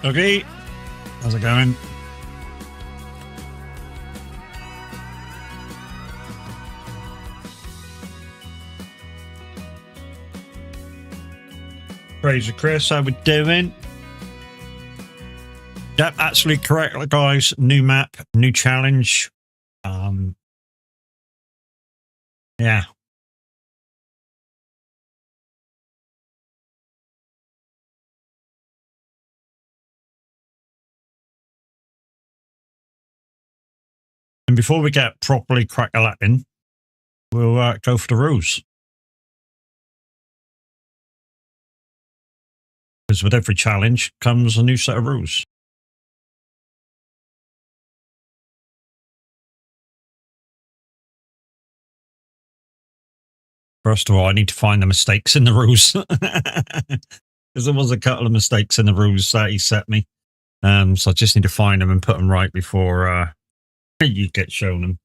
Okay, how's it going? Fraser Chris, how we doing? Yep, absolutely correct, guys. New map, new challenge. Yeah. And before we get properly crack-a-lacking, we'll go for the rules. Because with every challenge comes a new set of rules. First of all, I need to find the mistakes in the rules. Because there was a couple of mistakes in the rules that he set me. So I just need to find them and put them right before you get shown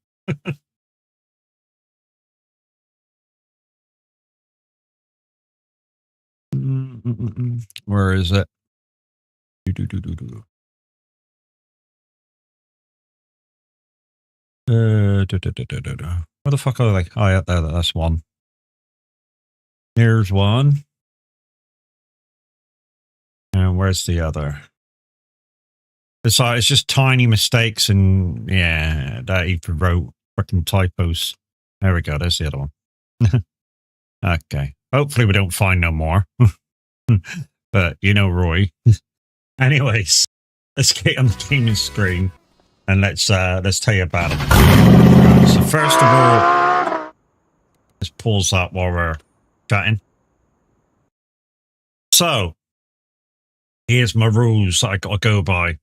them. Where is it? Where the fuck are they? Oh, yeah, that's one. Here's one. And where's the other? It's like, it's just tiny mistakes, and yeah, that he wrote fucking typos. There we go. There's the other one. Okay. Hopefully we don't find no more. But you know, Roy. Anyways, let's get on the gaming screen and let's tell you about it. Right, so first of all, let's pause that while we're chatting. So here's my rules that I got to go by.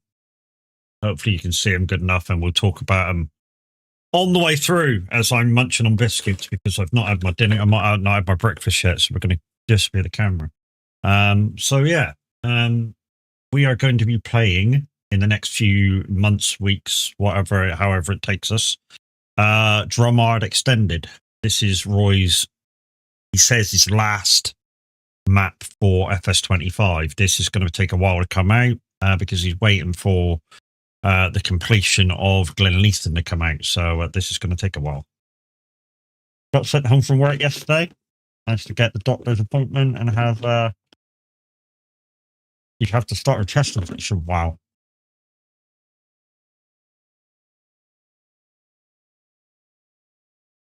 Hopefully you can see them good enough, and we'll talk about them on the way through as I'm munching on biscuits because I've not had my dinner. I might not had my breakfast yet, so we're going to disappear the camera. So yeah, we are going to be playing in the next few months, weeks, whatever, however it takes us. Dromard Extended. This is Roy's, he says, his last map for FS25. This is going to take a while to come out because he's waiting for the completion of Glenleaston to come out. So this is going to take a while. Got sent home from work yesterday. Managed to get the doctor's appointment and have you have to start a chest infection. Wow.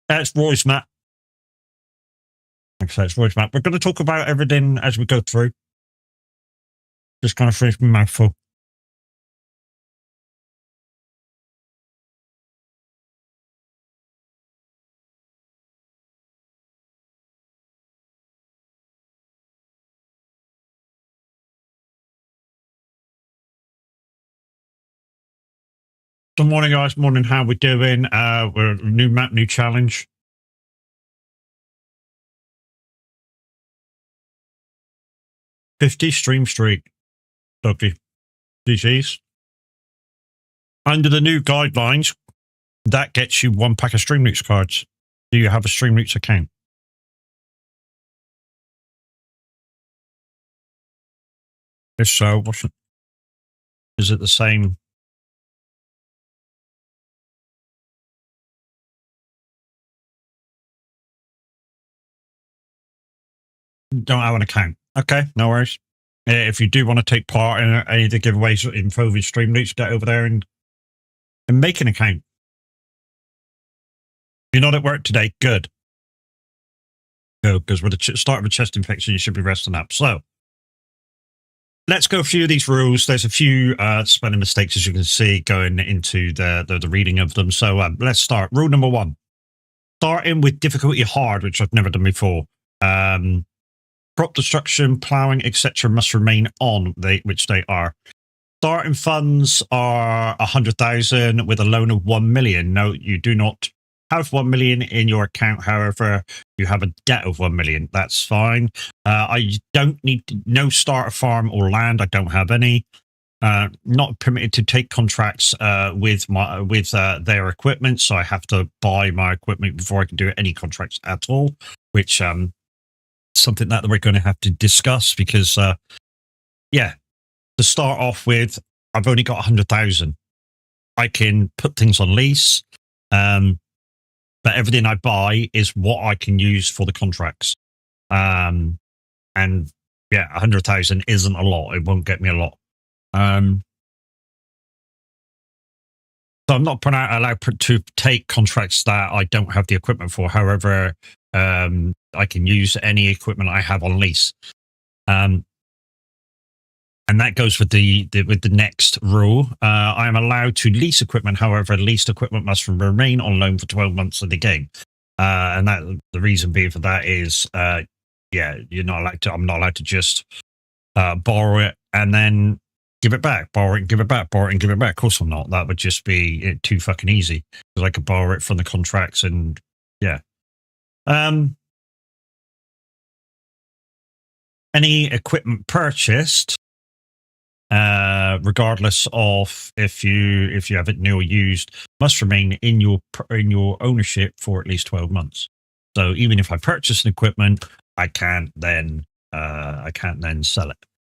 That's Roy's map. Like I said, it's Roy's map. We're going to talk about everything as we go through. Just kind of finish my mouthful. Good morning, guys. Morning. How we doing? We're new map, new challenge. 50 Stream Street. Doggy. GG's. Under the new guidelines, that gets you 1 pack of Streamloots cards. Do you have a Streamloots account? If so, is it the same? Don't have an account. Okay, no worries. If you do want to take part in any of the giveaways in Fovi Streamloots, get over there and make an account. You're not at work today. Good. Go, because with the start of a chest infection, you should be resting up. So let's go through these rules. There's a few spelling mistakes, as you can see, going into the reading of them. So let's start. Rule number 1. Starting with difficulty hard, which I've never done before. Crop destruction, ploughing, etc. must remain on, which they are. Starting funds are 100,000 with a loan of 1 million. No, you do not have 1 million in your account. However, you have a debt of 1 million. That's fine. I don't need no starter farm or land. I don't have any. Not permitted to take contracts with their equipment, so I have to buy my equipment before I can do any contracts at all, which something that we're going to have to discuss because yeah, to start off with, I've only got 100,000. I can put things on lease, but everything I buy is what I can use for the contracts. And yeah, 100,000 isn't a lot. It won't get me a lot. So I'm not allowed to take contracts that I don't have the equipment for. However, I can use any equipment I have on lease. And that goes with the next rule. I am allowed to lease equipment. However, leased equipment must remain on loan for 12 months of the game. And that the reason being for that is, you're not allowed to. I'm not allowed to just borrow it and then give it back. Borrow it and give it back. Borrow it and give it back. Of course, I'm not. That would just be too fucking easy because I could borrow it from the contracts and yeah. Any equipment purchased, regardless of if you have it new or used, must remain in your ownership for at least 12 months. So even if I purchase an equipment, I can't then sell it,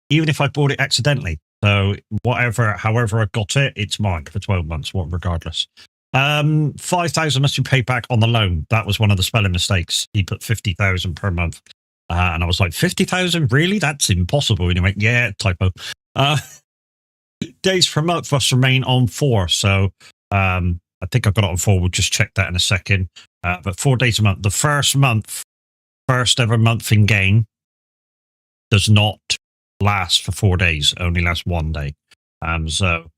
even if I bought it accidentally. So however I got it, it's mine for 12 months, regardless. 5,000 must be paid back on the loan. That was one of the spelling mistakes. He put 50,000 per month. And I was like, 50,000? Really? That's impossible. And he went, yeah, typo. Days per month must remain on 4. So I think I've got it on 4. We'll just check that in a second. But 4 days a month. The first ever month in game does not last for 4 days, only lasts 1 day. So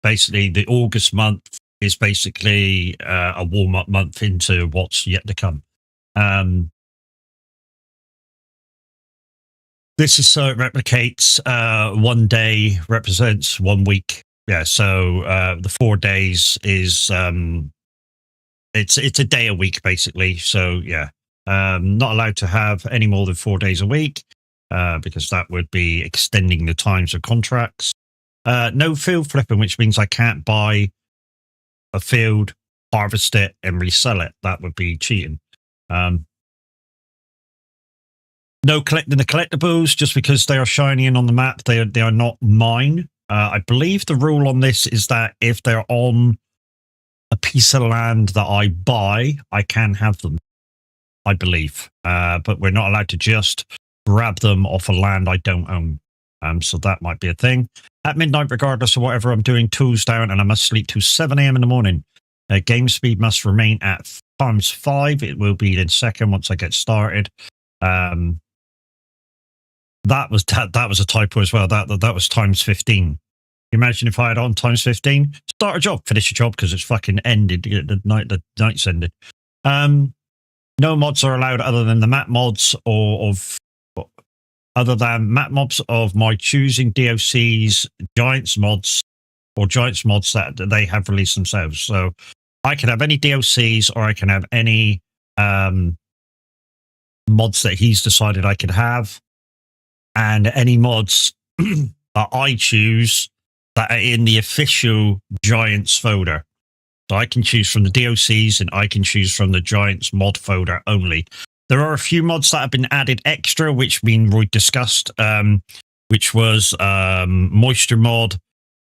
basically the August month is basically a warm-up month into what's yet to come. This is so it replicates 1 day represents 1 week. Yeah, so the 4 days is it's a day a week basically. So yeah, not allowed to have any more than 4 days a week because that would be extending the times of contracts. No field flipping, which means I can't buy a field, harvest it, and resell it. That would be cheating. No collecting the collectibles just because they are shiny and on the map. They are not mine. I believe the rule on this is that if they're on a piece of land that I buy, I can have them, I believe. But we're not allowed to just grab them off a land I don't own. So that might be a thing. At midnight, regardless of whatever I'm doing, tools down, and I must sleep till 7 a.m. in the morning. Game speed must remain at ×5. It will be in second once I get started. That was a typo as well. That was ×15. Can you imagine if I had on ×15? Start a job, finish a job because it's fucking ended. The night's ended. No mods are allowed other than the map mods of my choosing. DLCs, Giants mods that they have released themselves. So I can have any DLCs or I can have any mods that he's decided I could have. And any mods that I choose that are in the official Giants folder. So I can choose from the DLCs and I can choose from the Giants mod folder only. There are a few mods that have been added extra, which we discussed, which was Moisture mod,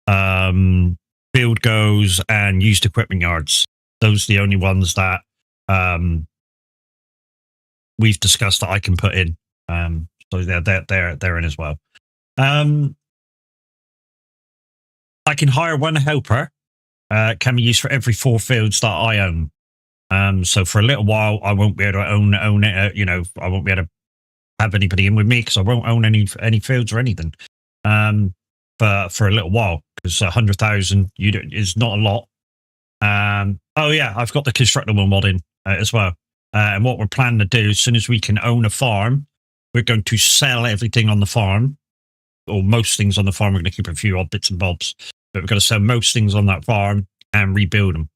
Field Goes, and Used Equipment Yards. Those are the only ones that we've discussed that I can put in. So they're in as well. I can hire 1 helper. Can be used for every 4 fields that I own. So for a little while, I won't be able to own it. I won't be able to have anybody in with me because I won't own any fields or anything. But for a little while, because 100,000 is not a lot. Oh yeah, I've got the constructible mod in as well. And what we're planning to do, as soon as we can own a farm, we're going to sell everything on the farm, or most things on the farm. We're going to keep a few odd bits and bobs, but we're going to sell most things on that farm and rebuild them.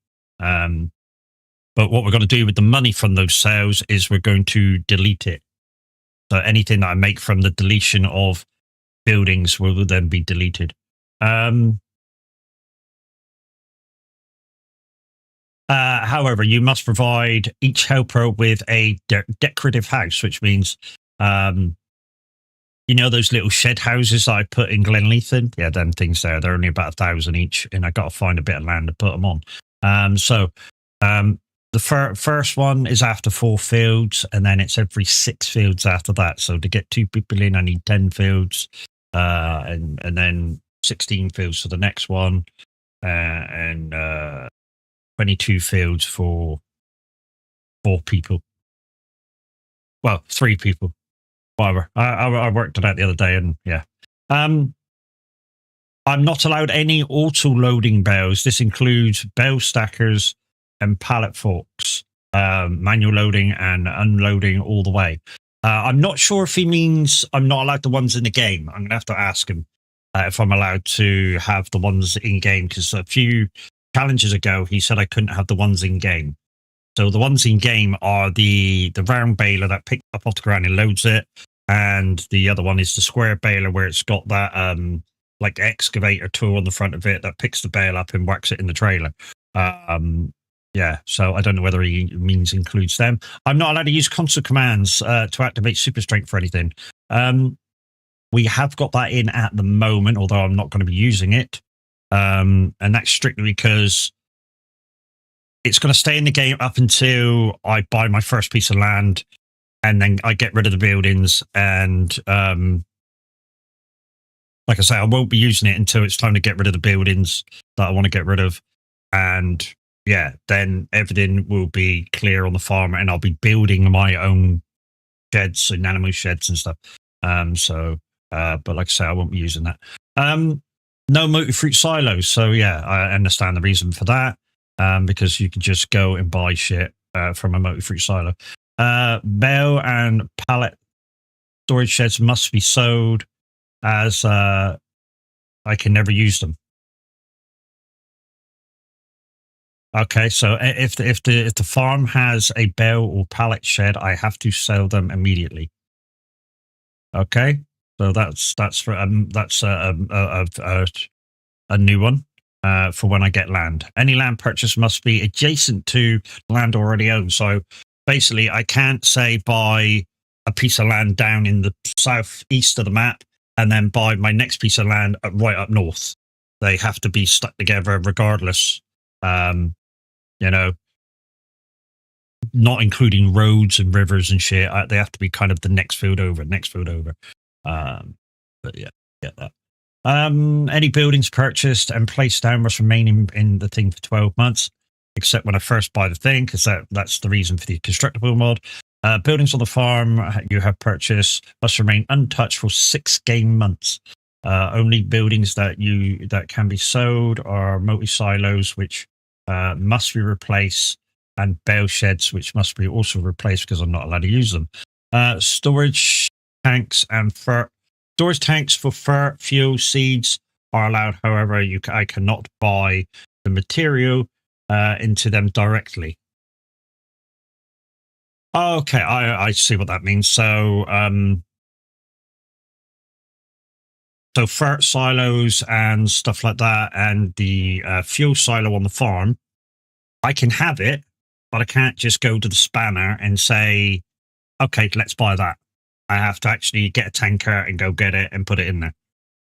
But what we're going to do with the money from those sales is we're going to delete it. So anything that I make from the deletion of buildings will then be deleted. However, you must provide each helper with a decorative house, which means you know those little shed houses that I put in Glenleithen? Yeah, them things there. They're only about 1,000 each, and I got to find a bit of land to put them on. The first one is after 4 fields, and then it's every 6 fields after that. So to get 2 people in, I need 10 fields, and then 16 fields for the next one, and 22 fields for 4 people. Well, 3 people. Whatever. I worked it out the other day, and yeah. I'm not allowed any auto-loading bales. This includes bale stackers and pallet forks, manual loading and unloading all the way. I'm not sure if he means I'm not allowed the ones in the game. I'm going to have to ask him if I'm allowed to have the ones in game, because a few challenges ago, he said I couldn't have the ones in game. So the ones in game are the round baler that picks up off the ground and loads it. And the other one is the square baler, where it's got that like excavator tool on the front of it that picks the bale up and whacks it in the trailer. Yeah, so I don't know whether he means includes them. I'm not allowed to use console commands to activate super strength for anything. We have got that in at the moment, although I'm not going to be using it. And that's strictly because it's going to stay in the game up until I buy my first piece of land, and then I get rid of the buildings. And like I say, I won't be using it until it's time to get rid of the buildings that I want to get rid of. And yeah, then everything will be clear on the farm, and I'll be building my own sheds and animal sheds and stuff. But like I say, I won't be using that. No multi-fruit silos. So yeah, I understand the reason for that. Because you can just go and buy shit from a multi-fruit silo. Bale and pallet storage sheds must be sold, as I can never use them. Okay, so if the farm has a bale or pallet shed, I have to sell them immediately. Okay, so that's a new one. For when I get land. Any land purchase must be adjacent to land already owned. So basically, I can't say buy a piece of land down in the southeast of the map and then buy my next piece of land right up north. They have to be stuck together regardless. Not including roads and rivers and shit. They have to be kind of the next field over. But yeah, get that. Any buildings purchased and placed down must remain in the thing for 12 months, except when I first buy the thing, because that's the reason for the constructible mod. Buildings on the farm you have purchased must remain untouched for 6 game months. Only buildings that can be sold are multi-silos, which must be replaced, and bale sheds, which must be also replaced because I'm not allowed to use them. Storage tanks and storage tanks for fur, fuel, seeds are allowed. However, I cannot buy the material into them directly. Okay, I see what that means. So, so fur silos and stuff like that, and the fuel silo on the farm, I can have it, but I can't just go to the spanner and say, okay, let's buy that. I have to actually get a tanker and go get it and put it in there.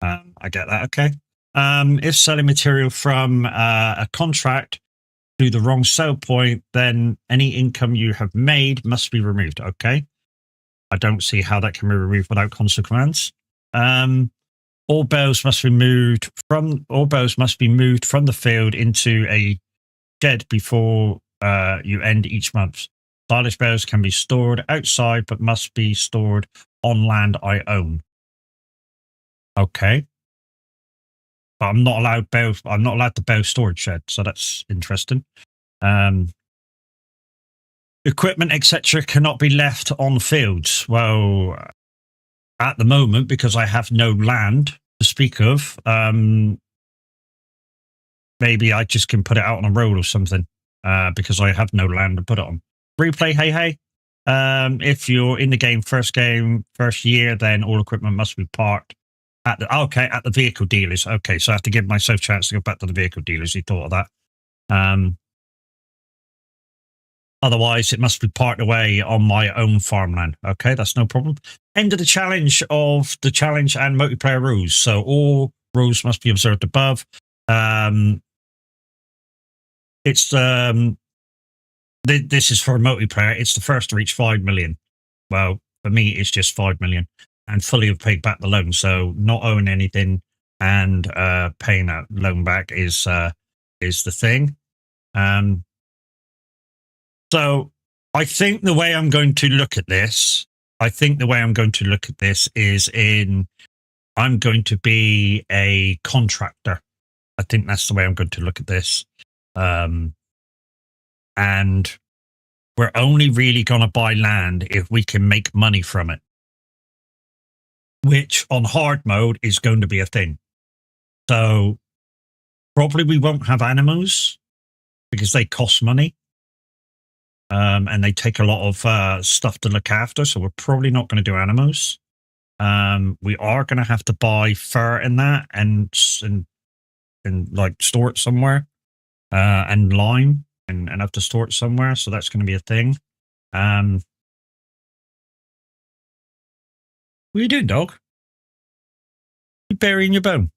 I get that. Okay. If selling material from a contract to the wrong sell point, then any income you have made must be removed. Okay. I don't see how that can be removed without console commands. All bales must be moved from the field into a shed before you end each month. Silage bales can be stored outside, but must be stored on land I own. Okay. But I'm not allowed the bale storage shed, so that's interesting. Equipment, etc., cannot be left on fields. Well, at the moment, because I have no land to speak of, maybe I just can put it out on a road or something, because I have no land to put it on. Replay, hey. If you're in the game first year, then all equipment must be parked at the vehicle dealers. Okay, so I have to give myself a chance to go back to the vehicle dealers. He thought of that. Otherwise, it must be parked away on my own farmland. Okay, that's no problem. End of the challenge and multiplayer rules. So all rules must be observed above. This is for multiplayer. It's the first to reach 5 million. Well, for me, it's just 5 million and fully have paid back the loan. So not owing anything and paying that loan back is the thing. So I think the way I'm going to look at this, is I'm going to be a contractor. I think that's the way I'm going to look at this. And we're only really going to buy land if we can make money from it, which on hard mode is going to be a thing. So probably we won't have animals because they cost money. And they take a lot of stuff to look after. So we're probably not going to do animals. We are going to have to buy fur in that and like store it somewhere, and lime and have to store it somewhere. So that's going to be a thing. What are you doing, dog? You burying your bone?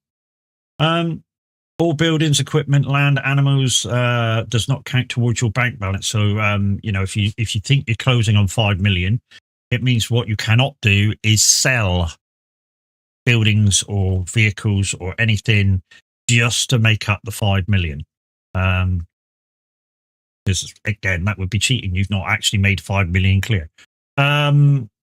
All buildings, equipment, land, animals does not count towards your bank balance. So, if you think you're closing on 5 million, it means what you cannot do is sell buildings or vehicles or anything just to make up the 5 million. Because again, that would be cheating. You've not actually made 5 million clear.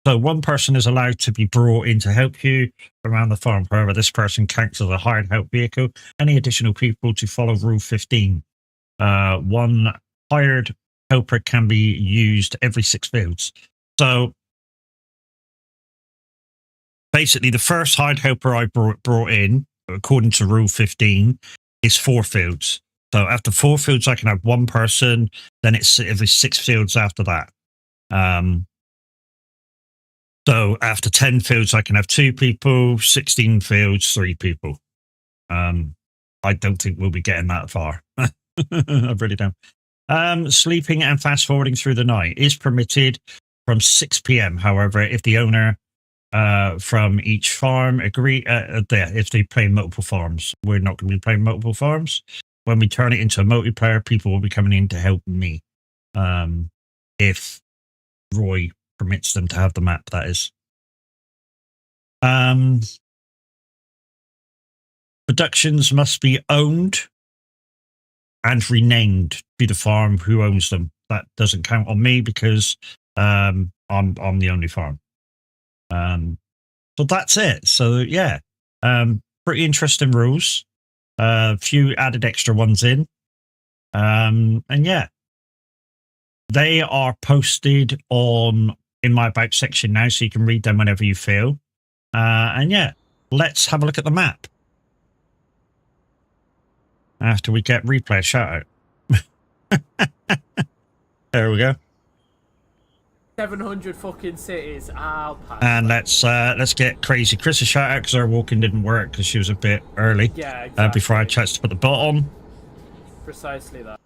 So one person is allowed to be brought in to help you around the farm. However, this person counts as a hired help vehicle. Any additional people to follow Rule 15. One hired helper can be used every 6 fields. So basically, the first hired helper I brought in, according to Rule 15, is 4 fields. So after 4 fields, I can have 1 person. Then it's every 6 fields after that. So after 10 fields, I can have 2 people, 16 fields, 3 people. I don't think we'll be getting that far. I really don't. Sleeping and fast forwarding through the night is permitted from 6 p.m. However, if the owner from each farm agree, if they play multiple farms, we're not going to be playing multiple farms. When we turn it into a multiplayer, people will be coming in to help me. If Roy permits them to have the map, that is. Productions must be owned and renamed to the farm who owns them. That doesn't count on me because I'm the only farm. So that's it. So yeah, pretty interesting rules. A few added extra ones in. And yeah, they are posted in my about section now, so you can read them whenever you feel. And yeah, let's have a look at the map after we get replay shout out. There we go. 700 fucking cities. I'll pass. And let's get Crazy Chris a shout out because her walking didn't work because she was a bit early. Yeah, exactly. Before I had a chance to put the bot on. Precisely that.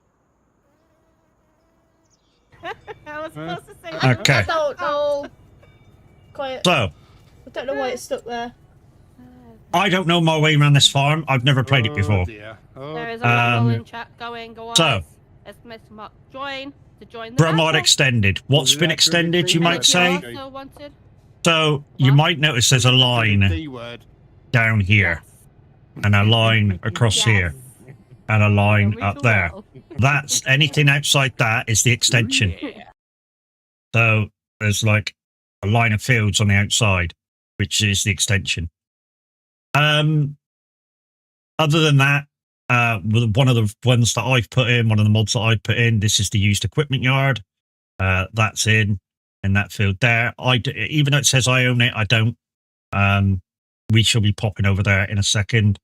I was supposed to say that. Okay. I don't know. Quiet. So I don't know why it's stuck there. I don't know my way around this farm. I've never played it before. Dear. Oh, There is a rumble in chat going. Go on. So, Exclamation mark join to join the Bromod battle. extended. What's been extended, you might say? Also wanted. So you might notice there's a line D word. down here, and a line across here, and a line up there. That's anything outside that is the extension. Yeah. So there's like a line of fields on the outside, which is the extension. Other than that, one of the ones that I've put in, one of the mods that I've put in, this is the used equipment yard. That's in that field there. Even though it says I own it, I don't. We shall be popping over there in a second.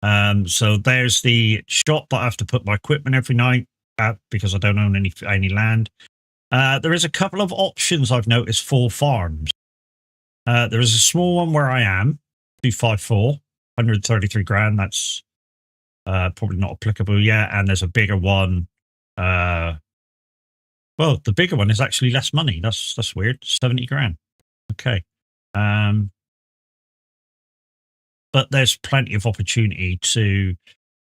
So there's the shop that I have to put my equipment every night at because I don't own any land. There is a couple of options I've noticed for farms. There is a small one where I am, 254, 133 grand. That's probably not applicable yet. And there's a bigger one Well, the bigger one is actually less money. That's weird. 70 grand. Okay. But there's plenty of opportunity to,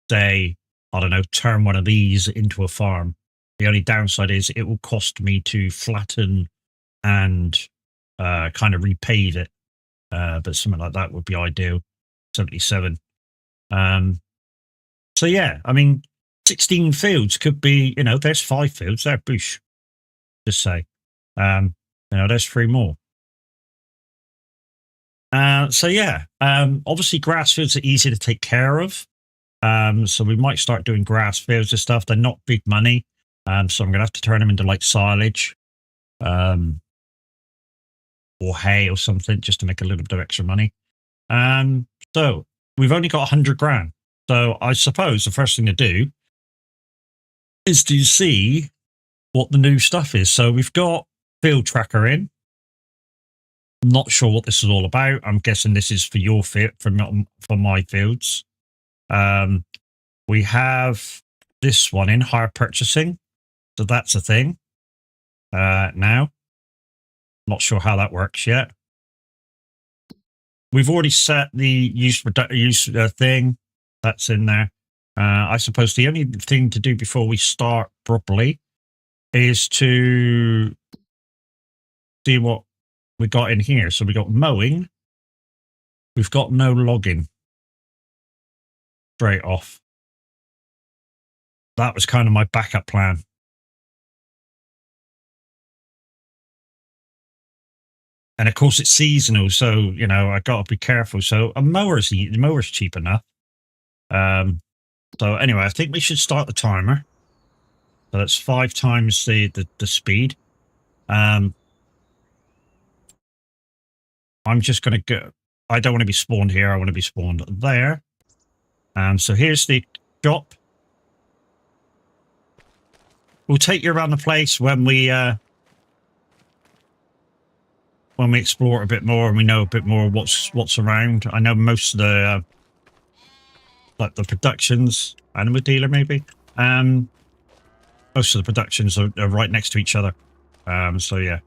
say, I don't know, turn one of these into a farm. The only downside is it will cost me to flatten and kind of repave it. But something like that would be ideal. 77. So yeah, I mean, 16 fields could be, there's 5 fields there, boosh. Just say. There's 3 more. So yeah, obviously grass fields are easy to take care of. So we might start doing grass fields and stuff. They're not big money. So I'm going to have to turn them into like silage, or hay or something just to make a little bit of extra money. So we've only got 100 grand. So I suppose the first thing to do is to see what the new stuff is. So we've got field tracker in. I'm not sure what this is all about. I'm guessing this is for your field, for my fields. We have this one in hire purchasing. So that's a thing. Now, not sure how that works yet. We've already set the use thing. That's in there. I suppose the only thing to do before we start properly is to see what we got in here. So we got mowing. We've got no logging. Straight off. That was kind of my backup plan. And of course it's seasonal, so I got to be careful. So the mower's cheap enough. So anyway, I think we should start the timer. So that's 5 times the speed. I'm just going to go. I don't want to be spawned here. I want to be spawned there. So here's the shop. We'll take you around the place when we explore it a bit more and we know a bit more what's around. I know most of the like the productions, animal dealer maybe. Most of the productions are right next to each other. So yeah.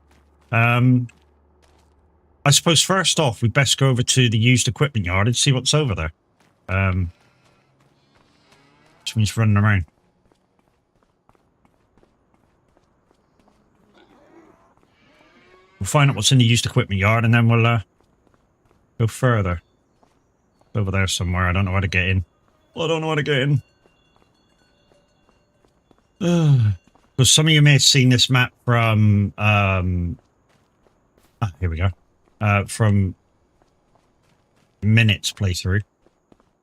I suppose first off, we best go over to the used equipment yard and see what's over there. Which means running around. We'll find out what's in the used equipment yard and then we'll go further. Over there somewhere. I don't know how to get in. I don't know how to get in. Because some of you may have seen this map from here we go. From Minutes playthrough.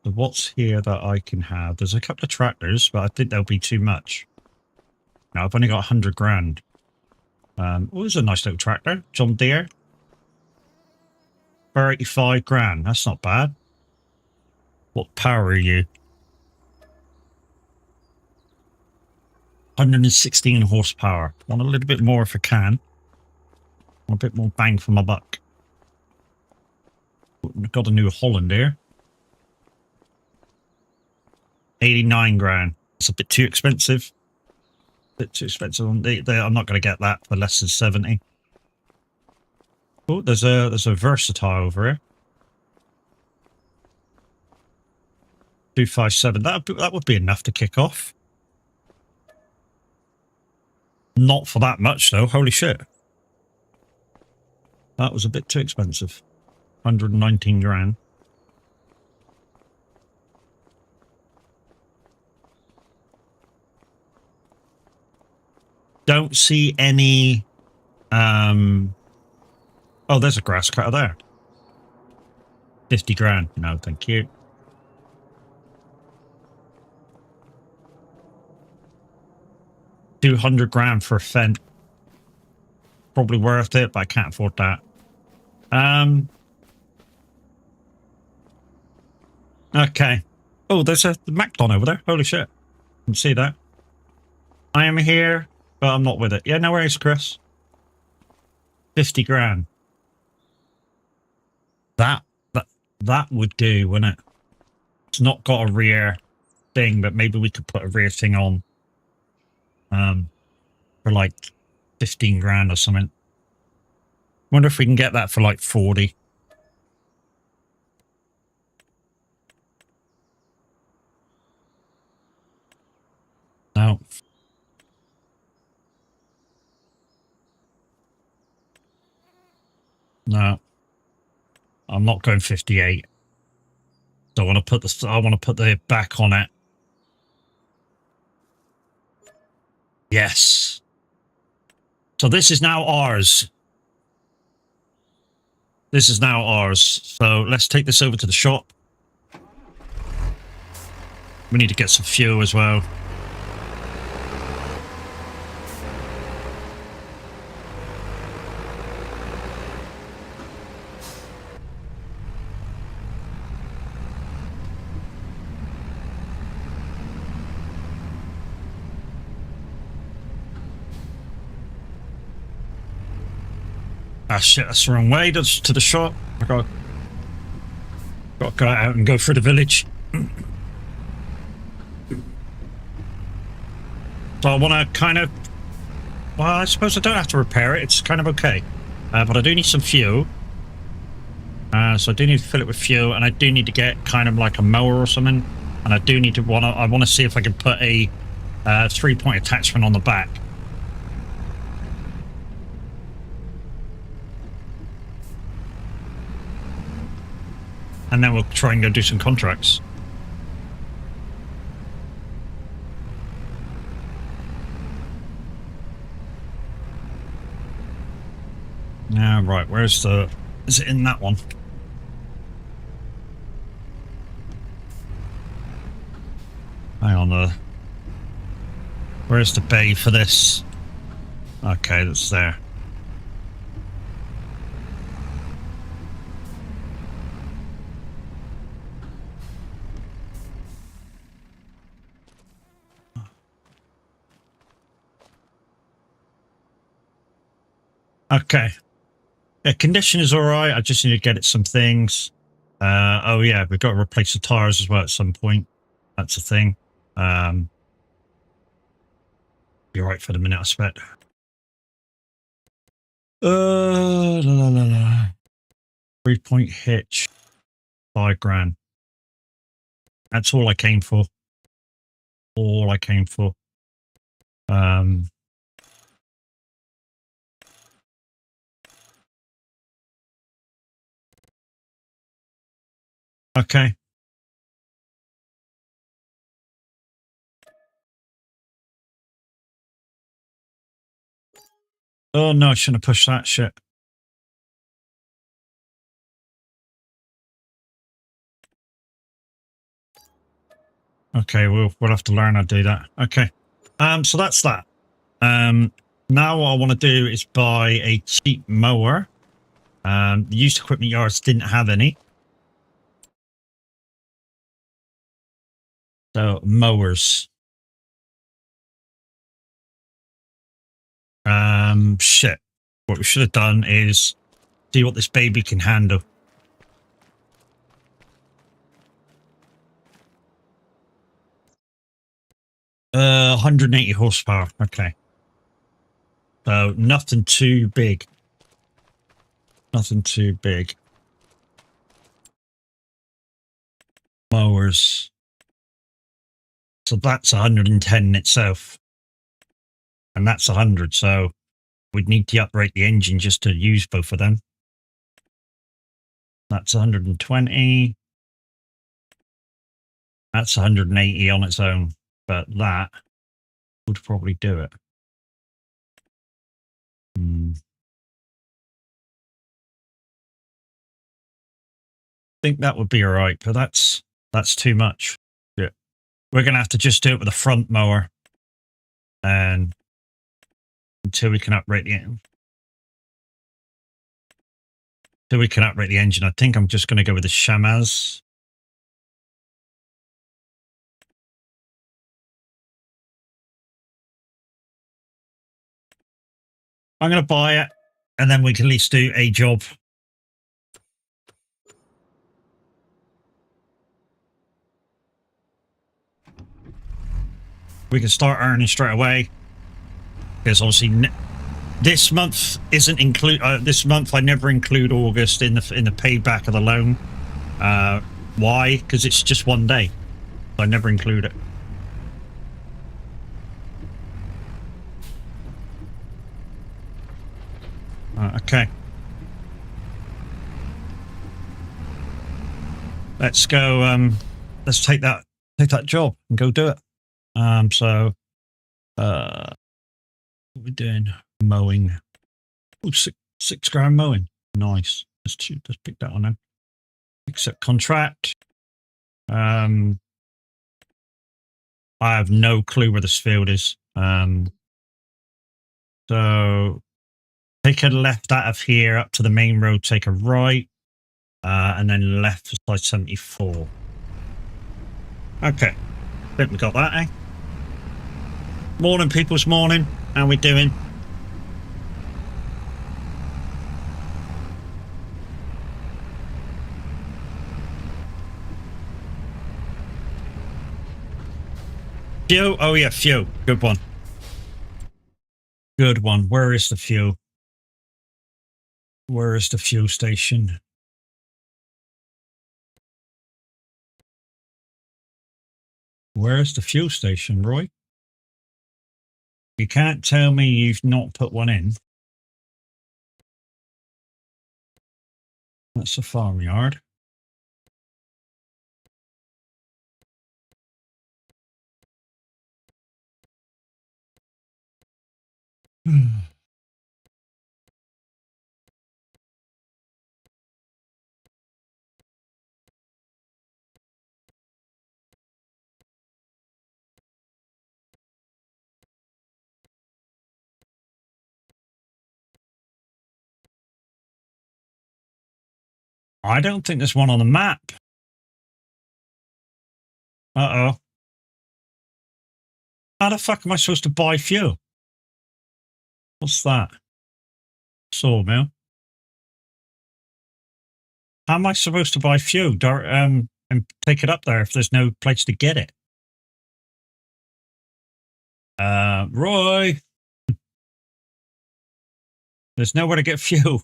So what's here that I can have? There's a couple of tractors, but I think there'll be too much. Now I've only got 100 grand. Oh, there's a nice little tractor. John Deere. 35 grand. That's not bad. What power are you? 116 horsepower. Want a little bit more if I can. Want a bit more bang for my buck. Got a New Holland here. 89 grand. It's a bit too expensive. Bit too expensive. I'm not going to get that for less than 70. Oh, there's a versatile over here. 257. That would be enough to kick off. Not for that much though. Holy shit. That was a bit too expensive. 119 grand. Don't see any oh, there's a grass cutter there. 50 grand. No, thank you. $200 grand for a fence. Probably worth it, but I can't afford that. Okay. Oh, there's a Macdon over there. Holy shit. You can see that. I am here, but I'm not with it. Yeah, no worries, Chris. 50 grand. That would do, wouldn't it? It's not got a rear thing, but maybe we could put a rear thing on. For like 15 grand or something. Wonder if we can get that for like 40. No. No. I'm not going 58. So I want to put the back on it. Yes. So this is now ours. This is now ours. So let's take this over to the shop. We need to get some fuel as well. Ah shit, that's the wrong way. That's to the shop. I got to go out and go through the village. So I want to kind of... Well, I suppose I don't have to repair it. It's kind of okay. But I do need some fuel. So I do need to fill it with fuel, and I do need to get kind of like a mower or something. And I do need to I want to see if I can put a 3-point attachment on the back. And then we'll try and go do some contracts. Yeah, right. Where's the... Is it in that one? Hang on. Where's the bay for this? Okay, that's there. Okay. The condition is all right. I just need to get it some things. Oh yeah, we've got to replace the tires as well at some point. That's a thing. Be all right for the minute, I expect. La, la, la, la. 3-point hitch. 5 grand. That's all I came for. All I came for. Okay. Oh no, I shouldn't have pushed that shit. Okay, we'll have to learn how to do that. Okay. So that's that. Now what I want to do is buy a cheap mower. The used equipment yards didn't have any. So mowers. Shit. What we should have done is see what this baby can handle. Uh, 180 horsepower. Okay. So nothing too big. Nothing too big. Mowers. So that's 110 in itself. And that's 100, so we'd need to upgrade the engine just to use both of them. That's 120. That's 180 on its own, but that would probably do it. I think that would be all right, but that's too much. Yeah. We're going to have to just do it with a front mower. And until we can upgrade the engine, I think I'm just going to go with the Shamaz. I'm going to buy it, and then we can at least do a job. We can start earning straight away, because obviously This month isn't include. This month I never include August in the payback of the loan. Why? Because it's just one day. I never include it. Okay. Let's go. Let's take that job and go do it. So, what we're doing mowing. Oh, six grand mowing. Nice. Let's pick that one then. Accept contract. I have no clue where this field is. So take a left out of here up to the main road, take a right, and then left for side 74. Okay. Think we got that, eh? Morning, people's morning. How we doing? Fuel? Oh yeah, fuel. Good one. Good one. Where is the fuel? Where is the fuel station? Where's the fuel station, Roy? You can't tell me you've not put one in. That's a farmyard. I don't think there's one on the map. Uh-oh. How the fuck am I supposed to buy fuel? What's that? Sawmill. How am I supposed to buy fuel and take it up there if there's no place to get it? Roy! There's nowhere to get fuel.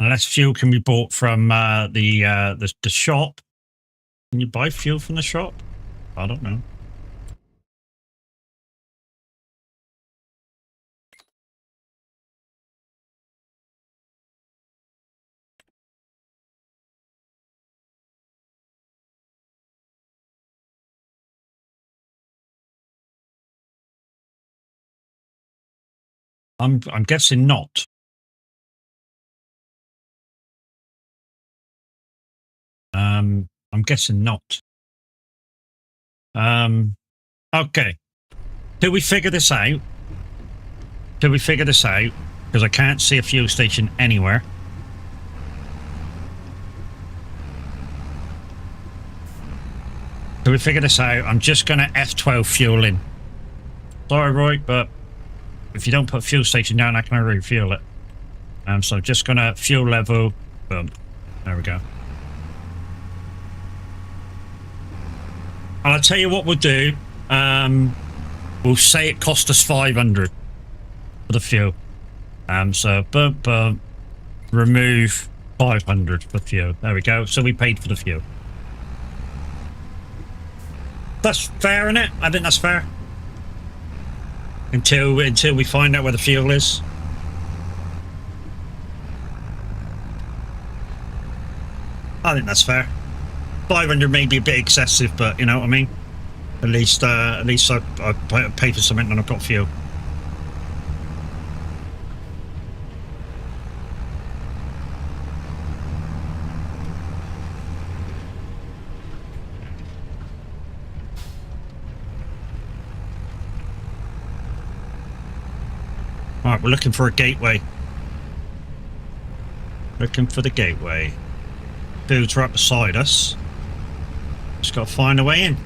Unless fuel can be bought from the shop. Can you buy fuel from the shop? I don't know. I'm guessing not. I'm guessing not. Okay. Till we figure this out. Because I can't see a fuel station anywhere. Till we figure this out, I'm just going to F12 fuel in. Sorry, Roy, but if you don't put fuel station down, I can refuel it. So just going to fuel level. Boom. There we go. And I'll tell you what we'll do. We'll say it cost us 500 for the fuel. So boom, boom. Remove 500 for fuel. There we go. So we paid for the fuel. That's fair, isn't it? I think that's fair. Until we find out where the fuel is. I think that's fair. 500 may be a bit excessive, but you know what I mean. At least I pay for something and I've got fuel. All right, we're looking for a gateway. Looking for the gateway. Dudes right beside us. Just got to find a way in.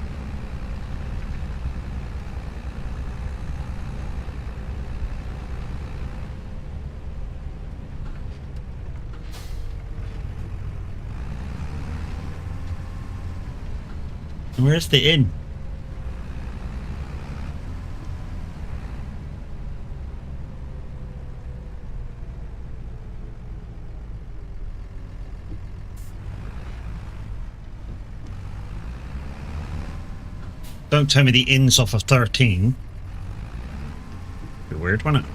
Where's the inn? Don't tell me the ins off of 13. Be weird, wouldn't it?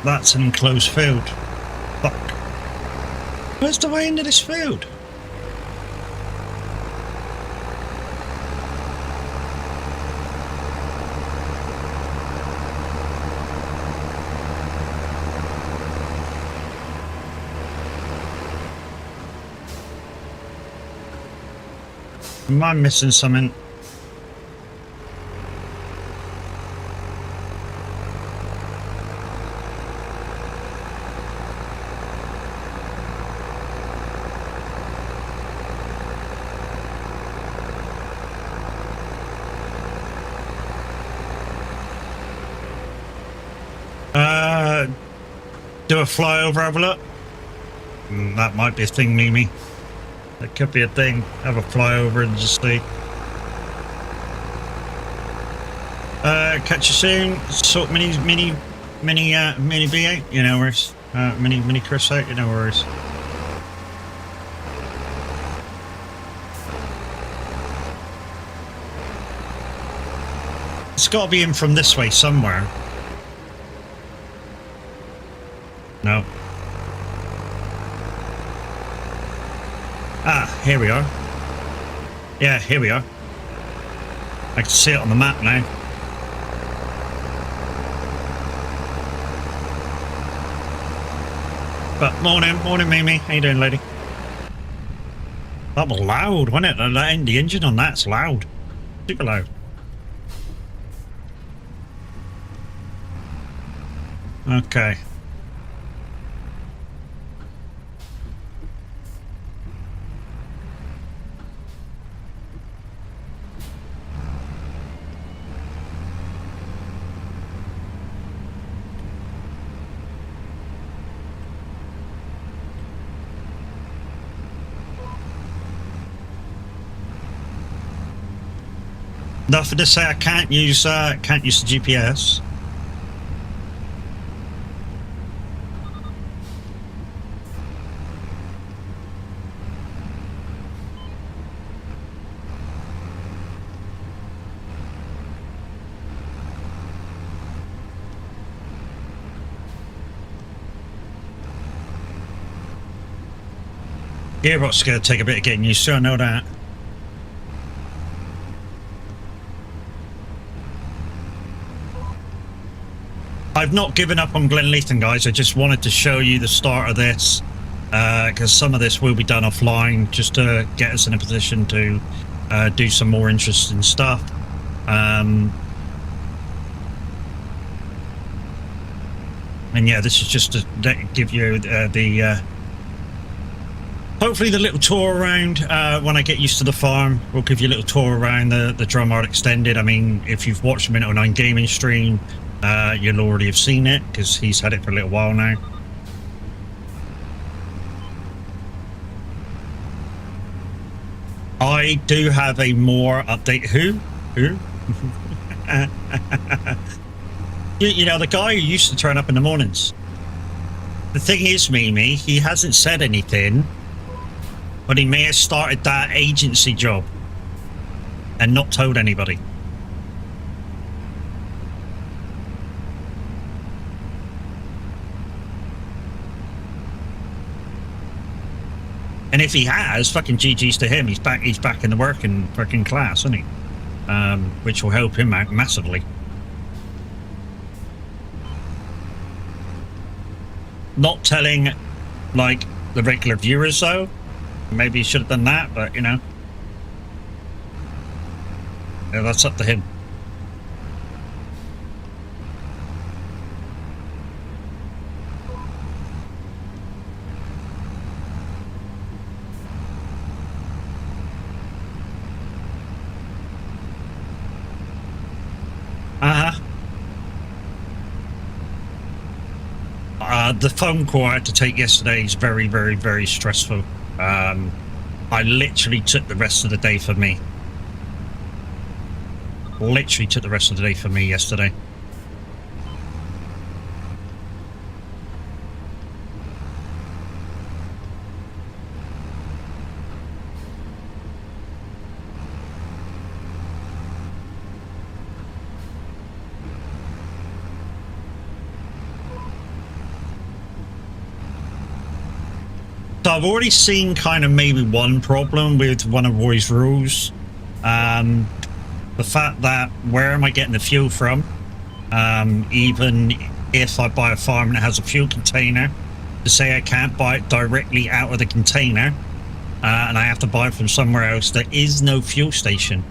That's an enclosed field. Fuck. Where's the way into this field? Am I missing something? Do a flyover, have a look? That might be a thing, Mimi. That could be a thing. Have a flyover and just see. Catch you soon. Sort mini B8, you know worries. Mini Chris out, you know worries. It's got to be in from this way somewhere. No. Ah, here we are. Yeah, here we are. I can see it on the map now. But morning Mimi. How you doing, lady? That was loud, wasn't it? The engine on that's loud. Super loud. Okay. Nothing to say. I can't use the GPS. Gearbox is going to take a bit of getting used to. I know that. I've not given up on Glenleatham, guys. I just wanted to show you the start of this, because some of this will be done offline, just to get us in a position to do some more interesting stuff. And yeah, this is just to give you hopefully the little tour around. When I get used to the farm, we'll give you a little tour around the Drumheart Extended. I mean, if you've watched the Minute 09 gaming stream, you'll already have seen it, because he's had it for a little while now. I do have a more update. Who? You know, the guy who used to turn up in the mornings. The thing is, Mimi, he hasn't said anything, but he may have started that agency job and not told anybody. And if he has, fucking GG's to him. He's back in the working class, isn't he? Which will help him out massively. not telling, like, the regular viewers, though. Maybe he should have done that, but, you know. Yeah, that's up to him. The phone call I had to take yesterday is very, very, very stressful. I literally took the rest of the day for me. Literally took the rest of the day for me yesterday. So I've already seen kind of maybe one problem with one of Roy's rules. The fact that where am I getting the fuel from? Even if I buy a farm and it has a fuel container, to say I can't buy it directly out of the container and I have to buy it from somewhere else, there is no fuel station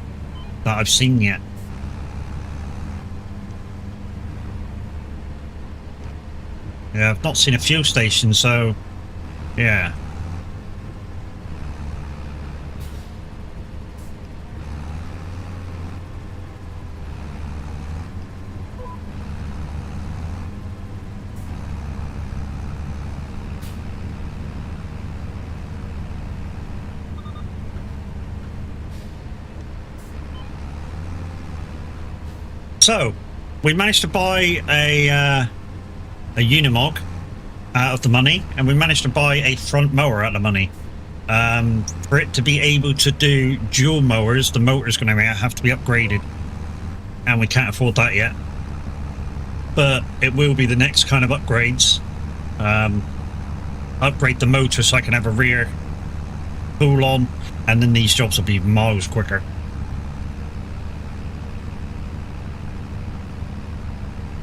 that I've seen yet. Yeah, I've not seen a fuel station, so yeah. So, we managed to buy a Unimog out of the money, and we managed to buy a front mower out of the money. For it to be able to do dual mowers, the motor's going to have to be upgraded, and we can't afford that yet. But it will be the next kind of upgrades. Upgrade the motor so I can have a rear pull on, and then these jobs will be miles quicker.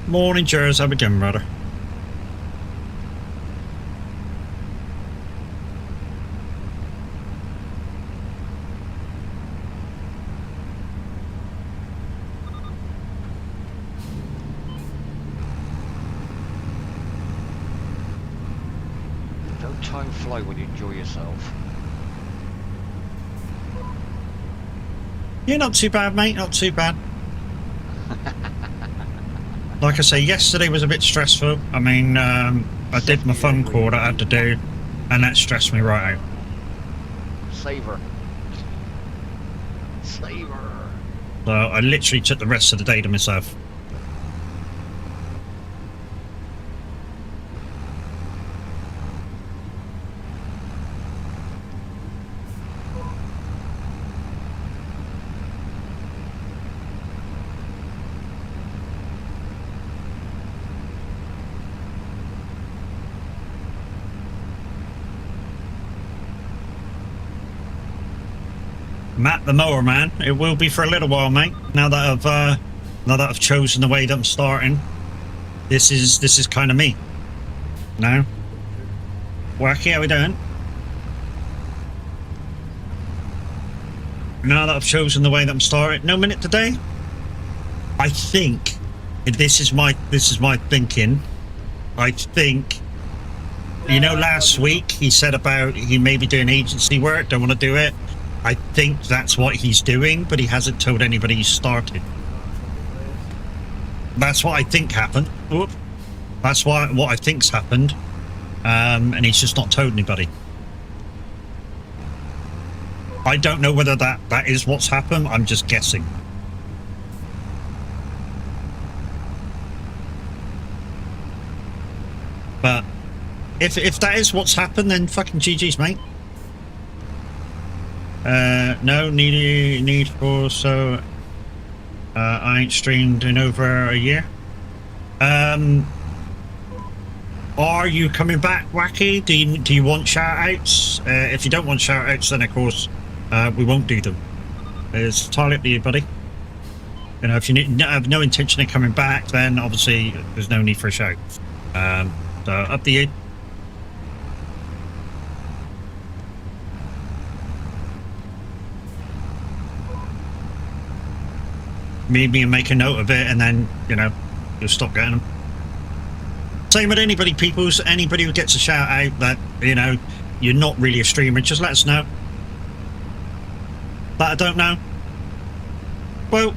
Morning, Jers. How we doing, brother? Don't time fly when you enjoy yourself. Yeah, not too bad, mate. Not too bad. Like I say, yesterday was a bit stressful. I mean, I did my phone call that I had to do, and that stressed me right out. Savor. Savor. So I literally took the rest of the day to myself. Matt the mower man, it will be for a little while, mate. Now that I've chosen the way that I'm starting, this is kind of me. No, Wacky, how we doing? Now that I've chosen the way that I'm starting, no minute today. I think this is my thinking. I think, you know, last week he said about he may be doing agency work, don't want to do it. I think that's what he's doing, but he hasn't told anybody he's started. That's what I think happened. Whoop. That's what I think's happened, and he's just not told anybody. I don't know whether that is what's happened. I'm just guessing. But if that is what's happened, then fucking GG's, mate. No, need for, so I ain't streamed in over a year. Are you coming back, Wacky? Do you want shout-outs? If you don't want shout-outs, then of course we won't do them. It's entirely up to you, buddy. You know, if you have no intention of coming back, then obviously there's no need for a shout. So up to you. maybe make a note of it, and then, you know, you'll stop getting them. Same with anybody, peoples. Anybody who gets a shout out that, you know, you're not really a streamer, just let us know. But I don't know. Well,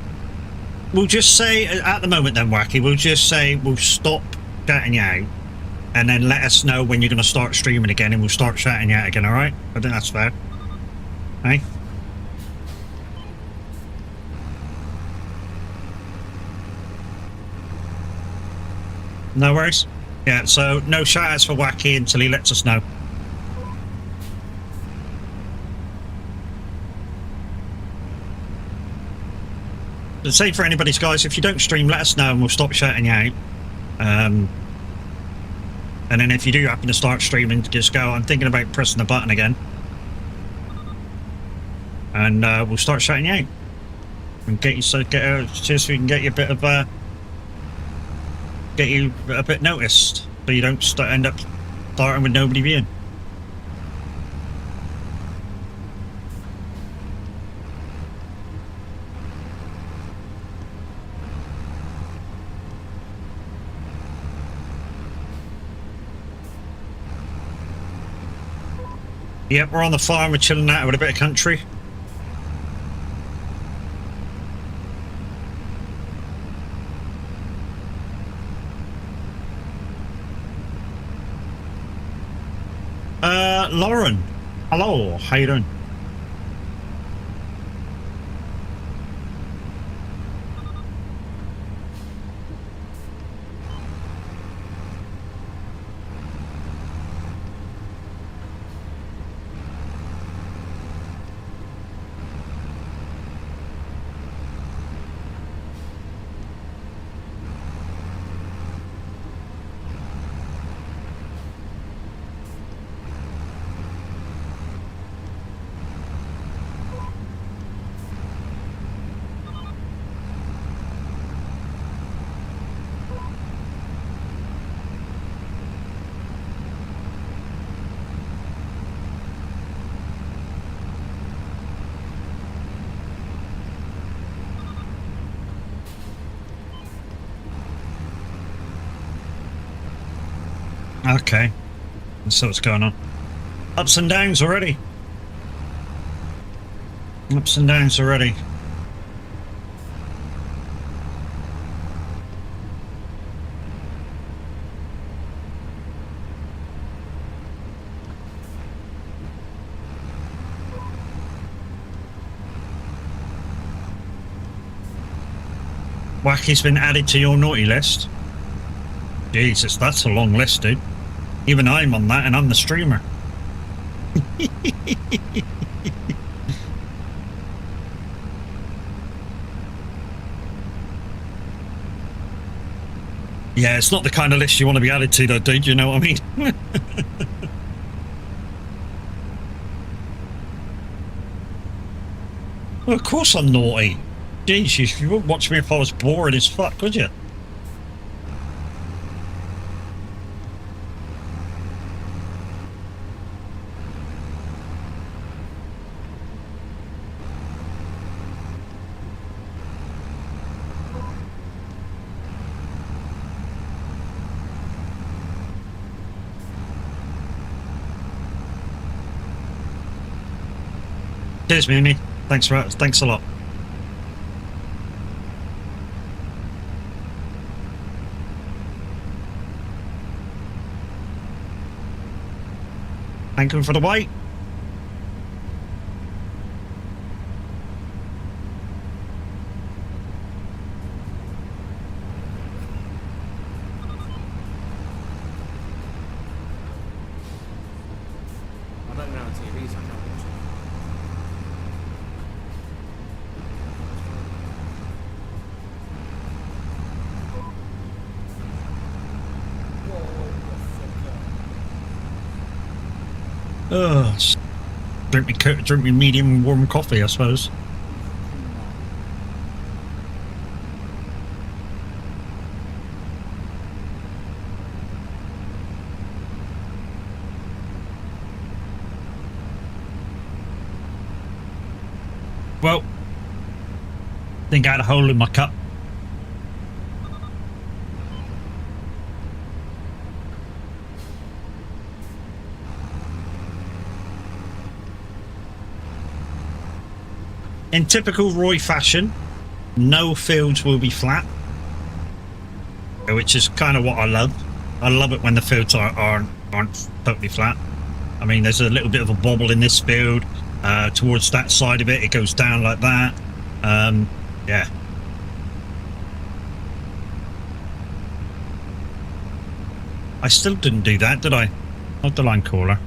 we'll just say, at the moment then, Wacky, we'll just say we'll stop shouting you out, and then let us know when you're going to start streaming again, and we'll start shouting you out again, alright? I think that's fair. Hey? No worries. Yeah, so no shout-outs for Wacky until he lets us know. The same for anybody's, guys. If you don't stream, let us know and we'll stop shouting you out. And then if you do happen to start streaming, just go, I'm thinking about pressing the button again. And we'll start shouting you out. And get you, so just so we can get you a bit of get you a bit noticed, so you don't end up starting with nobody viewing. Yep, we're on the farm, we're chilling out with a bit of country. Lauren, hello, how you doing? Okay, let's see what's going on. Ups and downs already. Ups and downs already. Wacky's been added to your naughty list. Jesus, that's a long list, dude. Even I'm on that, and I'm the streamer. Yeah, it's not the kind of list you want to be added to, though, dude. You know what I mean? Well, of course I'm naughty. Jeez, you wouldn't watch me if I was boring as fuck, would you? Cheers, Mimi. Thanks a lot. Thank you for the wait. I don't know how TVs I can't watch it. Drink me medium warm coffee, I suppose. Well, Think I had a hole in my cup. In typical Roy fashion, no fields will be flat, which is kind of what I love. I love it when the fields aren't totally flat. I mean, there's a little bit of a bobble in this field. Towards that side of it, it goes down like that. Yeah. I still didn't do that, did I? Not the line caller.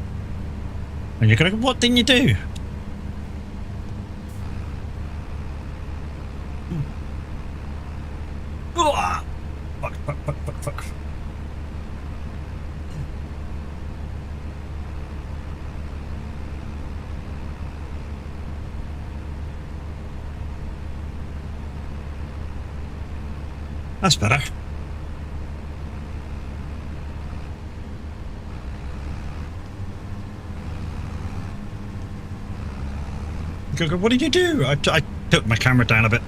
And you're going to go, what didn't you do? Fuck. That's better. Go, what did you do? I took my camera down a bit.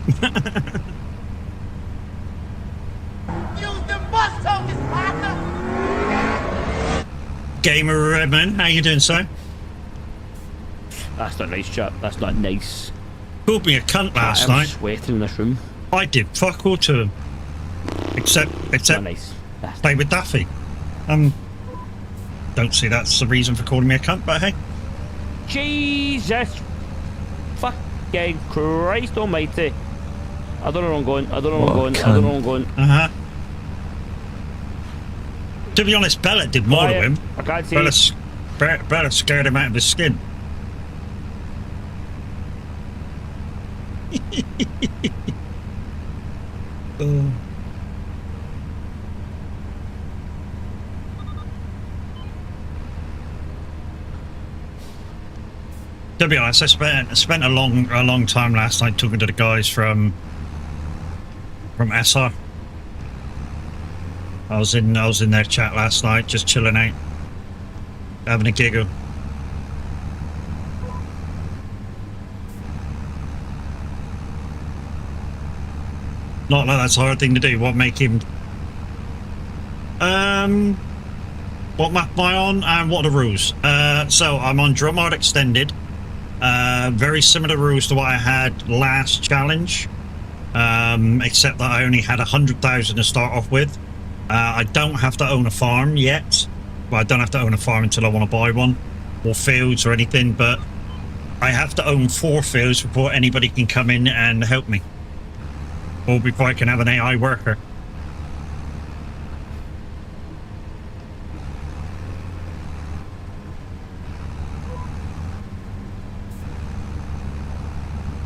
Gamer Redman, how you doing, sir? That's not nice, chap. That's not nice. Called me a cunt last I'm night. sweating in this room. I did fuck all to him. Except Not nice. That's play with Daffy. Don't see that's the reason for calling me a cunt, but hey. Jesus fucking Christ almighty. I don't know where I'm going. I don't know where I'm going. I don't know where I'm going. Uh-huh. To be honest, Bella did more to him. I can't see. Bella scared him out of his skin. Oh. To be honest, I spent a long time last night talking to the guys from SR. I was in their chat last night, just chilling out, having a giggle. Not like that's a hard thing to do. What make him? What map am I on, and what are the rules? So I'm on Drumard Extended. Very similar rules to what I had last challenge, except that I only had 100,000 to start off with. I don't have to own a farm yet. Well, I don't have to own a farm until I want to buy one, or fields or anything, but I have to own 4 fields before anybody can come in and help me, or before I can have an AI worker.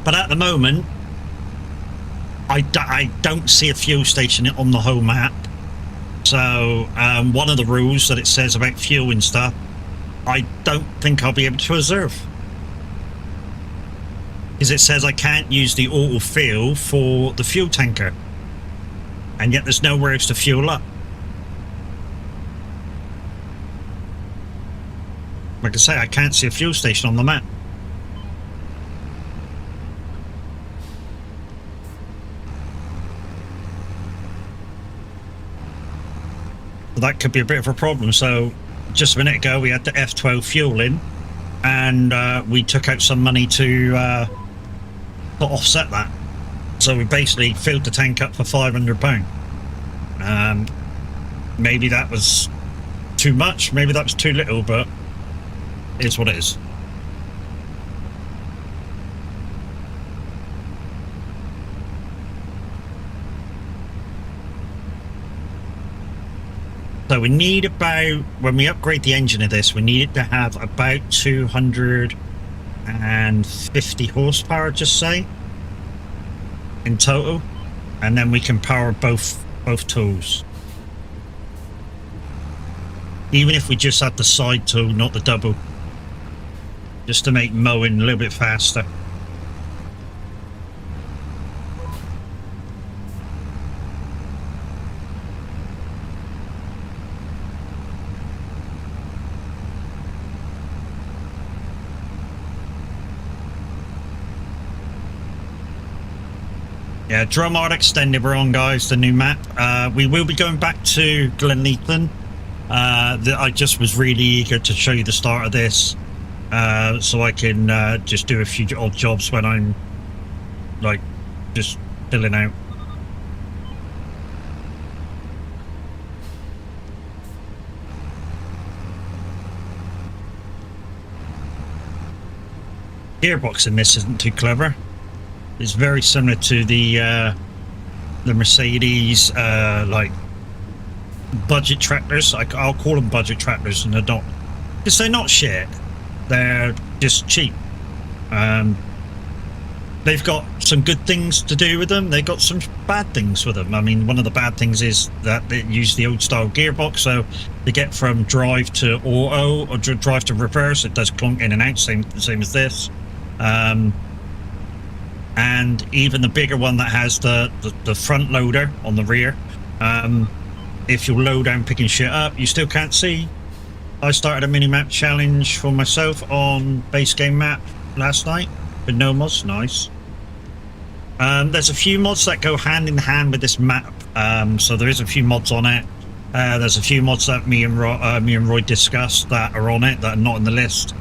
But at the moment, I don't see a fuel station on the whole map. So one of the rules that it says about fuel and stuff, I don't think I'll be able to observe. Because it says I can't use the auto fuel for the fuel tanker. And yet there's nowhere else to fuel up. Like I say, I can't see a fuel station on the map. That could be a bit of a problem. So just a minute ago we had the F12 fuel in, and we took out some money to offset that. So we basically filled the tank up for £500. Maybe that was too much, maybe that was too little, but it's what it is. So we need about, when we upgrade the engine of this, we need it to have about 250 horsepower, just say, in total, and then we can power both tools. Even if we just had the side tool, not the double, just to make mowing a little bit faster. Yeah, Drumard Extended we're on, guys, the new map. We will be going back to Glenleithan. I just was really eager to show you the start of this, so I can just do a few odd jobs when I'm, like, just filling out. Gearbox in this isn't too clever. It's very similar to the Mercedes like budget tractors. I'll call them budget tractors, and they're not, because they're not shit. They're just cheap. They've got some good things to do with them. They've got some bad things with them. I mean, one of the bad things is that they use the old style gearbox, so they get from drive to auto or drive to reverse. It does clunk in and out, same as this. And even the bigger one that has the front loader on the rear, if you're low down picking shit up, you still can't see. I started a mini-map challenge for myself on base game map last night with no mods. Nice. There's a few mods that go hand in hand with this map, so there is a few mods on it. There's a few mods that me and Roy discussed that are on it that are not in the list,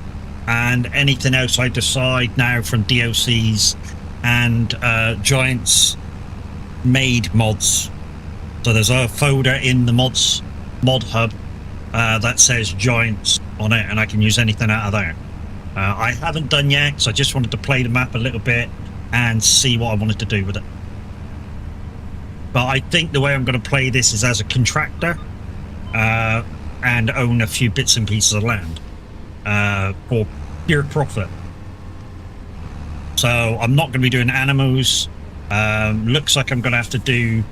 and anything else I decide now from DLCs and Giants made mods. So there's a folder in the mod hub that says Giants on it, and I can use anything out of there. I haven't done yet, so I just wanted to play the map a little bit and see what I wanted to do with it. But I think the way I'm going to play this is as a contractor and own a few bits and pieces of land for pure profit. So I'm not going to be doing animals. Looks like I'm going to have to do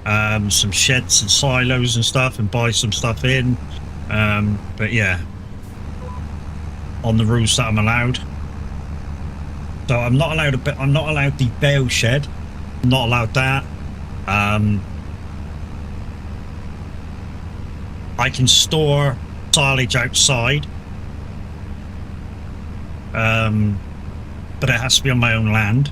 some sheds and silos and stuff and buy some stuff in. But yeah, on the rules that I'm allowed. So I'm not allowed the bale shed. I'm not allowed that. I can store silage outside. But it has to be on my own land.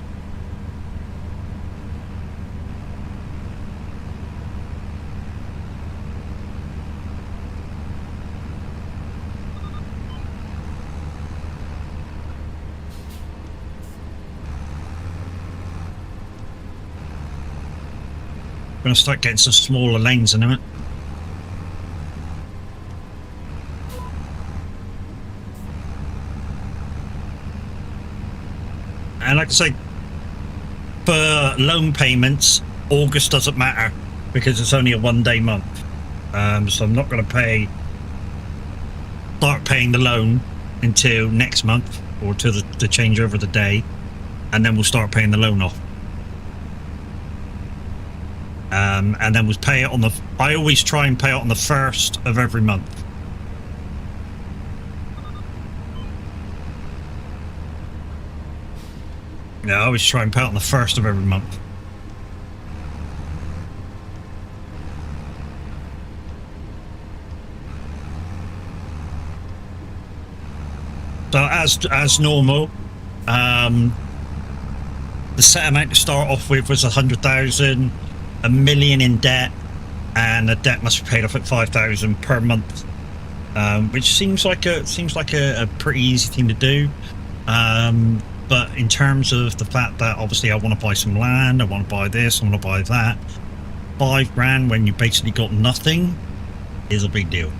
I'm going to start getting some smaller lanes in a minute. And like I say, for loan payments, August doesn't matter because it's only a one-day month. So I'm not going to start paying the loan until next month, or till the changeover of the day, and then we'll start paying the loan off. And then we'll pay it on the. I always try and pay it on the 1st of every month. Yeah, I always try and pay it on the 1st of every month. So as normal, the set amount to start off with was 100,000, $1 million in debt, and the debt must be paid off at 5,000 per month, which seems like a pretty easy thing to do. But in terms of the fact that obviously I want to buy some land, I want to buy this, I want to buy that, $5,000 when you basically got nothing is a big deal.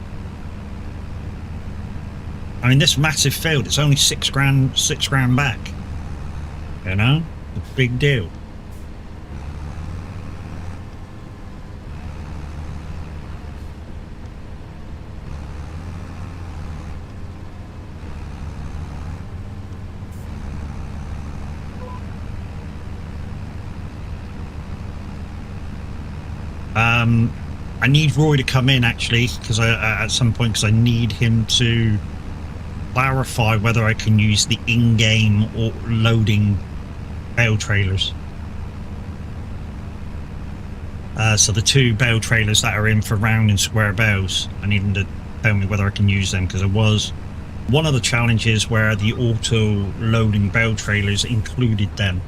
I mean, this massive field, it's only $6,000 back. You know, a big deal. I need Roy to come in actually, because at some point, because I need him to clarify whether I can use the in-game or loading bale trailers. So the 2 bale trailers that are in for round and square bales, I need him to tell me whether I can use them, because it was one of the challenges where the auto loading bale trailers included them.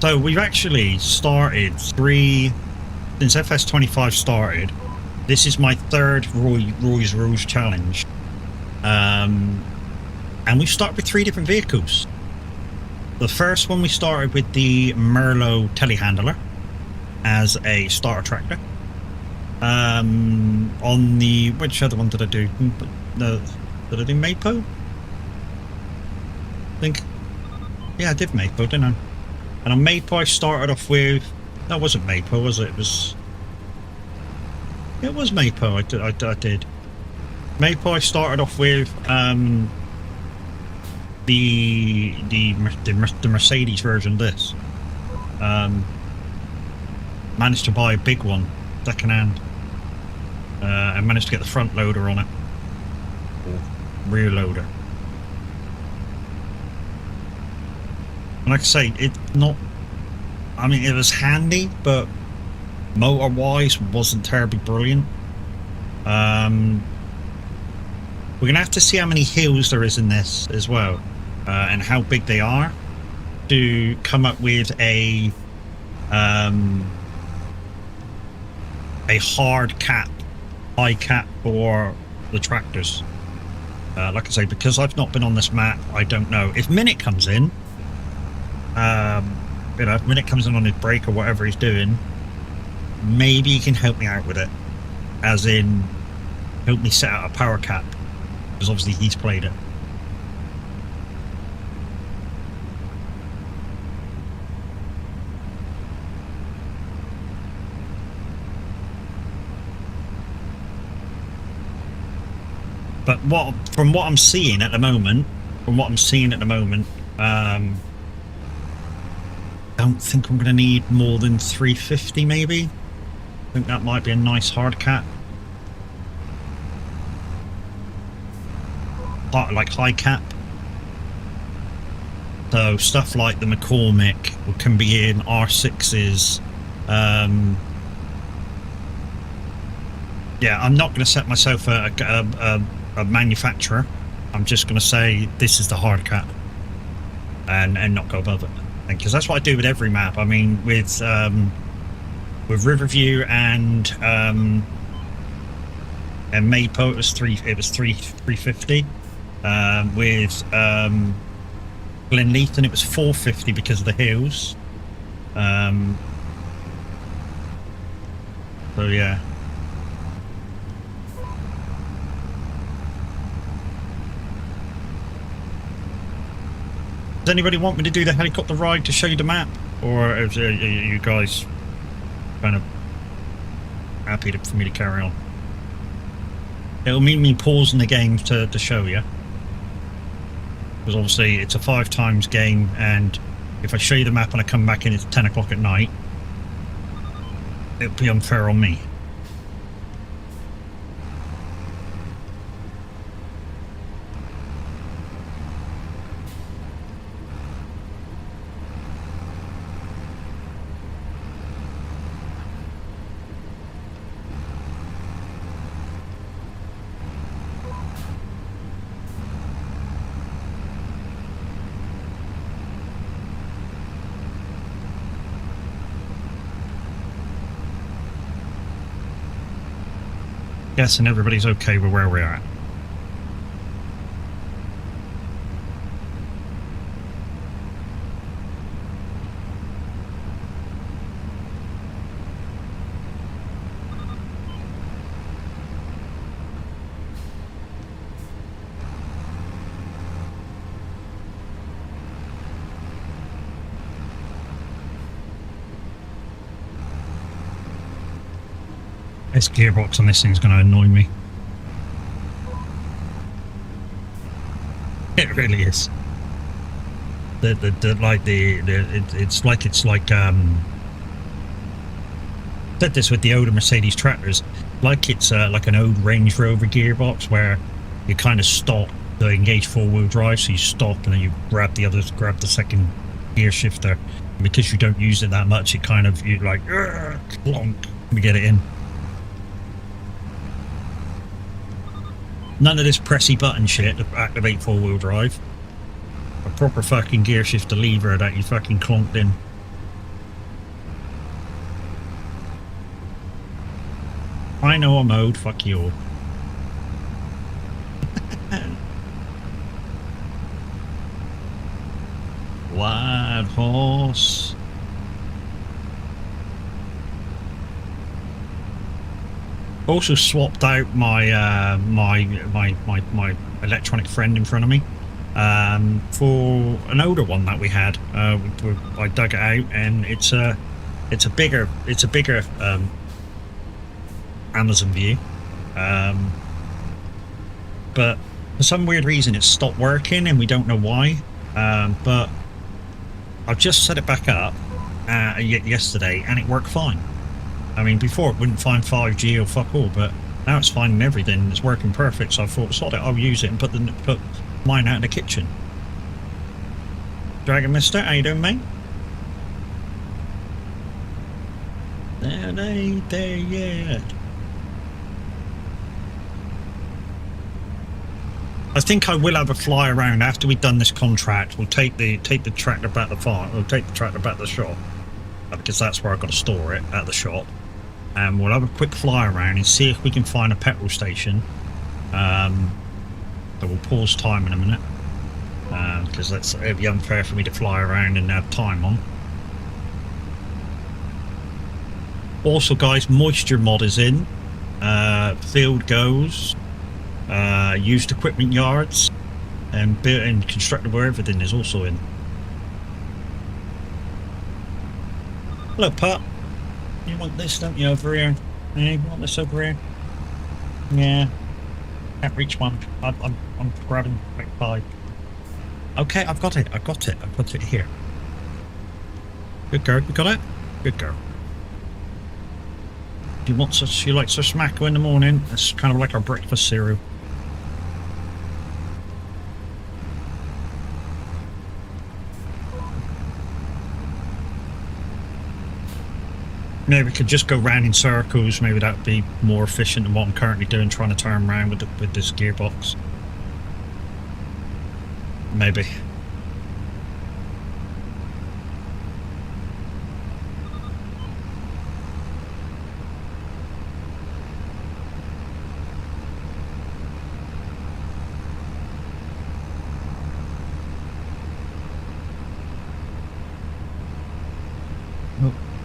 So we've actually started since FS25 started. This is my third Roy's Rules challenge. And we've started with 3 different vehicles. The first one we started with the Merlot telehandler as a starter tractor. On the, which other one did I do? No, did I do Mapo? I think, yeah, I did Mapo, didn't I? And on Mapo I started off with, that wasn't Mapo, was it? It was Mapo. I did. Mapo I started off with the Mercedes version of this. Managed to buy a big one, second hand. I managed to get the front loader on it, or rear loader. And like I say, it's not, I mean, it was handy, but motor wise wasn't terribly brilliant. We're gonna have to see how many hills there is in this as well, and how big they are, to come up with a hard cap, high cap for the tractors. Like I say, because I've not been on this map, I don't know. If Minute comes in, you know, if Minute comes in on his break or whatever he's doing, maybe he can help me out with it, as in help me set out a power cap, because obviously he's played it. But from what I'm seeing at the moment, don't think I'm going to need more than 350 maybe. I think that might be a nice hard cap. Like high cap. So stuff like the McCormick can be in R6s. Yeah, I'm not going to set myself a manufacturer. I'm just going to say this is the hard cap, and not go above it, because that's what I do with every map. I mean, with Riverview and Mapo, it was 350. With Glenleaton, it was 450 because of the hills. So yeah. Does anybody want me to do the helicopter ride to show you the map, or are you guys kind of happy for me to carry on? It'll mean me pausing the game to show you, because obviously it's a 5 times game, and if I show you the map and I come back in it's 10 o'clock at night, it'll be unfair on me. Guessing everybody's okay with where we're at. This gearbox on this thing's going to annoy me. It really is. It's like said this with the older Mercedes tractors, like it's like an old Range Rover gearbox where you kind of stop to engage 4-wheel drive, so you stop and then you grab the second gear shifter. And because you don't use it that much, it kind of, you like clonk to get it in. None of this pressy button shit to activate 4-wheel drive. A proper fucking gear shifter lever that you fucking clonked in. I know a mode, fuck you. Wild horse. Also swapped out my my electronic friend in front of me for an older one that we had. I dug it out, and it's a bigger Amazon View, but for some weird reason it stopped working, and we don't know why. But I've just set it back up yesterday, and it worked fine. I mean, before it wouldn't find 5G or fuck all, but now it's finding everything. It's working perfect. So I thought, sod it, I'll use it and put mine out in the kitchen. Dragon Mister, how you doing, mate? There they there yet. I think I will have a fly around after we've done this contract. We'll take the tractor back to the farm. We'll take the tractor back to the shop, because that's where I've got to store it, at the shop. And we'll have a quick fly around and see if we can find a petrol station. So we'll pause time in a minute, because it'd be unfair for me to fly around and have time on. Also, guys, moisture mod is in. Field goes. Used equipment yards and built and constructible everything is also in. Hello, pup. You want this, don't you, over here? Yeah, you want this over here? Yeah. Can't reach one. I'm grabbing like 5. Okay, I've got it. I've got it here. Good girl. You got it? Good girl. She likes her smacko in the morning. It's kind of like our breakfast cereal. Maybe we could just go round in circles. Maybe that would be more efficient than what I'm currently doing, trying to turn around with this gearbox. Maybe.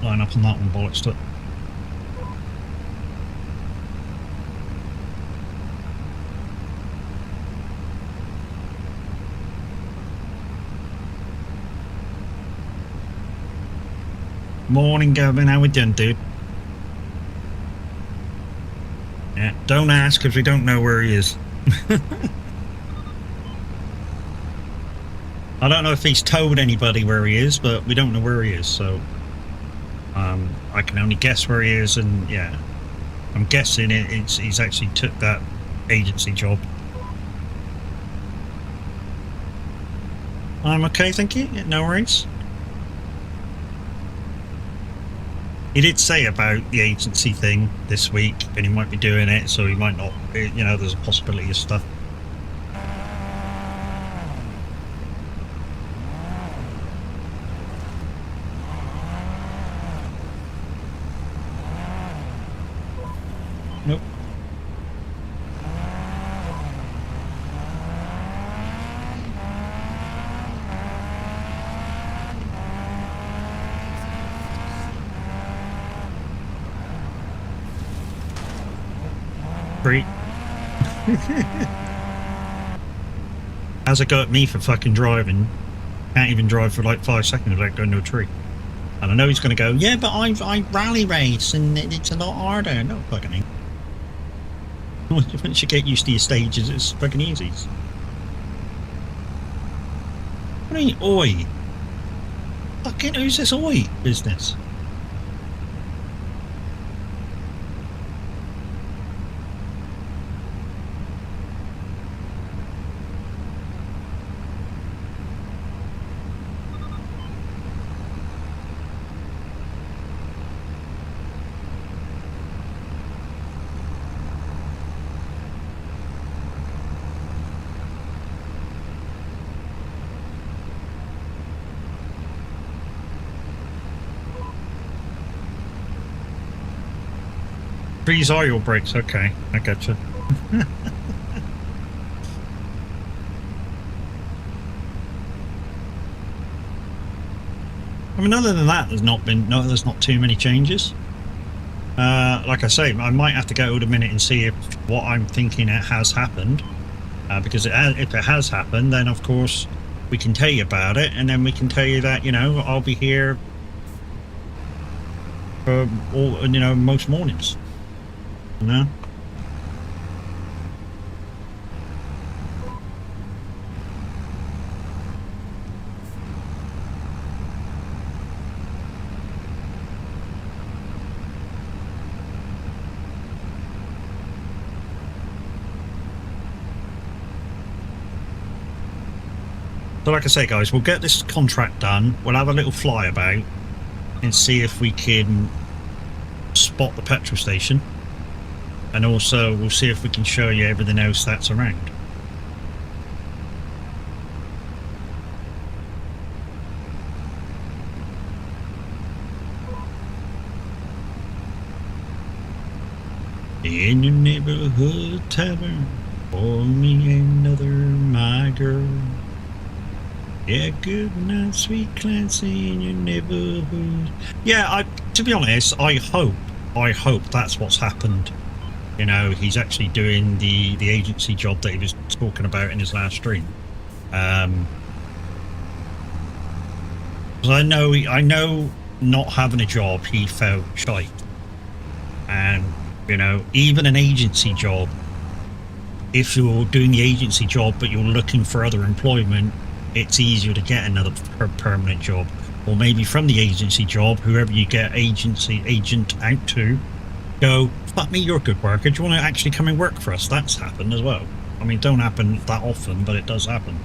Line up on that one, bollocks to it. Morning, Gavin. How we doing, dude? Yeah, don't ask because we don't know where he is. I don't know if he's told anybody where he is, but we don't know where he is, so I can only guess where he is, and yeah, I'm guessing he's actually took that agency job. I'm okay, thank you. No worries. He did say about the agency thing this week, and he might be doing it, so he might not, you know, there's a possibility of stuff. Nope. Great. How's it go at me for fucking driving? Can't even drive for like 5 seconds without going to a tree. And I know he's going to go, yeah, but I rally race and it's a lot harder. No fucking ain't. Once you get used to your stages, it's fucking easy. What ain't oi? Fucking who's this oi business? Trees are your brakes. Okay, I get you. I mean, other than that, there's not too many changes. Like I say, I might have to go out a minute and see if what I'm thinking it has happened. Because if it has happened, then of course we can tell you about it, and then we can tell you that, you know, I'll be here for all, you know, most mornings. You know? So like I say, guys, we'll get this contract done. We'll have a little flyabout and see if we can spot the petrol station. And also, we'll see if we can show you everything else that's around. In your neighborhood tavern, pour me another, my girl. Yeah, good night, sweet Clancy, in your neighborhood. Yeah, to be honest, I hope that's what's happened. You know, he's actually doing the agency job that he was talking about in his last stream. Because I know not having a job, he felt shite. And, you know, even an agency job, if you're doing the agency job but you're looking for other employment, it's easier to get another permanent job. Or maybe from the agency job, whoever you get agent out to, go, fuck me, you're a good worker, do you want to actually come and work for us? That's happened as well. I mean, don't happen that often, but it does happen.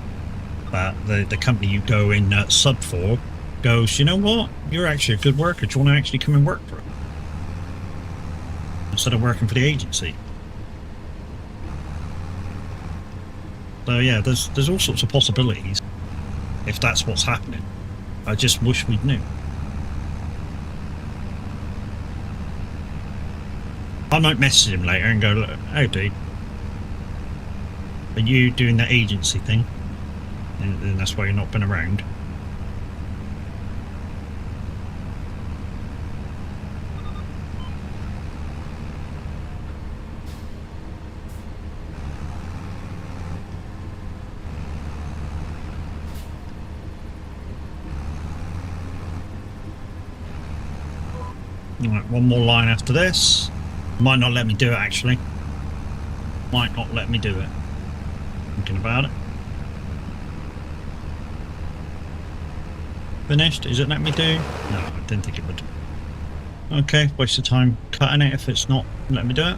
That the company you go in sub for goes, you know what, you're actually a good worker, do you want to actually come and work for us? Instead of working for the agency. So yeah, there's all sorts of possibilities if that's what's happening. I just wish we'd knew. I might message him later and go, look, oh dude, are you doing that agency thing? And that's why you've not been around. Alright, one more line after this. Might not let me do it, actually. Might not let me do it. Thinking about it. Finished? Is it letting me do? No, I didn't think it would. Okay, waste of time cutting it if it's not letting me do it.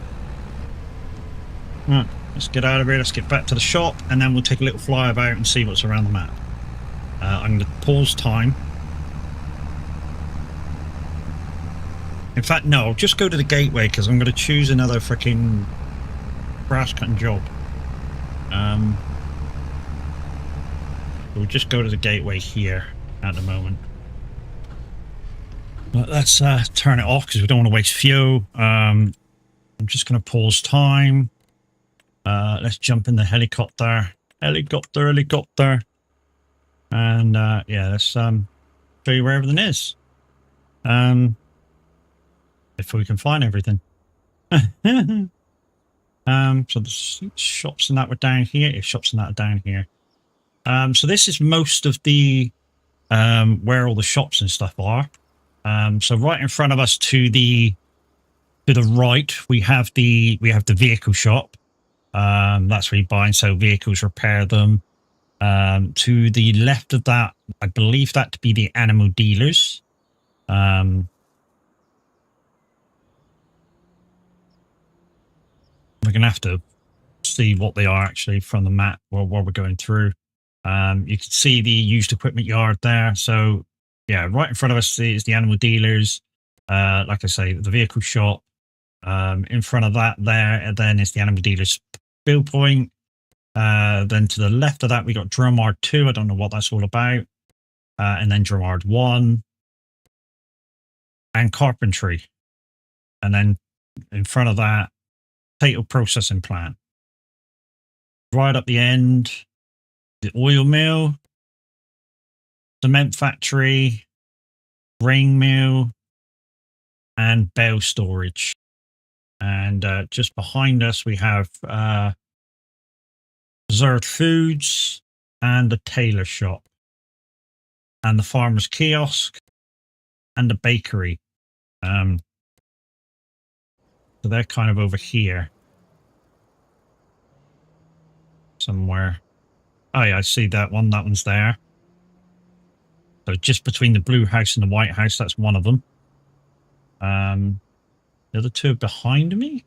Right, let's get out of here. Let's get back to the shop, and then we'll take a little flyabout and see what's around the map. I'm going to pause time. In fact, no, I'll just go to the gateway because I'm going to choose another freaking grass cutting job. We'll just go to the gateway here at the moment. But let's turn it off because we don't want to waste fuel. I'm just going to pause time. Let's jump in the helicopter. Helicopter. And yeah, let's show you where everything is. If we can find everything. So the shops and that were down here. Yeah, shops and that are down here. So this is most of the where all the shops and stuff are. So right in front of us to the right, we have the vehicle shop. That's where you buy and sell vehicles, repair them. To the left of that, I believe that to be the animal dealers. We're going to have to see what they are actually from the map while we're going through. You can see the used equipment yard there. So, yeah, right in front of us is the animal dealers. Like I say, the vehicle shop. In front of that there, and then is the animal dealers build point. Then to the left of that, we got Drumard 2. I don't know what that's all about. And then Drumard 1. And carpentry. And then In front of that, potato processing plant. Right up the end, the oil mill, cement factory, grain mill, and bale storage. And just behind us, we have preserved foods and a tailor shop, and the farmer's kiosk, and the bakery. So they're kind of over here somewhere. Oh yeah, I see that one. That one's there. So just between the blue house and the white house, that's one of them. The other two are behind me.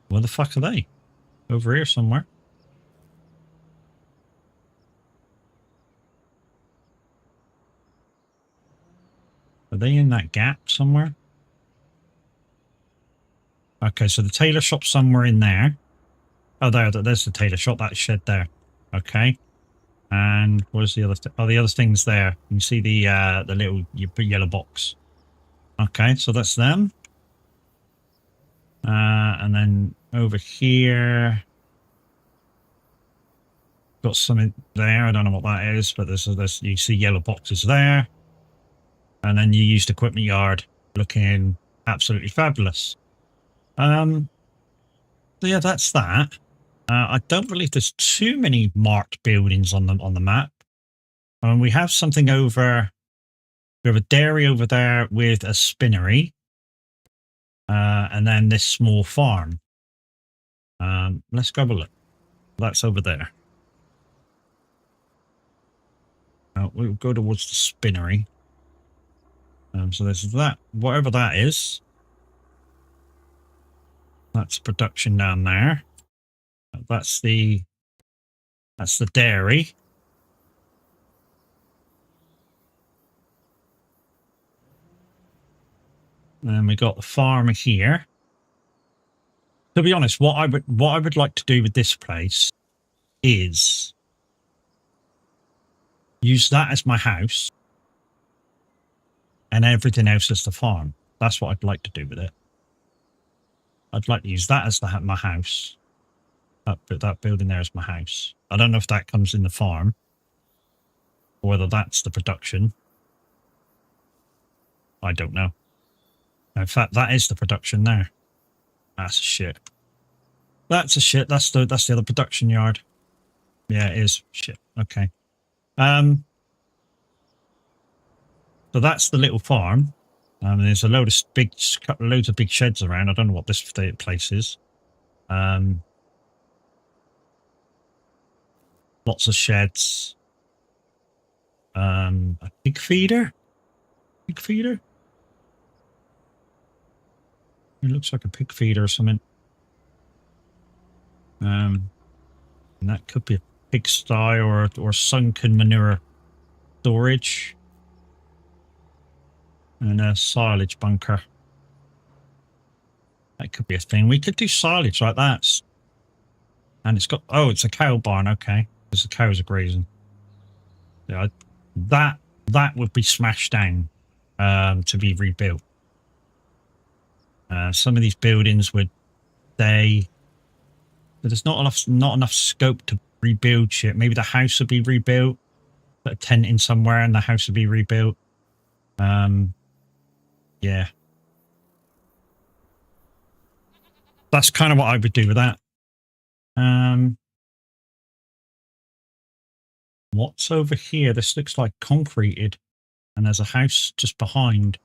Where the fuck are they? Over here somewhere. Are they in that gap somewhere? Okay, so the tailor shop's somewhere in there. Oh, there's the tailor shop, that shed there. Okay. And where's the other? The other thing's there. You can see the little yellow box. Okay, so that's them. And then over here, got something there. I don't know what that is, but there's you see yellow boxes there. And then you used equipment yard, looking absolutely fabulous. So yeah, that's that. I don't believe there's too many marked buildings on the map. We have something over. We have a dairy over there with a spinnery, and then this small farm. Let's go have a look. That's over there. We'll go towards the spinnery. So there's that. Whatever that is. That's production down there. That's the dairy. And we got the farm here. To be honest, what I would like to do with this place is use that as my house and everything else as the farm. That's what I'd like to do with it. I'd like to use that as my house. That building there is my house. I don't know if that comes in the farm or whether that's the production. I don't know. In fact, that is the production there. That's a shit. That's a shit. That's the other production yard. Yeah, it is shit. Okay. So that's the little farm. There's a loads of big sheds around. I don't know what this place is. Lots of sheds. A pig feeder. Pig feeder. It looks like a pig feeder or something. And that could be a pigsty or sunken manure storage. And a silage bunker. That could be a thing. We could do silage like that. And it's got... Oh, it's a cow barn. Okay. Because the cows are grazing. Yeah, that would be smashed down to be rebuilt. Some of these buildings would stay... But there's not enough scope to rebuild shit. Maybe the house would be rebuilt. Put a tent in somewhere and the house would be rebuilt. Yeah. That's kind of what I would do with that. What's over here? This looks like concreted. And there's a house just behind.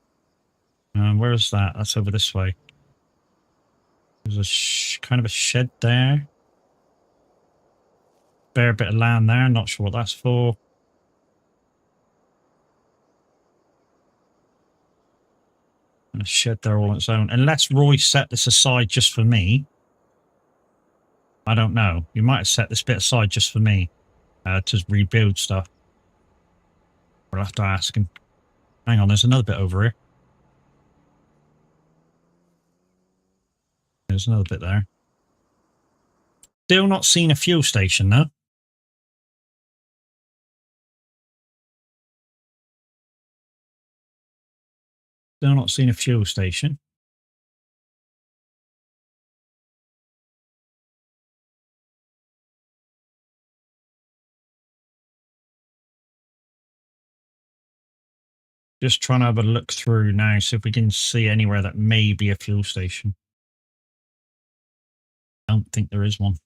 Where is that? That's over this way. There's a kind of a shed there. Bare bit of land there. Not sure what that's for. And a shed there all on its own. Unless Roy set this aside just for me. I don't know. You might have set this bit aside just for me. To rebuild stuff. We'll have to ask him. Hang on, there's another bit over here. There's another bit there. Still not seen a fuel station, though. Still not seen a fuel station. Just trying to have a look through now, see if we can see anywhere that may be a fuel station. I don't think there is one.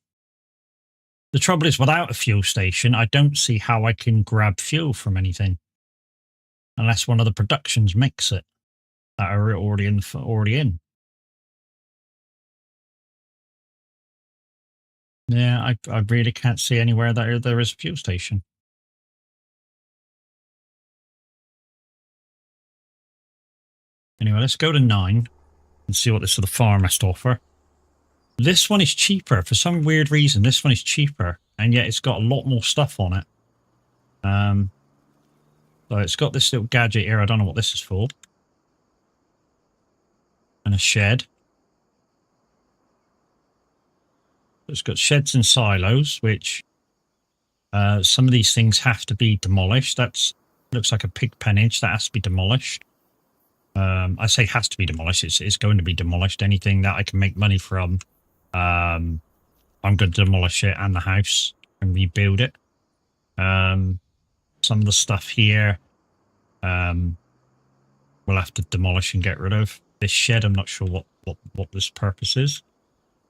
The trouble is, without a fuel station, I don't see how I can grab fuel from anything. Unless one of the productions makes it that are already in. Yeah, I really can't see anywhere that there is a fuel station. Anyway, let's go to 9 and see what this other farm has to offer. This one is cheaper. For some weird reason, this one is cheaper, and yet it's got a lot more stuff on it. So it's got this little gadget here. I don't know what this is for. And a shed. It's got sheds and silos, which some of these things have to be demolished. That looks like a pig penage. That has to be demolished. I say has to be demolished. It's going to be demolished. Anything that I can make money from, I'm going to demolish it and the house and rebuild it. Some of the stuff here we'll have to demolish and get rid of. This shed, I'm not sure what this purpose is.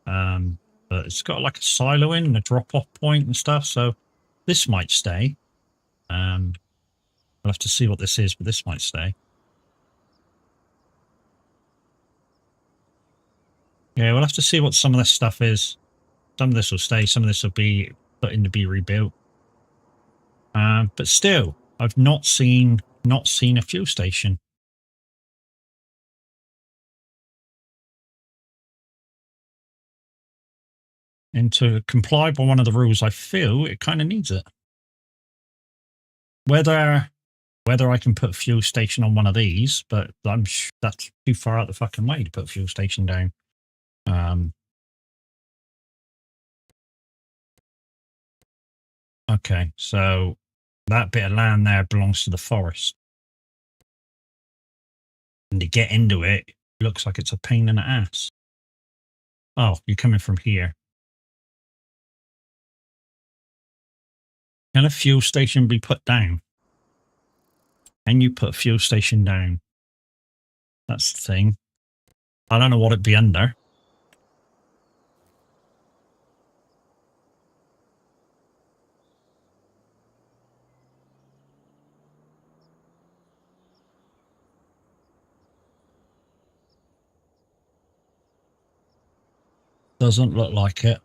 But it's got like a silo in and a drop-off point and stuff, so this might stay. We'll have to see what this is, but this might stay. Yeah, we'll have to see what some of this stuff is. Some of this will stay, some of this will be put in to be rebuilt. But still, I've not seen a fuel station. And to comply by one of the rules, I feel it kind of needs it. Whether I can put a fuel station on one of these, but that's too far out the fucking way to put a fuel station down. Okay, so that bit of land there belongs to the forest. And to get into it, looks like it's a pain in the ass. Oh, you're coming from here. Can a fuel station be put down? Can you put a fuel station down? That's the thing. I don't know what it'd be under. Doesn't look like it.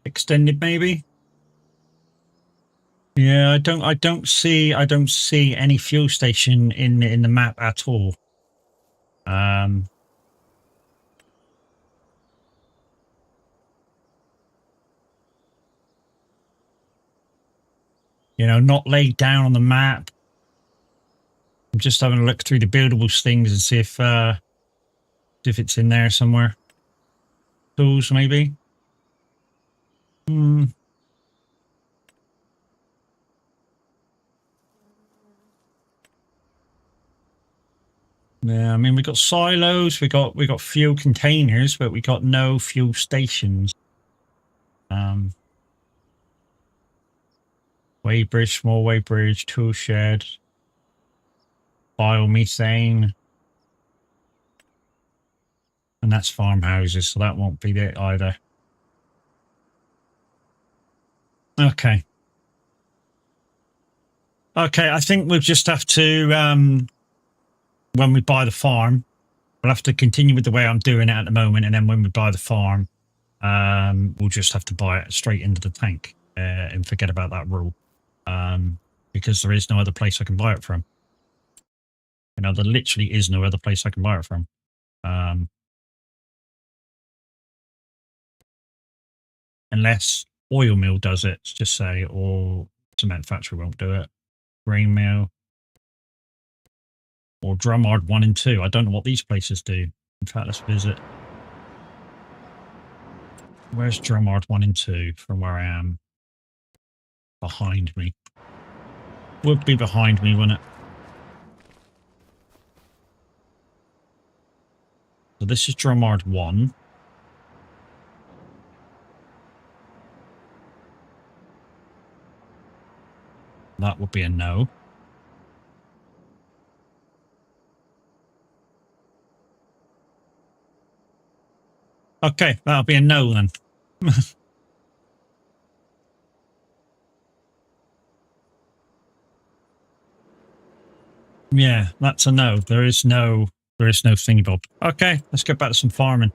Extended maybe? Yeah, I don't see any fuel station in the map at all. You know, not laid down on the map. I'm just having a look through the buildables things and see if it's in there somewhere. Tools maybe. Yeah, I mean, we got silos, we got fuel containers, but we got no fuel stations. Weighbridge, small weighbridge, tool shed, biomethane, and that's farmhouses, so that won't be there either. Okay. Okay, I think we'll just have to, when we buy the farm, we'll have to continue with the way I'm doing it at the moment, and then when we buy the farm, we'll just have to buy it straight into the tank and forget about that rule, because there is no other place I can buy it from. You know, there literally is no other place I can buy it from. Unless Oil Mill does it, just say, or Cement factory won't do it. Grain mill. Or Drummond 1 and 2. I don't know what these places do. In fact, let's visit. Where's Drummond 1 and 2 from where I am? Behind me. Would be behind me, wouldn't it? So this is Drummond 1. That would be a no. Okay, that'll be a no then. Yeah, that's a no. There is no thingy bob. Okay, let's get back to some farming.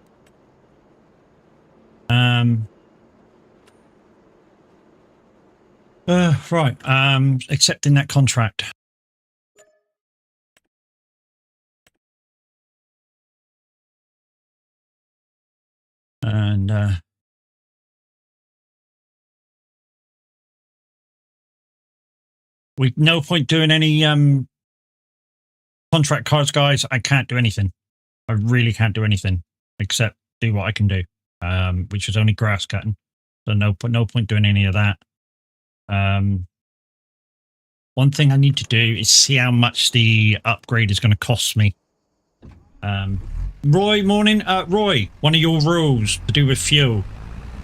Right. Accepting that contract. And we no point doing any contract cards, guys. I can't do anything. I really can't do anything except do what I can do, which is only grass cutting. So no point doing any of that. One thing I need to do is see how much the upgrade is going to cost me. Roy, morning. Roy, one of your rules to do with fuel.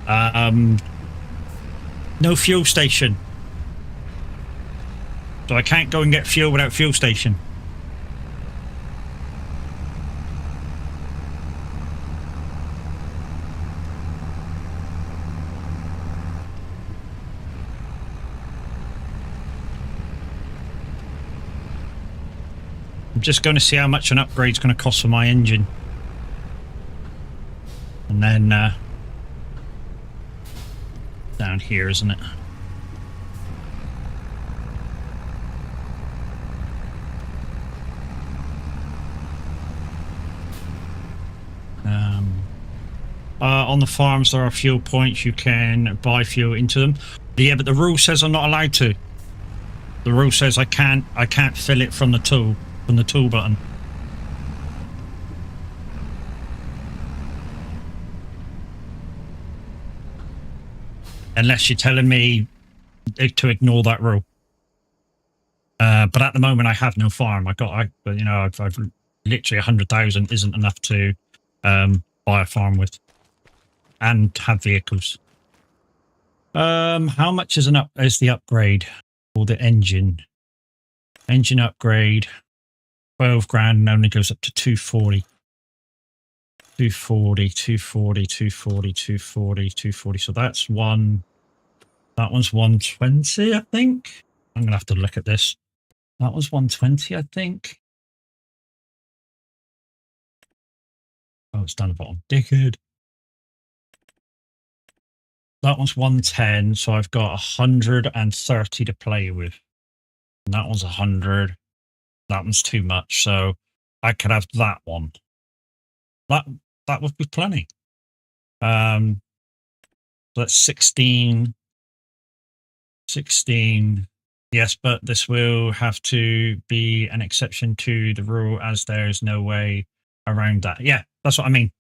No fuel station. So I can't go and get fuel without fuel station. I'm just going to see how much an upgrade's going to cost for my engine. And then down here, isn't it? On the farms, there are fuel points. You can buy fuel into them. Yeah, but the rule says I'm not allowed to. The rule says I can't fill it from the tool button. Unless you're telling me to ignore that rule. But at the moment, I have no farm. I've literally 100,000 isn't enough to buy a farm with and have vehicles. How much is the upgrade for the engine? Engine upgrade, 12 grand, and only goes up to 240. 240. So that's one. That one's 120, I think. I'm gonna have to look at this. That was 120, I think. Oh, it's down the bottom. Dickhead. That one's 110, so I've got 130 to play with. And that one's 100. That one's too much, so I could have that one. That would be plenty. That's 16. 16. Yes, but this will have to be an exception to the rule, as there's no way around that. Yeah, that's what I mean.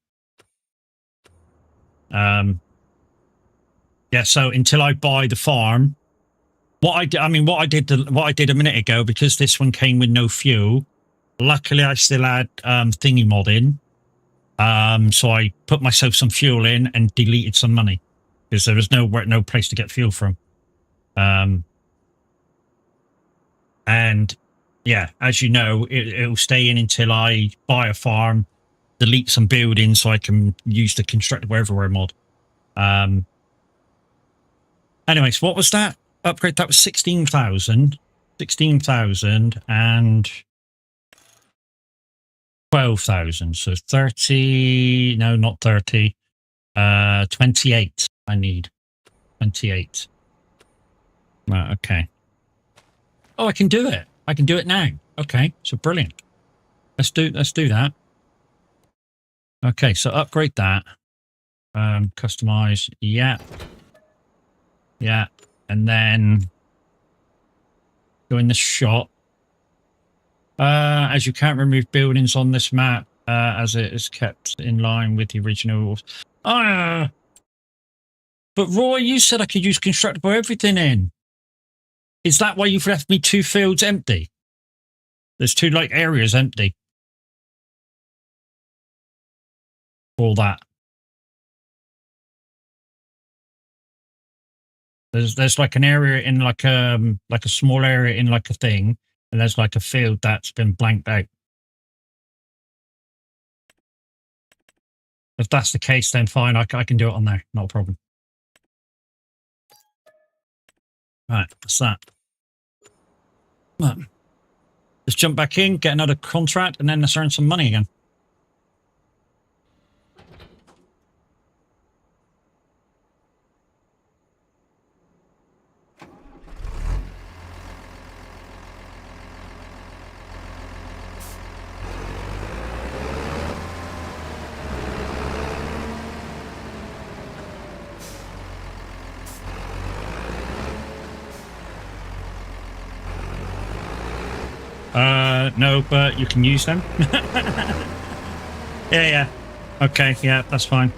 Yeah, so until I buy the farm, what I did a minute ago, because this one came with no fuel. Luckily, I still had thingy mod in, so I put myself some fuel in and deleted some money because there was no place to get fuel from. And yeah, as you know, it'll stay in until I buy a farm, delete some buildings so I can use the constructible everywhere mod. Anyways, what was that upgrade? That was 16,000 and 12,000. So 30, no, not 30, 28 I need. 28. Right, okay. Oh, I can do it. I can do it now. Okay, so brilliant. Let's do that. Okay, so upgrade that. Customize, yeah. Yeah, and then Join the shot. As you can't remove buildings on this map, as it is kept in line with the original rules. But Roy, you said I could use constructible everything in. Is that why you've left me 2 fields empty? There's 2 like areas empty. All that. There's like an area in like a small area in like a thing, and there's like a field that's been blanked out. If that's the case, then fine. I can do it on there. Not a problem. Right, what's that? Right. Let's jump back in, get another contract, and then let's earn some money again. No, but you can use them. Yeah. Okay, yeah, that's fine.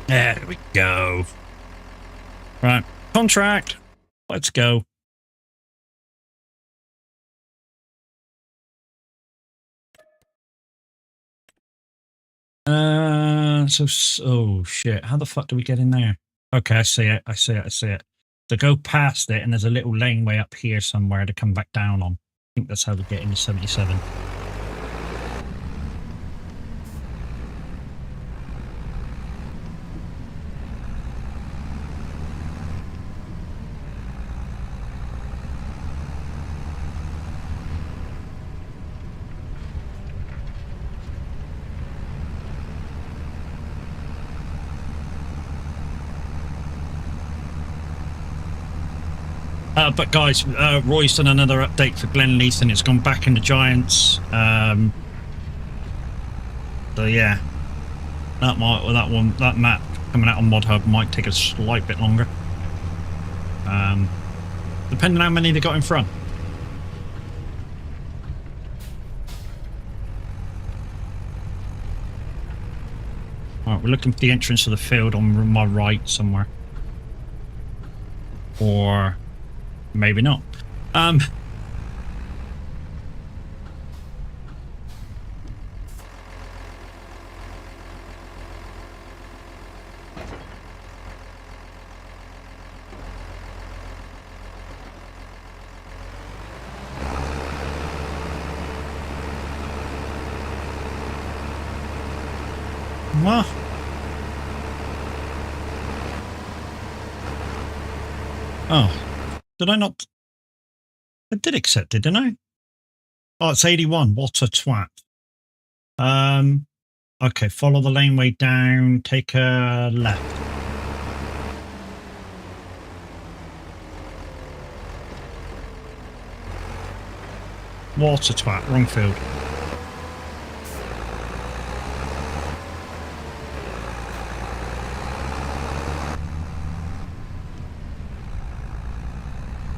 There we go. Right, contract. Let's go. Oh shit, how the fuck do we get in there? Okay, I see it. So go past it, and there's a little laneway up here somewhere to come back down on. I think that's how we get into 77. But guys, Roy's done another update for Glenleith, and it's gone back into Giants. So yeah, that map coming out on Mod Hub might take a slight bit longer, depending on how many they got in front. Alright, we're looking for the entrance of the field on my right somewhere, or maybe not. Well, oh. Did I not? I did accept it, didn't I? Oh, it's 81. What a twat. Okay, follow the laneway down, take a left. What a twat, wrong field.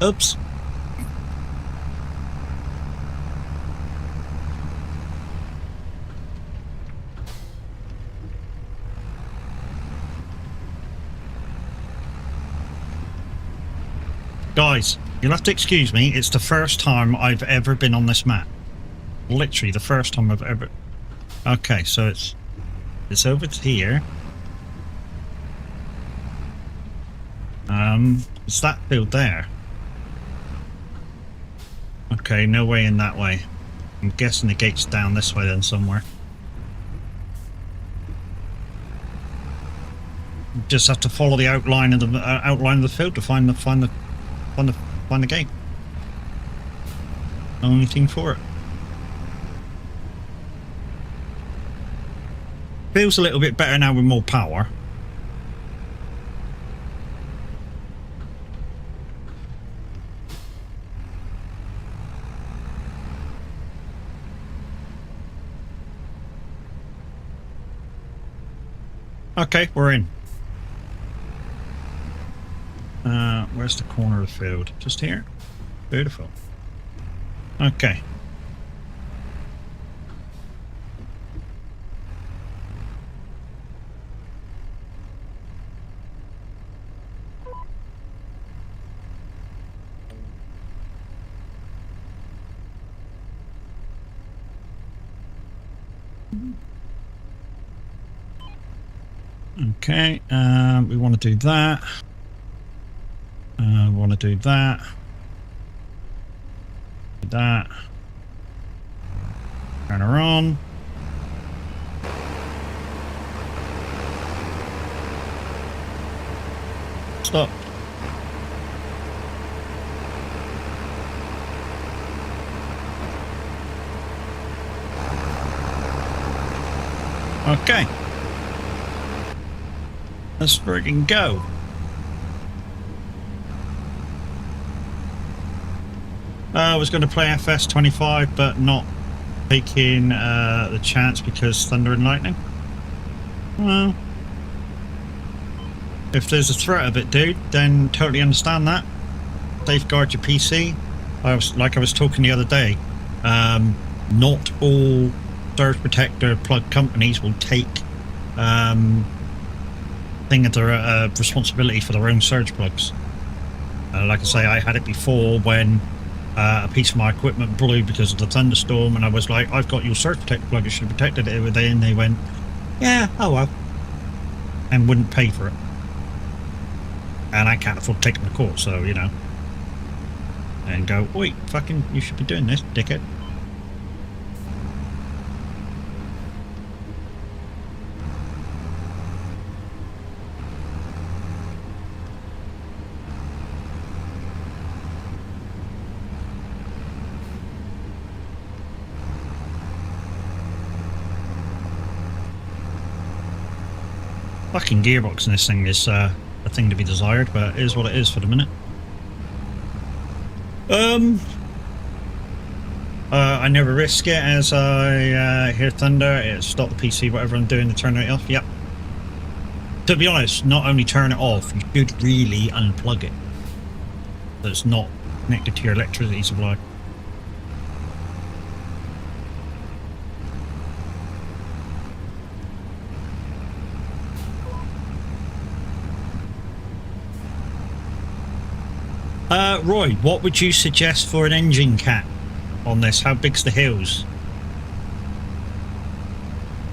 Oops. Guys, you'll have to excuse me. It's the first time I've ever been on this map. Literally the first time I've ever... Okay, so it's over here. It's that field there. Okay, no way in that way. I'm guessing the gate's down this way then somewhere. Just have to follow the outline of the field to find the gate. Only thing for it. Feels a little bit better now with more power. Okay, we're in. Where's the corner of the field? Just here? Beautiful. Okay. Okay, we want to do that. We want to do that. Do that. Turn her on. Stop. Okay. Let's friggin' go. I was going to play FS25, but not taking the chance because Thunder and Lightning. Well, if there's a threat of it, dude, then totally understand that. Safeguard your PC. I was talking the other day. Not all surge protector plug companies will take responsibility for their own surge plugs. Like I say, I had it before when a piece of my equipment blew because of the thunderstorm, and I was like, I've got your surge protector plug, you should have protected it with it, and they went, yeah, oh well, and wouldn't pay for it. And I can't afford to take them to court, so, you know, and go, wait, fucking, you should be doing this, dickhead. Fucking gearbox in this thing is a thing to be desired, but it is what it is for the minute. I never risk it as I hear thunder. It stop the PC, whatever I'm doing, to turn it off. Yep. To be honest, not only turn it off, you should really unplug it. So it's not connected to your electricity supply. Roy, what would you suggest for an engine cap on this? How big's the hills?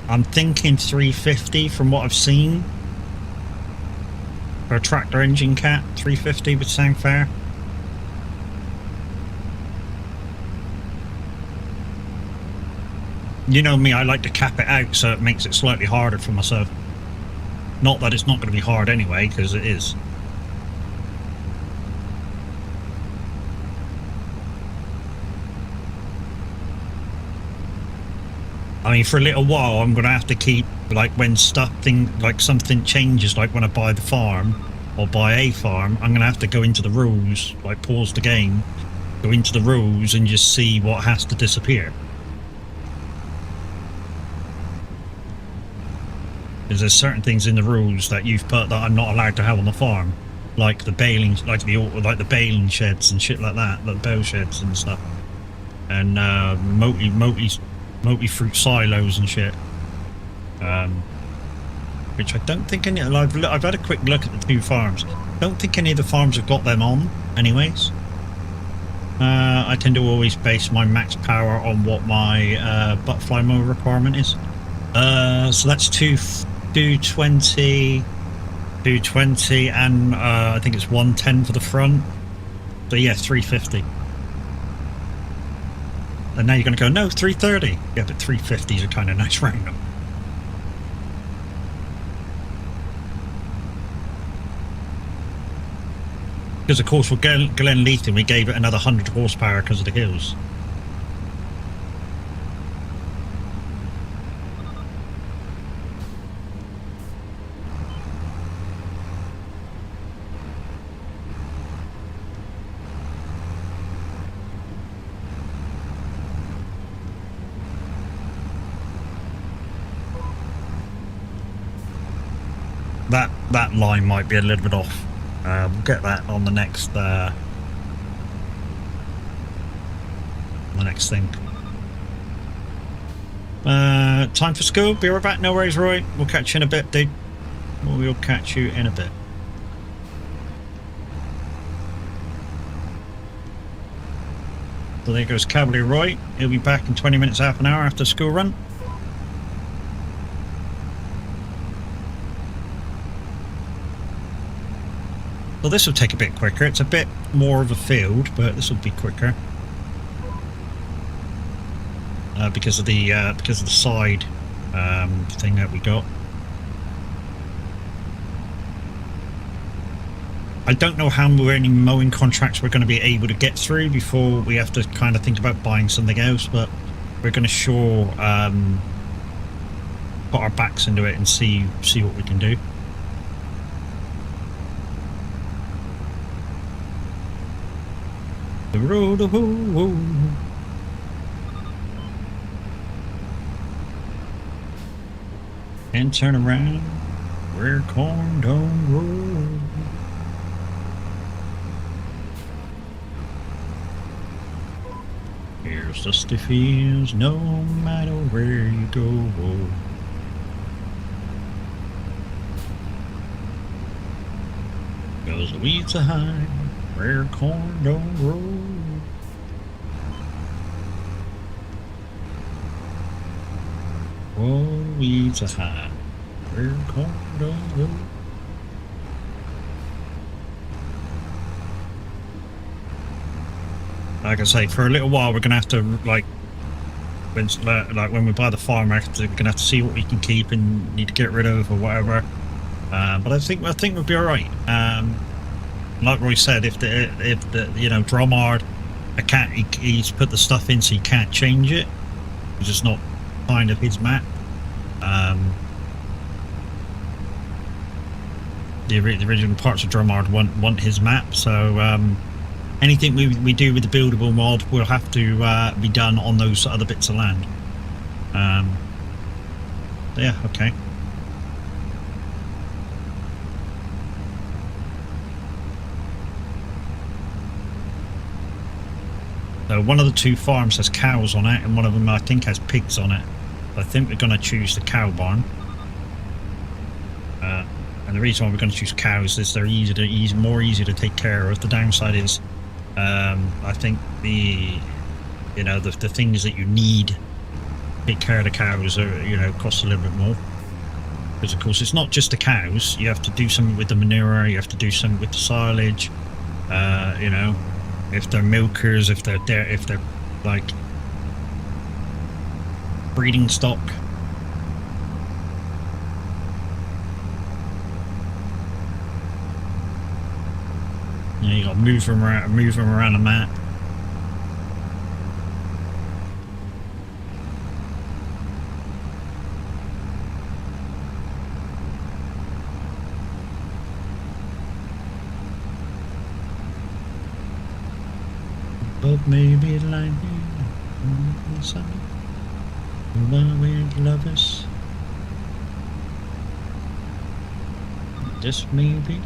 I'm thinking 350 from what I've seen. For a tractor engine cap, 350 would sound fair. You know me, I like to cap it out so it makes it slightly harder for myself. Not that it's not going to be hard anyway, because it is. I mean, for a little while, I'm going to have to keep, like, when something changes, like when I buy the farm, or buy a farm, I'm going to have to go into the rules, like, pause the game, go into the rules and just see what has to disappear. Because there's certain things in the rules that you've put that I'm not allowed to have on the farm, like the baling, like the baling sheds and shit like that, like bale sheds and stuff, and multi-fruit silos and shit, which I don't think any. I've had a quick look at the two farms. Don't think any of the farms have got them on, anyways. I tend to always base my max power on what my butterfly mower requirement is. So that's 220, and I think it's 110 for the front. So yeah, 350. And now you're going to go, no, 330. Yeah, but 350s are kind of nice round up. Because, of course, for Glen Leatham, we gave it another 100 horsepower because of the hills. that line might be a little bit off. We'll get that on the next thing. Time for school. Be right back. No worries, Roy. We'll catch you in a bit, dude. We'll catch you in a bit. So there goes Cavalier Roy. He'll be back in 20 minutes, half an hour after school run. So this will take a bit quicker. It's a bit more of a field, but this will be quicker because of the side thing that we got. I don't know how many mowing contracts we're going to be able to get through before we have to kind of think about buying something else, but we're going to sure put our backs into it and see what we can do. The road, and turn around where corn don't grow. Here's dusty fields, no matter where you go. Cause the weeds are high where corn don't grow. Oh, weeds are high where corn don't grow. Like I say, for a little while we're gonna have to when we buy the farm, we're gonna have to see what we can keep and need to get rid of or whatever. But I think we'll be all right. Like Roy said, if the Dromard, he's put the stuff in so you can't change it. It's just not kind of his map. The original parts of Dromard want his map, so anything we do with the buildable mod will have to be done on those other bits of land. Yeah, okay. So one of the two farms has cows on it, and one of them I think has pigs on it. I think we're going to choose the cow barn. And the reason why we're going to choose cows is they're more easy to take care of. The downside is, I think the things that you need to take care of the cows are cost a little bit more. Because of course it's not just the cows. You have to do something with the manure. You have to do something with the silage. If they're milkers, if they're like breeding stock. You got to move them around the map. But maybe lightning on the sun, one with lovers. Just maybe.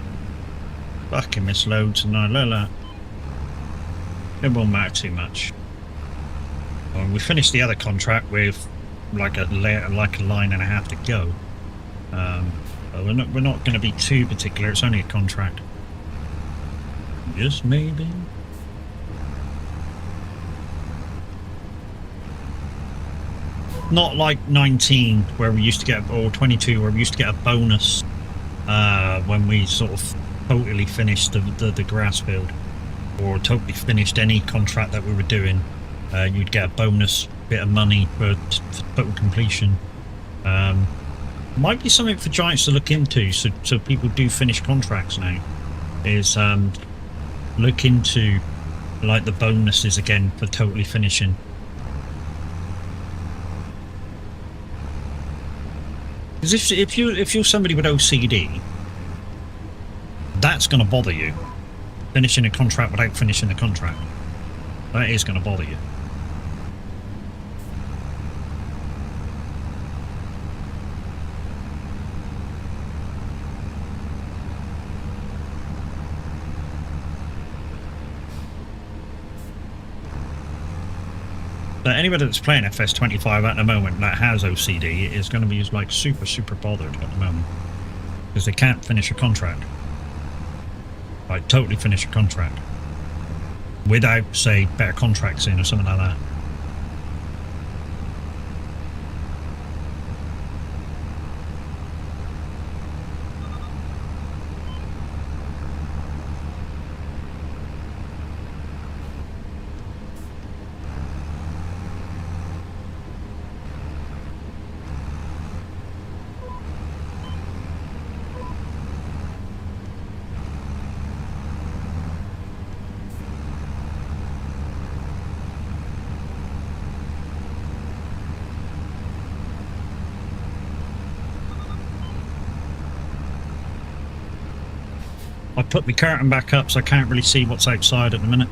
Fucking miss loads and Lola. It won't matter too much. Well, we finished the other contract with like a line and a half to go. But we're not going to be too particular. It's only a contract. Just maybe. Not like 19 where we used to get, or 22 where we used to get a bonus when we sort of totally finished the grass field, or totally finished any contract that we were doing. You'd get a bonus bit of money for total completion. Might be something for Giants to look into, so people do finish contracts now, is look into like the bonuses again for totally finishing. Because if you're somebody with OCD, that's going to bother you. Finishing a contract without finishing the contract. That is going to bother you. But anybody that's playing FS25 at the moment that has OCD is going to be like super bothered at the moment because they can't finish a contract. Like totally finish a contract without, say, better contracts in or something like that. I put my curtain back up so I can't really see what's outside at the minute.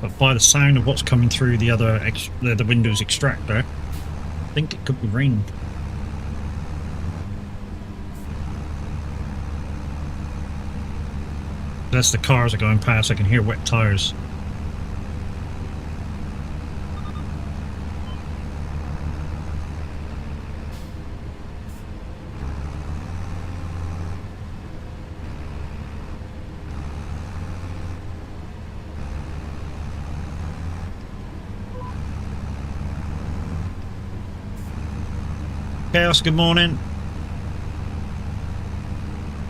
But by the sound of what's coming through the other the Windows extractor, I think it could be raining. As the cars are going past, I can hear wet tires. Chaos, good morning.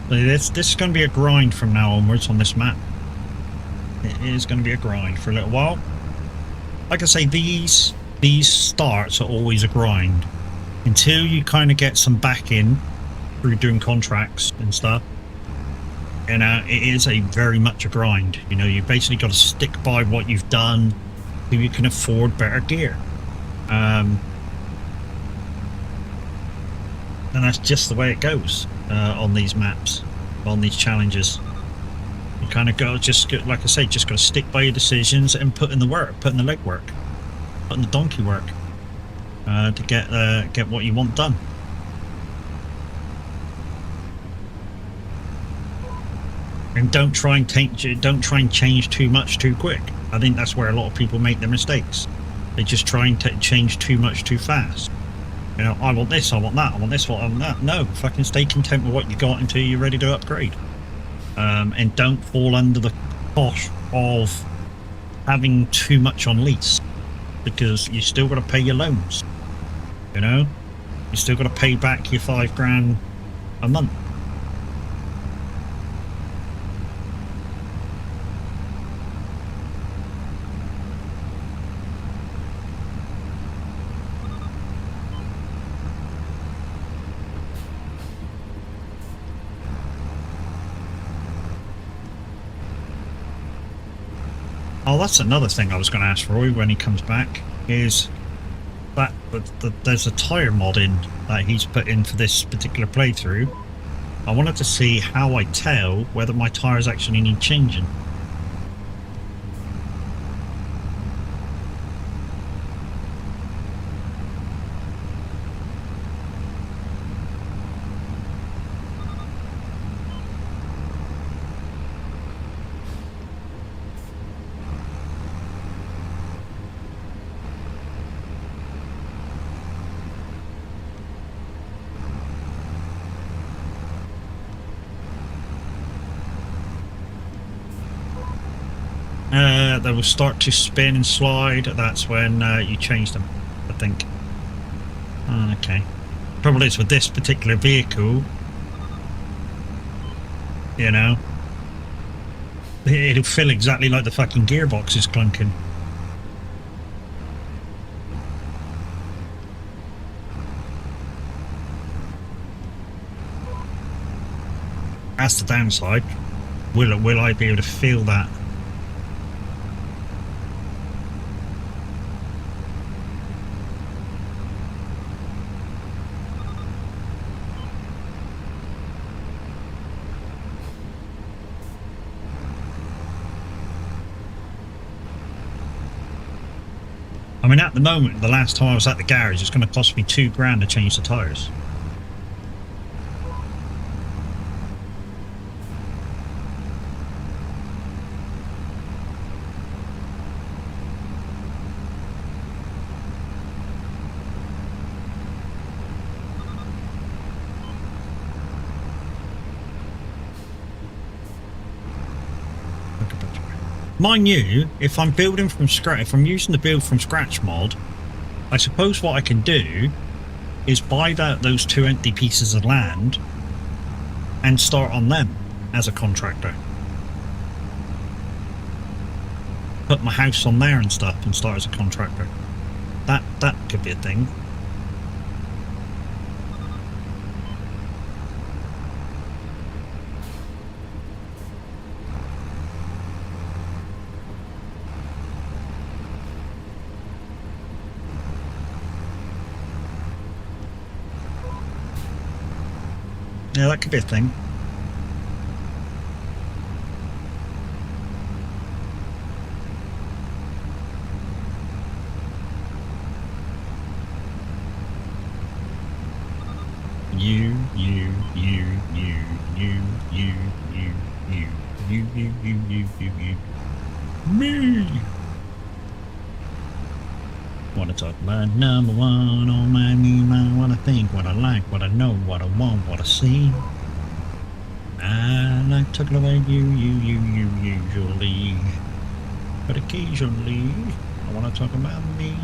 This is going to be a grind from now onwards on this map. It is going to be a grind for a little while. Like I say, these starts are always a grind until you kind of get some back in through doing contracts and stuff. And it is very much a grind. You know, you basically got to stick by what you've done so you can afford better gear. And that's just the way it goes on these maps, on these challenges. You kind of go, like I say, just got to stick by your decisions and put in the work, put in the legwork, put in the donkey work to get what you want done. And don't try and change too much too quick. I think that's where a lot of people make their mistakes. They just try and change too much too fast. You know, I want this, I want that, I want this, I want that. No, fucking stay content with what you got until you're ready to upgrade. And don't fall under the cosh of having too much on lease, because you still got to pay your loans. You know, you still got to pay back your $5,000 a month. Oh, that's another thing I was going to ask Roy when he comes back, is that there's a tyre mod in that he's put in for this particular playthrough. I wanted to see how I tell whether my tyres actually need changing. They will start to spin and slide. That's when you change them, I think. Okay. Trouble is with this particular vehicle, you know, it'll feel exactly like the fucking gearbox is clunking. That's the downside. Will I be able to feel that? I mean, at the moment, the last time I was at the garage, it's going to cost me $2,000 to change the tyres. Mind you, if I'm building from scratch, if I'm using the build from scratch mod, I suppose what I can do is buy those 2 empty pieces of land and start on them as a contractor. Put my house on there and stuff and start as a contractor. That could be a thing. Yeah, that could be a thing. You. Me. Wanna talk about number one on my mind, what I think, what I like, what I know, what I want, what I see. I like talking about you usually, but occasionally I wanna talk about me.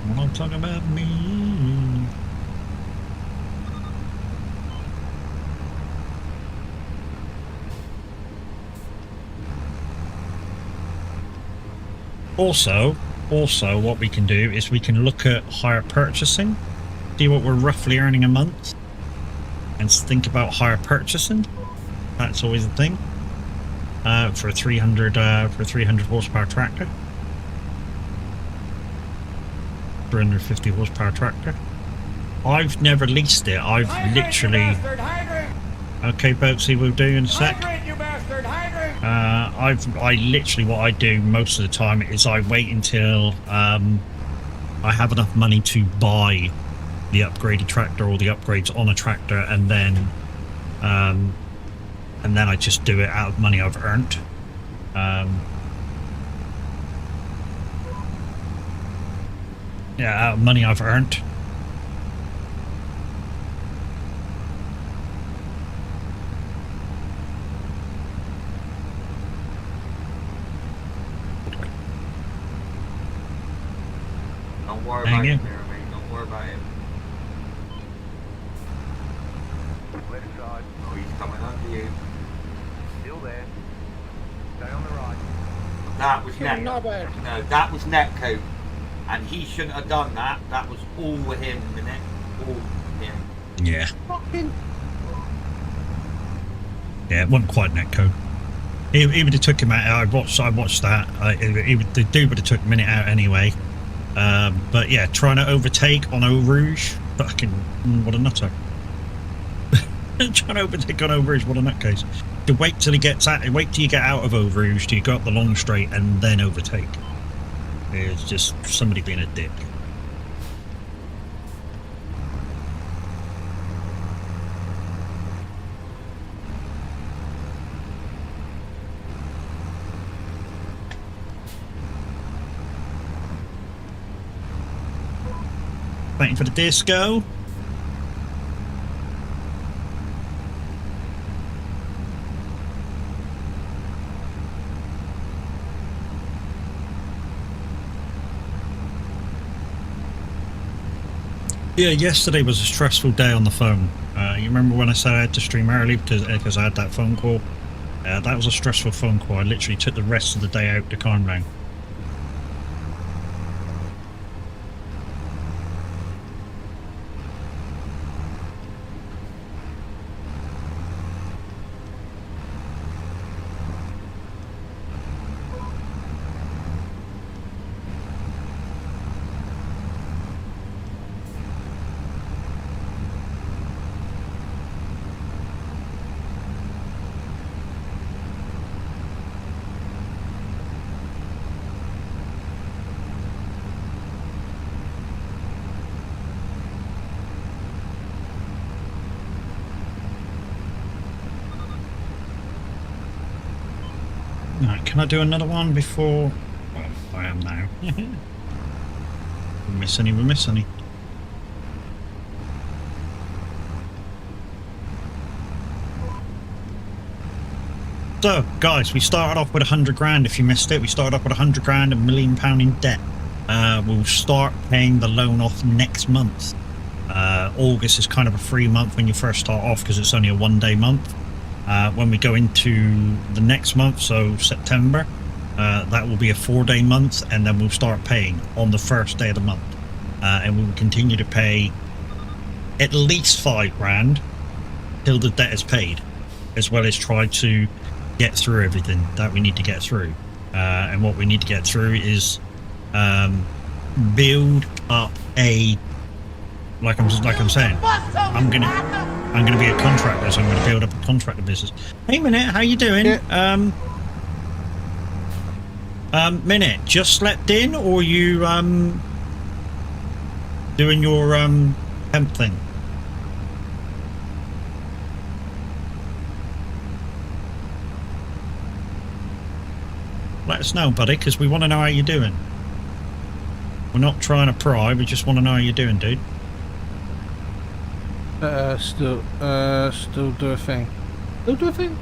I wanna talk about me. Also, what we can do is we can look at hire purchasing, see what we're roughly earning a month, and think about hire purchasing. That's always a thing. For a 300 horsepower tractor, 350 horsepower tractor. I've never leased it. I've literally. Okay, Boatsy, we'll do in a sec. I literally, what I do most of the time is I wait until I have enough money to buy the upgraded tractor or the upgrades on a tractor, and then I just do it out of money I've earned. Yeah, out of money I've earned. Don't worry about him, mate. Don't worry about him. Left side, Oh, he's coming under you. still there. Stay on the right. That was Net. No, that was Netco. And he shouldn't have done that. That was all him, innit? All him. Yeah. Yeah, it wasn't quite netcode. He would have took him out. I watched that. The dude would have took a minute out anyway. But yeah, trying to overtake on Eau Rouge, fucking what a nutter. Trying to overtake on Eau Rouge, what a nutcase. To wait till he gets out, wait till you get out of Eau Rouge, till you go up the long straight, and then overtake. It's just somebody being a dick. Waiting for the disco. Yeah, yesterday was a stressful day on the phone. You remember when I said I had to stream early because I had that phone call? That was a stressful phone call. I literally took the rest of the day out to calm down. Right, can I do another one before? Well, I am now. We miss any, we miss any. So, guys, we started off with 100 grand. If you missed it, we started off with 100 grand, £1 million in debt. We'll start paying the loan off next month. August is kind of a free month when you first start off because it's only a one-day month. When we go into the next month, so September, that will be a 4-day month, and then we'll start paying on the first day of the month. And we will continue to pay at least 5 grand till the debt is paid, as well as try to get through everything that we need to get through. And what we need to get through is build up a, like I'm saying, I'm gonna be a contractor, so I'm gonna build up a contractor business. Hey Minute, how you doing? Yeah. Minute, just slept in, or you doing your hemp thing? Let us know, buddy, because we want to know how you're doing. We're not trying to pry, we just want to know how you're doing, dude. Still do a thing. Still do a thing?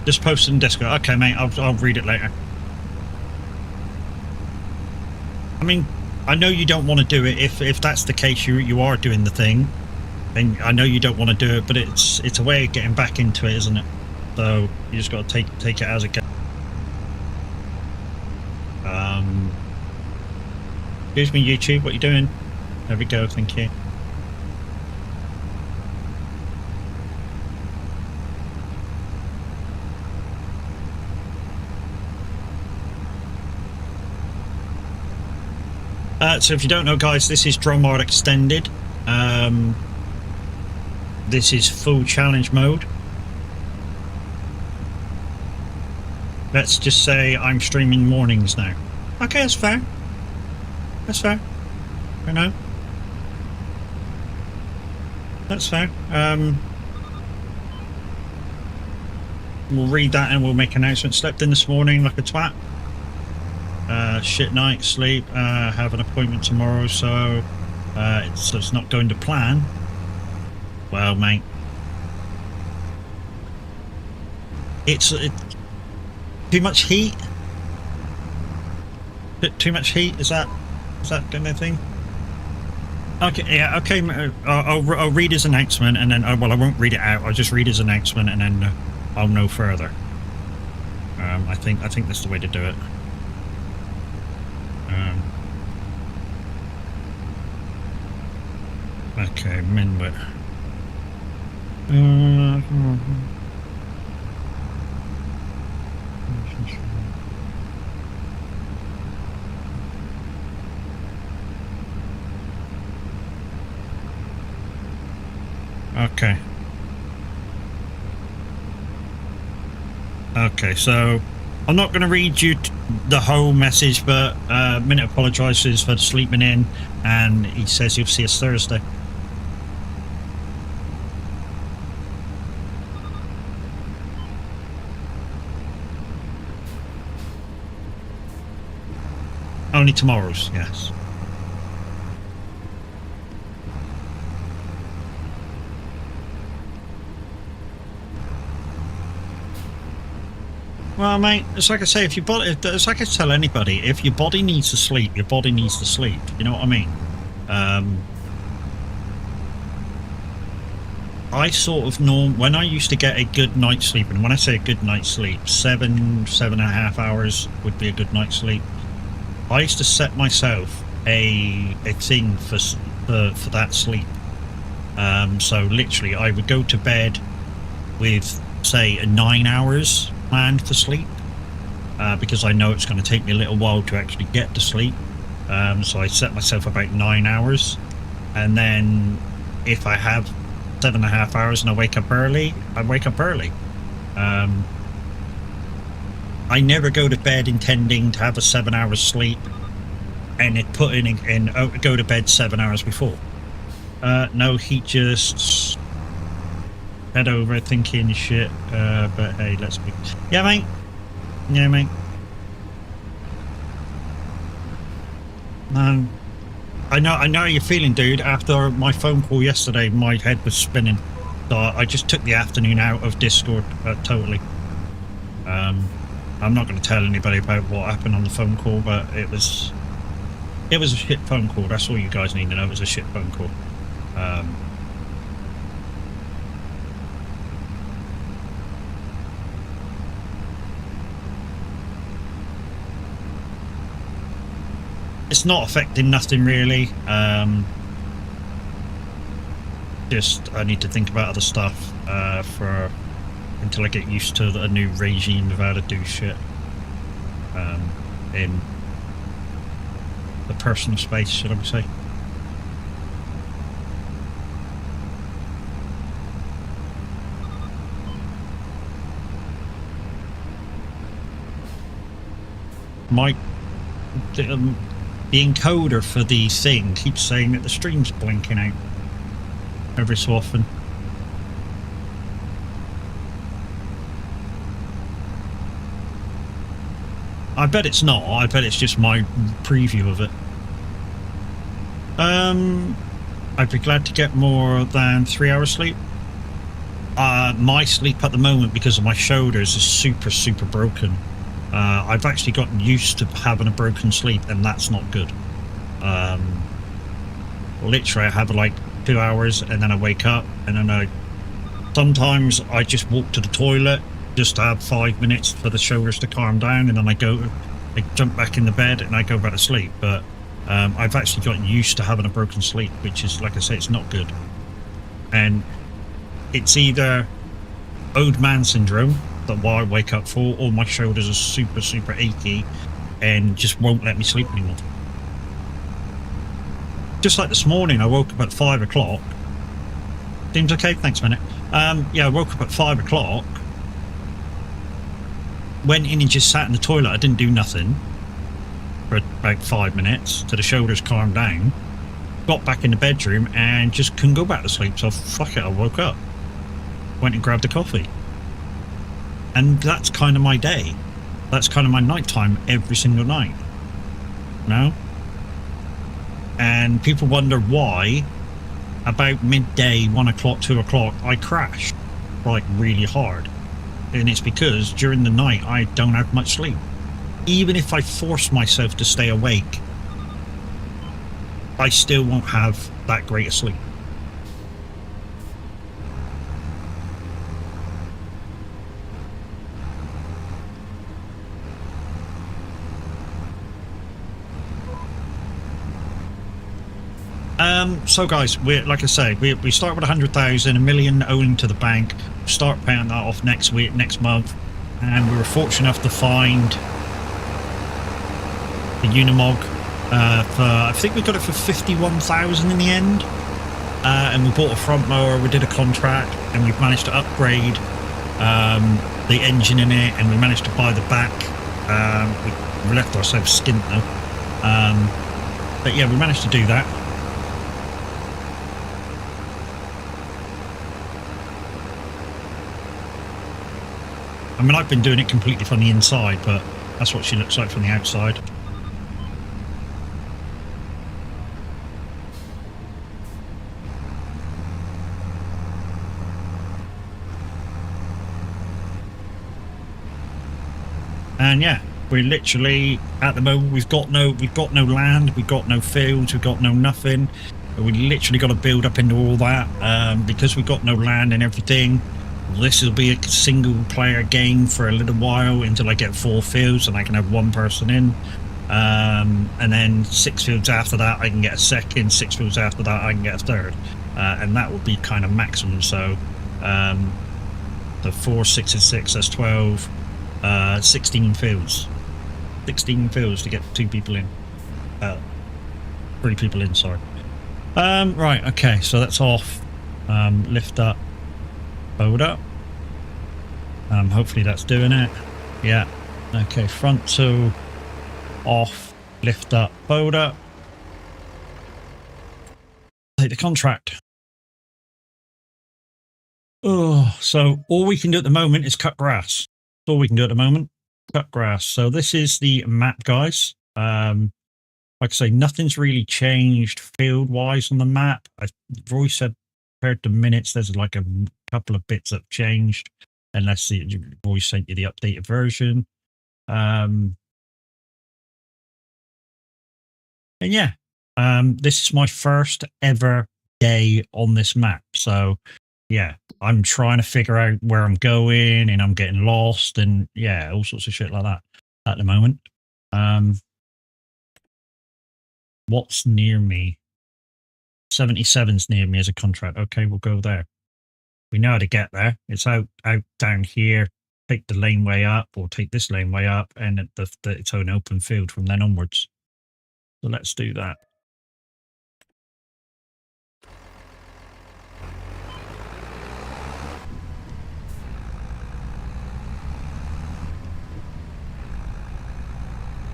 Just post in Discord. Okay, mate, I'll read it later. I mean, I know you don't want to do it. If that's the case, you are doing the thing. And I know you don't want to do it, but it's a way of getting back into it, isn't it? So you just got to take it as it goes. Excuse me, YouTube, what you doing? There we go, thank you. So if you don't know, guys, this is Dromard Extended. This is full challenge mode. Let's just say I'm streaming mornings now. Okay, that's fair. That's fair. I know. That's fair. We'll read that and we'll make announcements. Slept in this morning like a twat. Shit night, sleep. Have an appointment tomorrow, so it's not going to plan. Well, mate, it's too much heat. Too much heat. Is that doing anything? Okay, yeah, okay. I'll read his announcement and then well, I won't read it out. I'll just read his announcement and then I'll know further. I think that's the way to do it. Okay, Minwit. Okay. Okay, so I'm not going to read you the whole message, but Minute apologises for sleeping in, and he says he'll see us Thursday. Only tomorrow's, yes. Well, mate, it's like I say, it's like I tell anybody, if your body needs to sleep, your body needs to sleep. You know what I mean? I sort of when I used to get a good night's sleep, and when I say a good night's sleep, 7.5 hours would be a good night's sleep. I used to set myself a thing for that sleep. So literally, I would go to bed with, say, 9 hours planned for sleep, because I know it's going to take me a little while to actually get to sleep. So I set myself about 9 hours, and then if I have 7.5 hours and I wake up early, I wake up early. I never go to bed intending to have a 7 hours sleep and go to bed 7 hours before. No, he just head over thinking shit, but hey, let's be... Yeah, mate. No. I know how you're feeling, dude. After my phone call yesterday, my head was spinning. So I just took the afternoon out of Discord totally. I'm not going to tell anybody about what happened on the phone call, but it was a shit phone call. That's all you guys need to know. It was a shit phone call. It's not affecting nothing really. Just I need to think about other stuff until I get used to a new regime of how to do shit in the personal space, should I say. The encoder for the thing keeps saying that the stream's blinking out every so often. I bet it's not. I bet it's just my preview of it. I'd be glad to get more than 3 hours sleep. My sleep at the moment, because of my shoulders, is super broken. I've actually gotten used to having a broken sleep, and that's not good. Literally, I have like 2 hours, and then I wake up, and then sometimes I just walk to the toilet just to have 5 minutes for the shoulders to calm down, and then I jump back in the bed and I go back to sleep. But I've actually gotten used to having a broken sleep, which is, like I say, it's not good. And it's either old man syndrome, that why I wake up for, or my shoulders are super achy and just won't let me sleep anymore. Just like this morning, I woke up at 5 o'clock. Seems okay? Thanks, Minute. Yeah, I woke up at 5 o'clock, went in and just sat in the toilet. I didn't do nothing for about 5 minutes till the shoulders calmed down. Got back in the bedroom and just couldn't go back to sleep, so fuck it, I woke up. Went and grabbed a coffee. And that's kind of my day. That's kind of my nighttime every single night. You know? And people wonder why, about midday, 1 o'clock, 2 o'clock, I crash like really hard. And it's because during the night I don't have much sleep. Even if I force myself to stay awake, I still won't have that great a sleep. So guys, like I say, we start with 100,000, $1 million owing to the bank. Start paying that off next month, and we were fortunate enough to find the Unimog for, I think we got it for 51,000 in the end. And we bought a front mower, we did a contract, and we've managed to upgrade the engine in it, and we managed to buy the back. We left ourselves skint though. But yeah, we managed to do that. I mean, I've been doing it completely from the inside, but that's what she looks like from the outside. And yeah, we're literally at the moment we've got no land, we've got no fields, we've got no nothing. We literally got to build up into all that because we've got no land and everything. This will be a single player game for a little while until I get 4 fields and I can have 1 person in. And then 6 fields after that I can get a second, 6 fields after that I can get a third. And that would be kind of maximum. So the 4, 6 and 6, that's 12, 16 fields. 16 fields to get 2 people in. 3 people in, sorry. Right, okay, so that's off. Lift up. Load up. Hopefully that's doing it. Yeah. Okay, front 2 off, lift up, load up. Take the contract. Oh, so all we can do at the moment is cut grass. That's all we can do at the moment. Cut grass. So this is the map, guys. like I say, nothing's really changed field-wise on the map. Roy said compared to minutes, there's like a couple of bits that have changed, unless Roy sent you the updated version. And yeah, this is my first ever day on this map. So yeah, I'm trying to figure out where I'm going, and I'm getting lost, and yeah, all sorts of shit like that at the moment. What's near me? 77's near me as a contract. Okay, we'll go there. We know how to get there. It's out down here. Take the laneway up, or take this laneway up, and it's an open field from then onwards. So let's do that.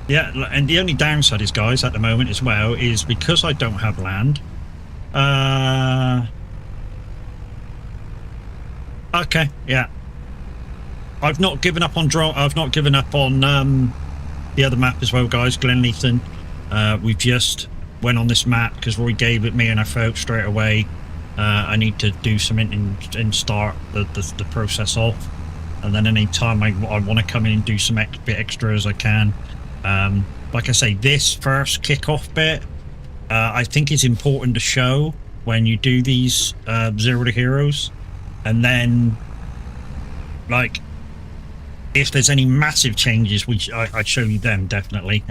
Yeah, and the only downside is, guys, at the moment as well, is because I don't have land. Okay, yeah. I've not given up on I've not given up on the other map as well, guys. Glenleaton. We've just went on this map because Roy gave it me, and I felt straight away I need to do something and start the process off. And then any time I want to come in and do some bit extra as I can. Like I say, this first kickoff bit, I think is important to show when you do these Zero to Heroes, and then like if there's any massive changes, which I'd show you them definitely.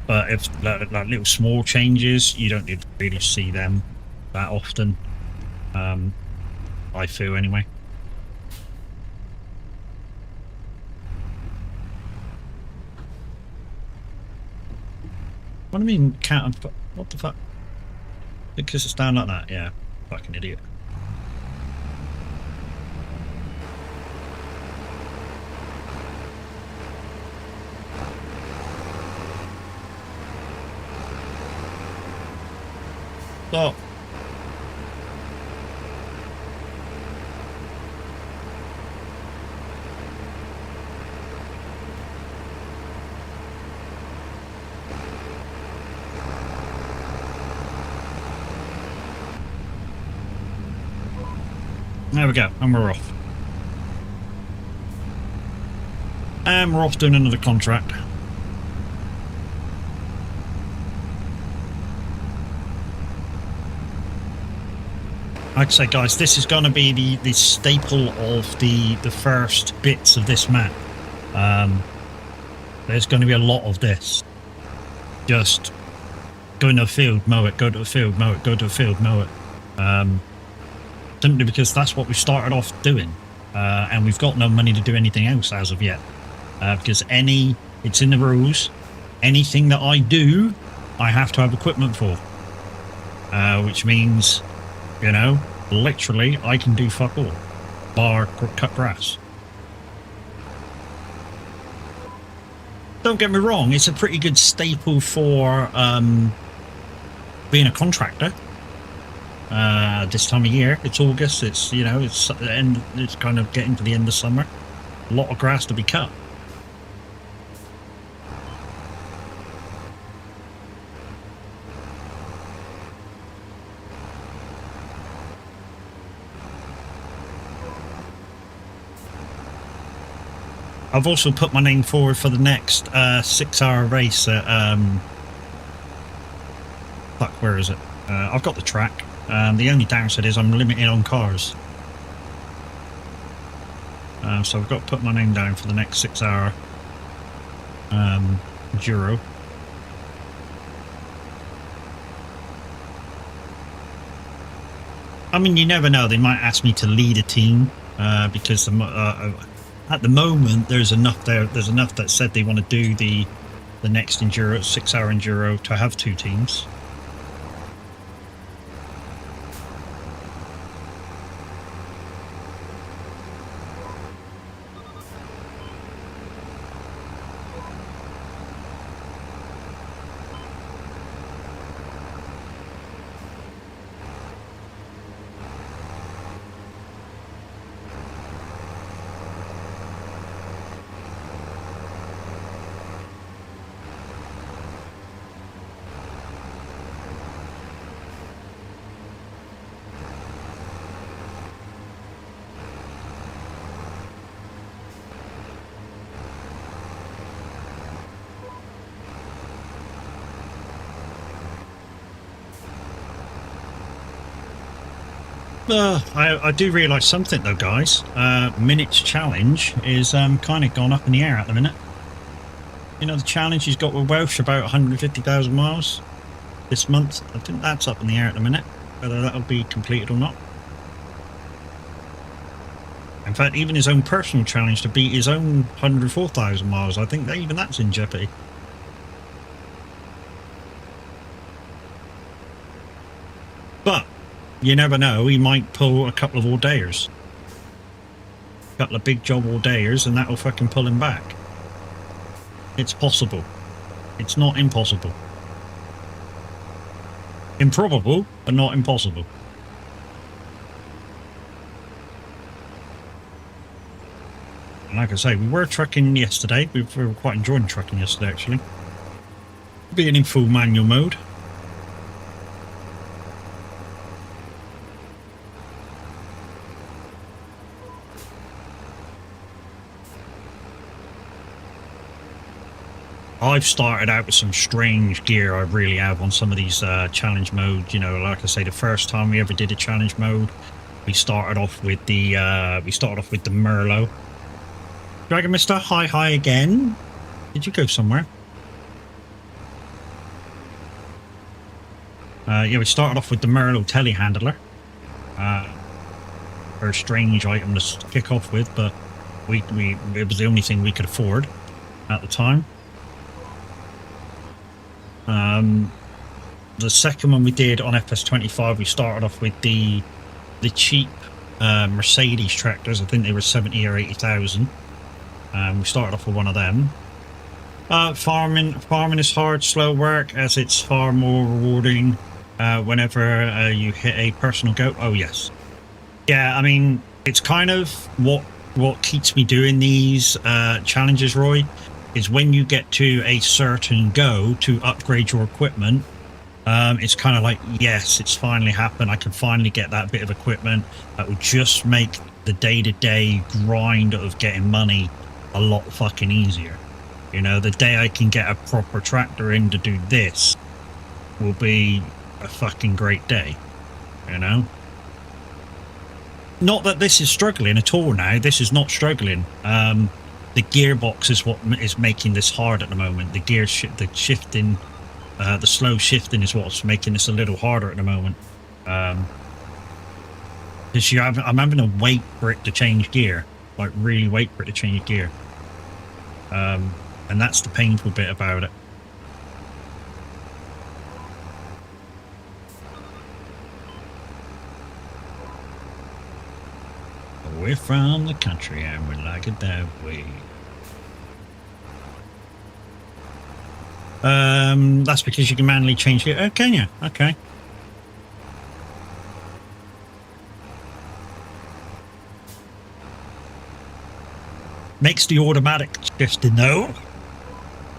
But if like little small changes, you don't need to really see them that often. I feel anyway. What do you mean can't? What the fuck? Because it's down like that, yeah. Fucking idiot. Stop. There we go, and we're off. And we're off doing another contract. I'd say, guys, this is going to be the staple of the first bits of this map. There's going to be a lot of this. Just go into the field, mow it, go to the field, mow it, go to the field, mow it. Simply because that's what we started off doing, and we've got no money to do anything else as of yet. Because it's in the rules, anything that I do, I have to have equipment for. Which means, you know, literally I can do fuck all, bar cut grass. Don't get me wrong, it's a pretty good staple for being a contractor. This time of year, it's August, it's, you know, it's kind of getting to the end of summer. A lot of grass to be cut. I've also put my name forward for the next 6-hour race at fuck, where is it? I've got the track. The only downside is I'm limited on cars. So I've got to put my name down for the next 6-hour Enduro. I mean, you never know. They might ask me to lead a team because at the moment there's enough there. There's enough that said they want to do the next Enduro, 6-hour Enduro, to have 2 teams. I do realise something though, guys. Minutes challenge is kind of gone up in the air at the minute. You know, the challenge he's got with Welsh about 150,000 miles this month. I think that's up in the air at the minute, whether that'll be completed or not. In fact, even his own personal challenge to beat his own 104,000 miles, I think that even that's in jeopardy. But you never know, he might pull a couple of all-dayers. A couple of big job all-dayers, and that'll fucking pull him back. It's possible. It's not impossible. Improbable, but not impossible. And like I say, we were trucking yesterday. We were quite enjoying trucking yesterday, actually. Being in full manual mode. I've started out with some strange gear, I really have, on some of these challenge modes. You know, like I say, the first time we ever did a challenge mode, we started off with the Merlot. Dragon Mister, hi again. Did you go somewhere? Yeah, we started off with the Merlot telehandler. Very strange item to kick off with, but it was the only thing we could afford at the time. The second one we did on FS25, we started off with the cheap Mercedes tractors. I think they were 70 or 80,000. We started off with one of them. Farming is hard, slow work, as it's far more rewarding whenever you hit a personal goal. Oh yes, yeah. I mean, it's kind of what keeps me doing these challenges, Roy. Is when you get to a certain go to upgrade your equipment, it's kind of like, yes, it's finally happened. I can finally get that bit of equipment that will just make the day-to-day grind of getting money a lot fucking easier. You know, the day I can get a proper tractor in to do this will be a fucking great day, you know? Not that this is struggling at all now. This is not struggling. The gearbox is what is making this hard at the moment. The shifting, the slow shifting is what's making this a little harder at the moment. Because I'm having to wait for it to change gear, like really wait for it to change gear. And that's the painful bit about it. We're from the country and we like it that way. That's because you can manually change it. Oh, can you? Okay. Makes the automatic shifting though.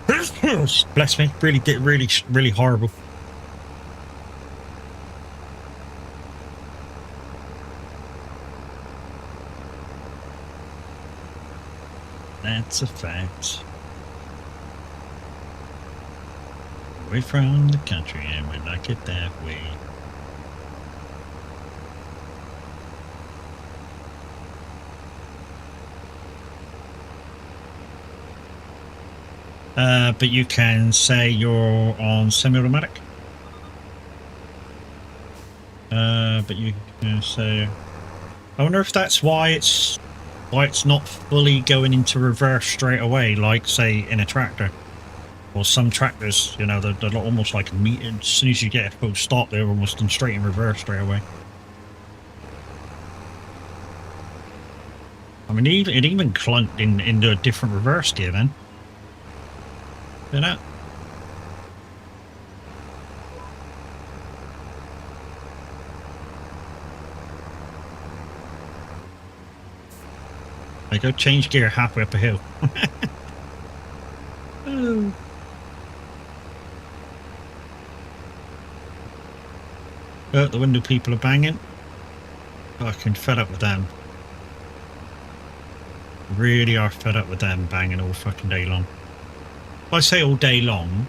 Bless me. Really horrible. That's a fact. We're from the country and we like it that way. But you can say you're on semi-automatic. But you can say... I wonder if that's why it's not fully going into reverse straight away, like say in a tractor. Or some tractors, you know, they're almost like as soon as you get a full stop, they're almost in straight in reverse straight away. I mean, it even clunked into a different reverse gear then. You know? I go change gear halfway up a hill. Oh. Oh, the window people are banging. Fucking fed up with them. Really are fed up with them banging all fucking day long. If I say all day long,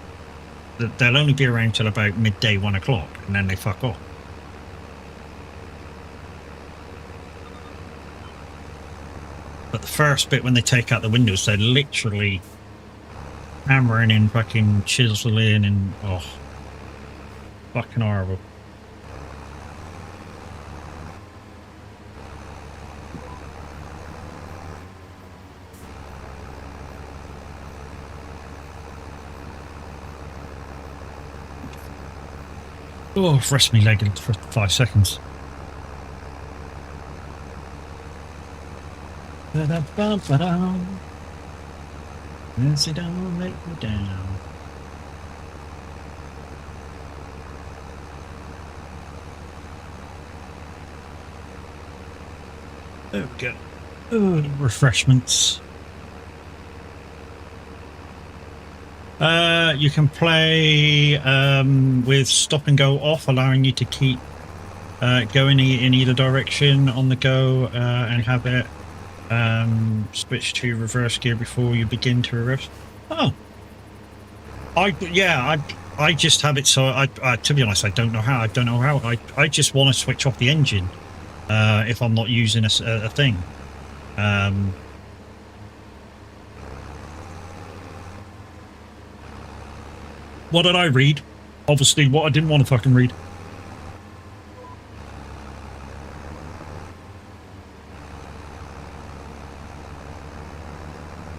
they'll only be around till about midday, 1 o'clock, and then they fuck off. But the first bit when they take out the windows, they're literally hammering and fucking chiseling and oh, fucking horrible. Oh, rest me leg for 5 seconds. Ba-da-ba-ba-dum. Sit down, lay me down. Okay. Oh, refreshments. You can play with stop and go off, allowing you to keep going in either direction on the go and have it switch to reverse gear before you begin to reverse. Oh, I just have it so I to be honest, I don't know how. I just want to switch off the engine if I'm not using a thing. What did I read? Obviously, what I didn't want to fucking read.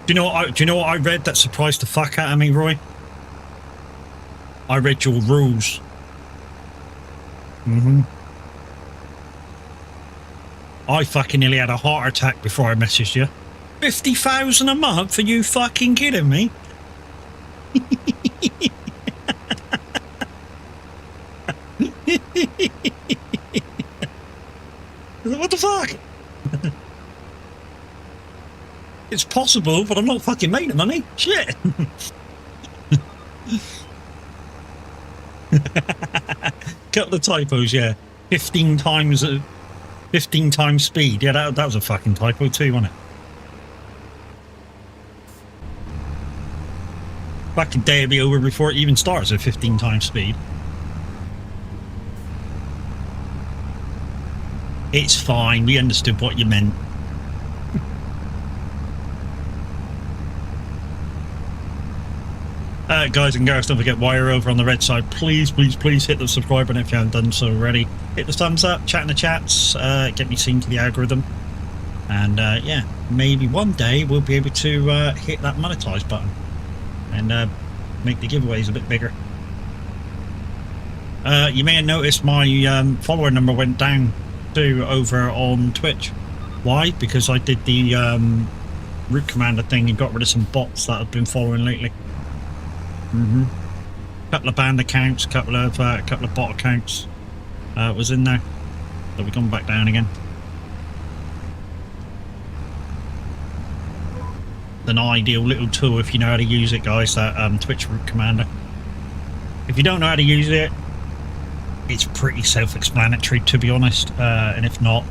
Do you know what I read that surprised the fuck out of me, Roy? I read your rules. I fucking nearly had a heart attack before I messaged you. 50,000 a month? Are you fucking kidding me? What the fuck? It's possible, but I'm not fucking making money. Shit. Couple of typos, yeah. 15 times speed. Yeah, that was a fucking typo too, wasn't it? Fucking day will be over before it even starts at 15 times speed. It's fine, we understood what you meant. Guys and girls, don't forget while you're over on the red side, please hit the subscribe button if you haven't done so already. Hit the thumbs up, chat in the chats, get me seen to the algorithm. And yeah, maybe one day we'll be able to hit that monetize button and make the giveaways a bit bigger. You may have noticed my follower number went down too over on Twitch. Why? Because I did the route commander thing and got rid of some bots that I've been following lately. Couple of banned accounts, couple of bot accounts was in there. So we've gone back down again. An ideal little tool if you know how to use it, guys, that Twitch route commander. If you don't know how to use it, it's pretty self-explanatory, to be honest, and if not,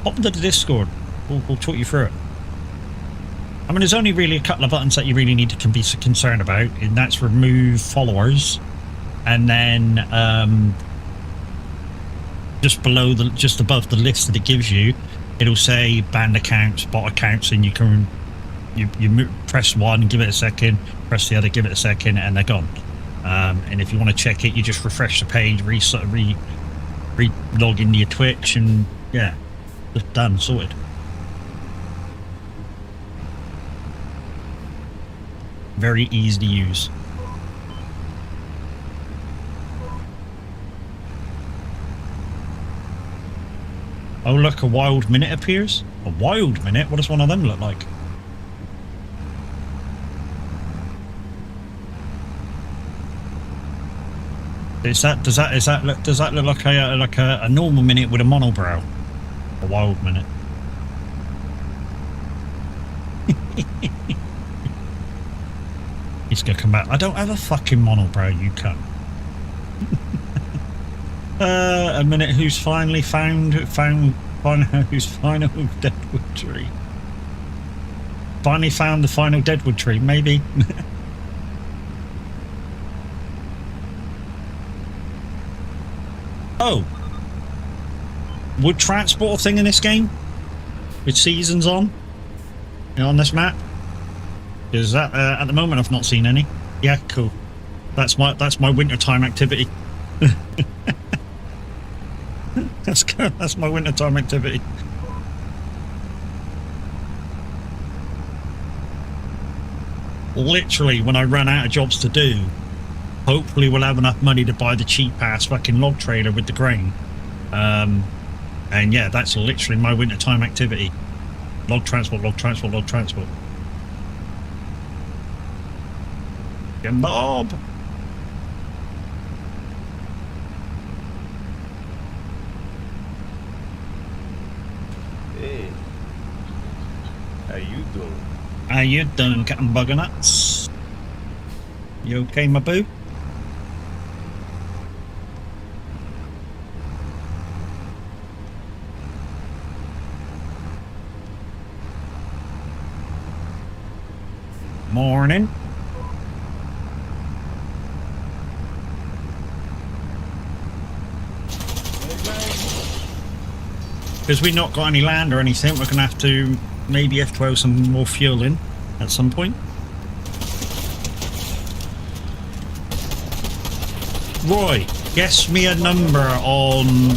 hop into the Discord. We'll talk you through it. I mean, there's only really a couple of buttons that you really need to be concerned about, and that's remove followers, and then just above the list that it gives you, it'll say banned accounts, bot accounts, and you can you press one, give it a second, press the other, give it a second, and they're gone. And if you want to check it, you just refresh the page, log into your Twitch, and yeah, just done, sorted. Very easy to use. Oh look, a wild minute appears. A wild minute? What does one of them look like? Does that look like a normal minute with a monobrow? A wild minute. He's gonna come back. I don't have a fucking monobrow, you cunt. A minute who's finally found who's final deadwood tree. Finally found the final deadwood tree, maybe. Oh, would transport a thing in this game with seasons on? You on this map? Because at the moment I've not seen any. Yeah, cool. That's my wintertime activity. That's good. That's my wintertime activity. Literally, when I run out of jobs to do, hopefully we'll have enough money to buy the cheap ass fucking log trailer with the grain. And yeah, that's literally my wintertime activity. Log transport, log transport, log transport. Yeah, Bob! Hey, how you doing? How you doing, Captain Buggernuts? You okay, my boo? Morning. Because we've not got any land or anything, we're going to have to maybe have to throw some more fuel in at some point. Roy, guess me a number on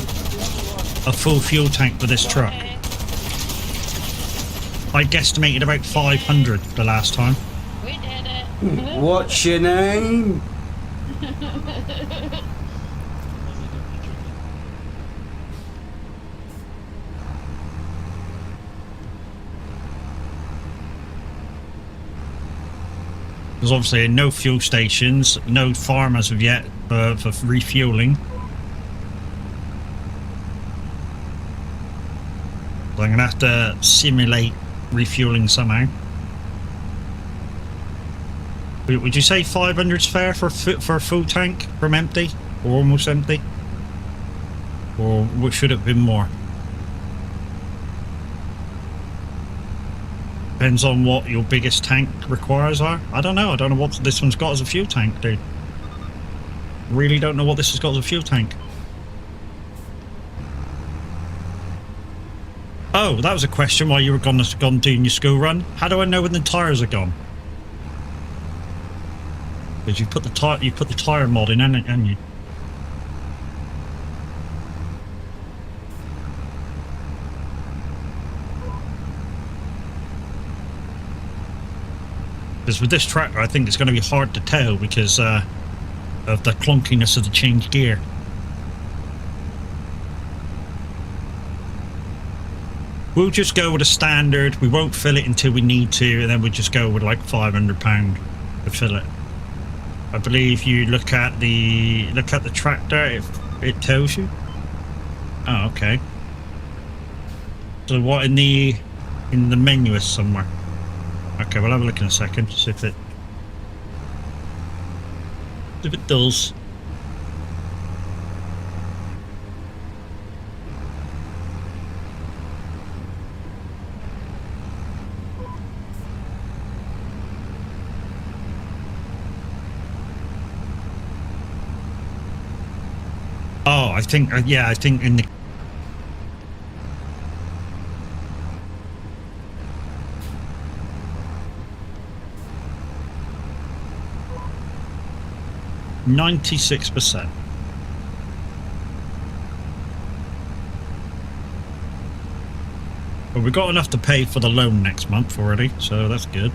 a full fuel tank for this truck. I guesstimated about 500 the last time. We did it. What's your name? There's obviously no fuel stations, no farm as of yet for refueling. So I'm going to have to simulate refueling somehow. Would you say 500's fair for a full tank from empty or almost empty? Or should it have been more? Depends on what your biggest tank requires are. I don't know. I don't know what this one's got as a fuel tank, dude. Really don't know what this has got as a fuel tank. Oh, that was a question while you were gone doing your school run. How do I know when the tyres are gone? Because you put the tyre mod in, haven't you? Because with this tractor, I think it's going to be hard to tell because of the clunkiness of the change gear. We'll just go with a standard. We won't fill it until we need to, and then we'll just go with like £500 to fill it. I believe you look at the tractor, it tells you. Oh, okay. So what in the menu is somewhere? Okay, we'll have a look in a second, see if it does. Oh, I think yeah, I think in the %. But we've got enough to pay for the loan next month already, so that's good.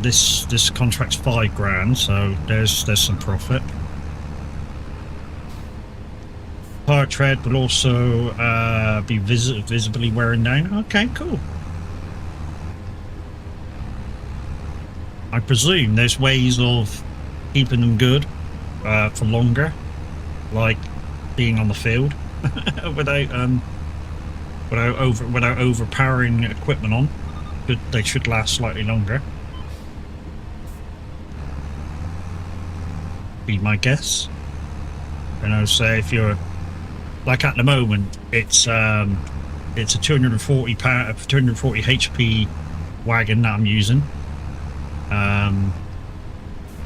This contract's £5,000, so there's some profit. Power tread will also be visibly wearing down. Okay, cool. I presume there's ways of keeping them good for longer, like being on the field without overpowering equipment on. They should last slightly longer. Be my guess. And I would say if you're like at the moment, it's a 240 HP wagon that I'm using.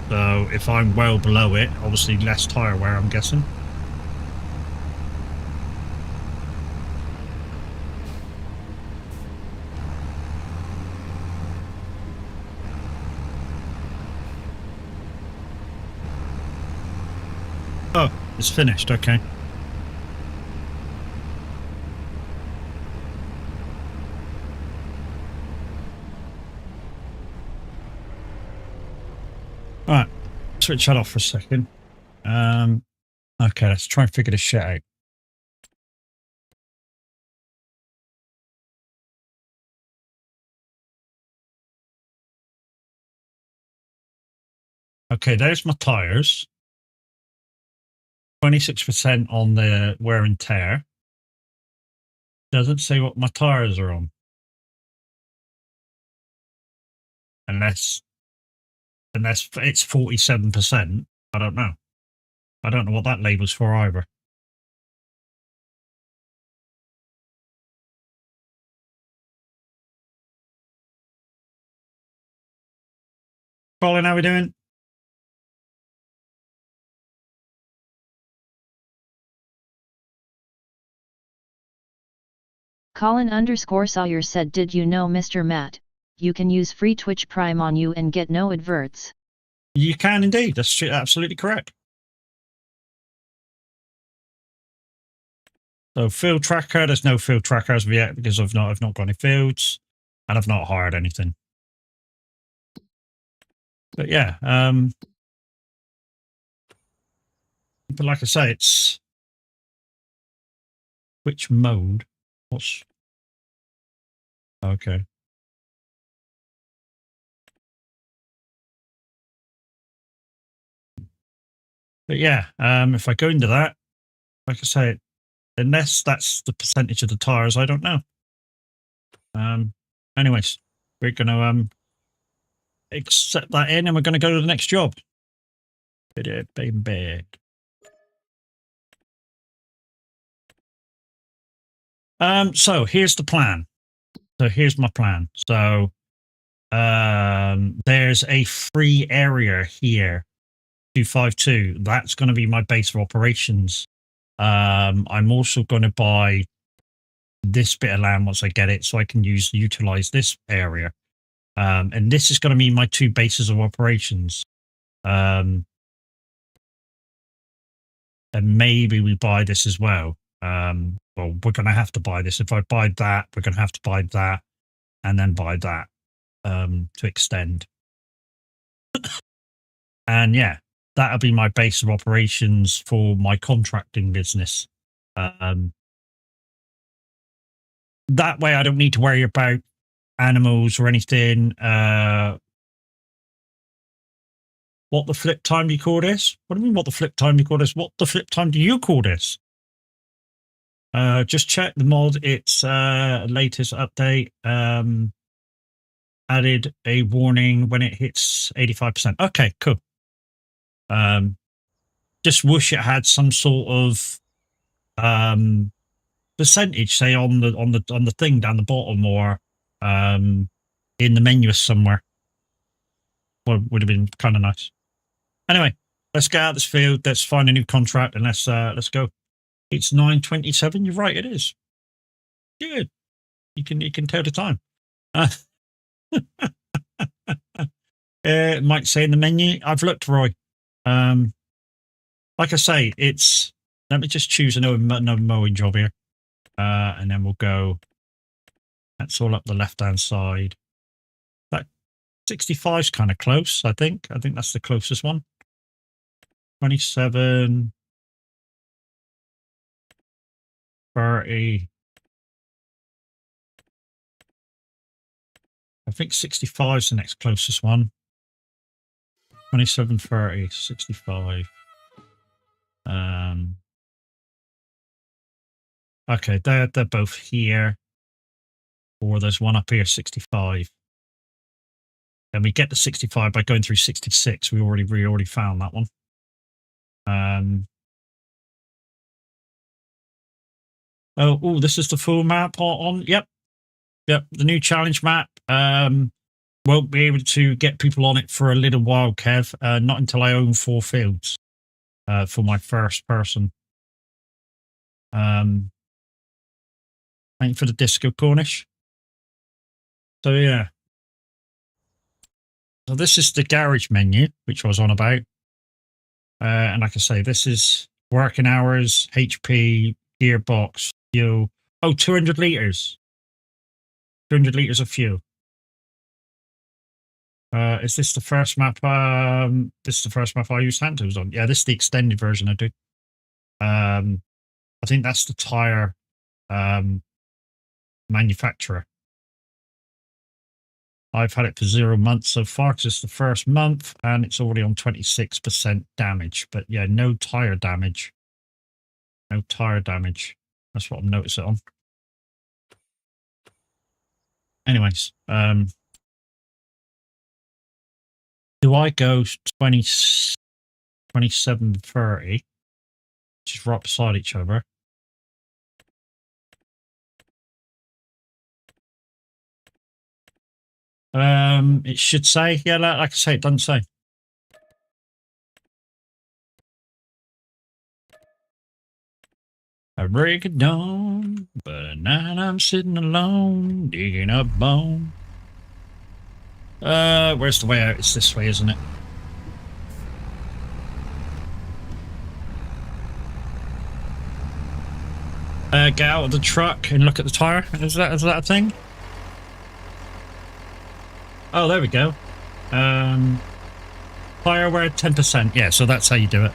So if I'm well below it, obviously less tyre wear, I'm guessing. It's finished, okay. Alright, switch that off for a second. Okay, let's try and figure this shit out. Okay, there's my tires. 26% on the wear and tear. Doesn't say what my tires are on. Unless it's 47%. I don't know. I don't know what that label's for either. Colin, how we doing? Colin_Sawyer said, did you know, Mr. Matt, you can use free Twitch Prime on you and get no adverts? You can indeed. That's absolutely correct. So field tracker, there's no field tracker as of yet because I've not got any fields and I've not hired anything. But yeah, but like I say, it's which mode? What's okay? But yeah, if I go into that, like I say, unless that's the percentage of the tires, I don't know. Anyways, we're gonna accept that in, and we're gonna go to the next job. So here's the plan. So here's my plan. So there's a free area here, 252. That's going to be my base of operations. I'm also going to buy this bit of land once I get it, so I can utilize this area. And this is going to be my two bases of operations. And maybe we buy this as well. Well, we're going to have to buy this. If I buy that, we're going to have to buy that and then buy that to extend. And yeah, that'll be my base of operations for my contracting business. That way I don't need to worry about animals or anything. What the flip time do you call this? What do you mean what the flip time do you call this? What the flip time do you call this? Just check the mod. It's latest update. Added a warning when it hits 85%. Okay, cool. Just wish it had some sort of percentage, say on the thing down the bottom or in the menu somewhere. Well, would have been kind of nice. Anyway, let's get out of this field. Let's find a new contract and let's go. It's 9:27. You're right. It is. Good. You can tell the time. It might say in the menu. I've looked, Roy. Like I say, it's. Let me just choose another mowing job here, and then we'll go. That's all up the left-hand side. That 65 is kind of close. I think that's the closest one. 27. 30. I think 65 is the next closest one. 27, 30, 65. Okay, they're both here. Or there's one up here, 65. And we get to 65 by going through 66. We already found that one. Oh, this is the full map on. Yep, the new challenge map. Won't be able to get people on it for a little while, Kev. Not until I own 4 fields for my first person. Thank you for the disco, Cornish. So yeah. So this is the garage menu, which I was on about. And like I say, this is Working hours, HP, gearbox, fuel. Oh, 200 litres. 200 litres of fuel. Is this the first map? This is the first map I used hand tools on. Yeah, this is the extended version I do. I think that's the tyre manufacturer. I've had it for 0 months so far because it's the first month and it's already on 26% damage. But yeah, no tyre damage. No tyre damage. That's what I'm noticing on. Anyways, do I go 2730, which is right beside each other? It should say, yeah, like I say, it doesn't say. I break it dawn, but at night I'm sitting alone, digging up bone. Where's the way out? It's this way, isn't it? Get out of the truck and look at the tire. Is that a thing? Oh, there we go. Tire wear 10%. Yeah, so that's how you do it.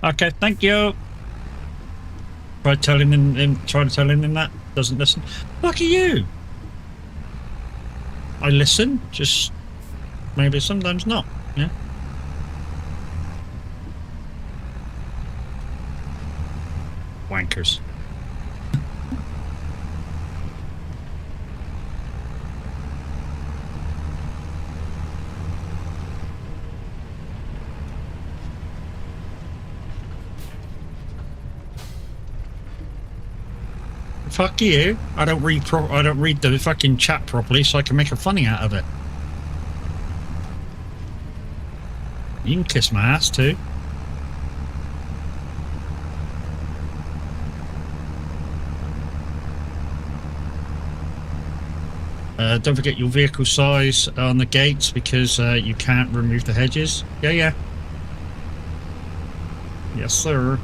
Okay, thank you. Try to tell him that. Doesn't listen. Lucky you. I listen, just maybe sometimes not. Yeah. Wankers. Fuck you! I don't read the fucking chat properly, so I can make a funny out of it. You can kiss my ass too. Don't forget your vehicle size on the gates because you can't remove the hedges. Yeah. Yes, sir.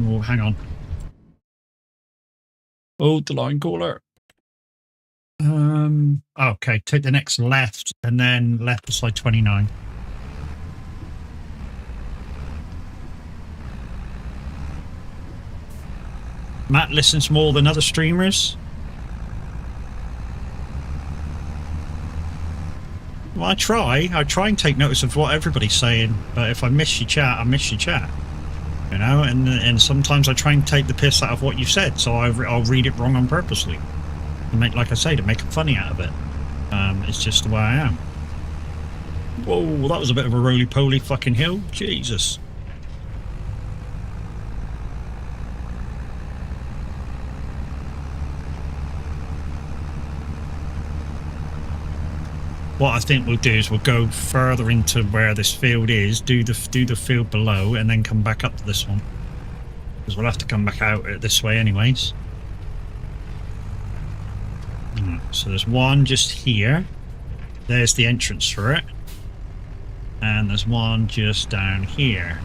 Oh, hang on. Oh, the line caller. Okay, take the next left and then left beside 29. Matt listens more than other streamers. Well, I try and take notice of what everybody's saying, but if I miss your chat, I miss your chat. You know, and sometimes I try and take the piss out of what you've said, so I'll read it wrong on purposely. And make, like I say, to make a funny out of it. It's just the way I am. Whoa, that was a bit of a roly-poly fucking hill. Jesus. What I think we'll do is we'll go further into where this field is, do the field below, and then come back up to this one. Because we'll have to come back out this way anyways. So there's one just here. There's the entrance for it. And there's one just down here.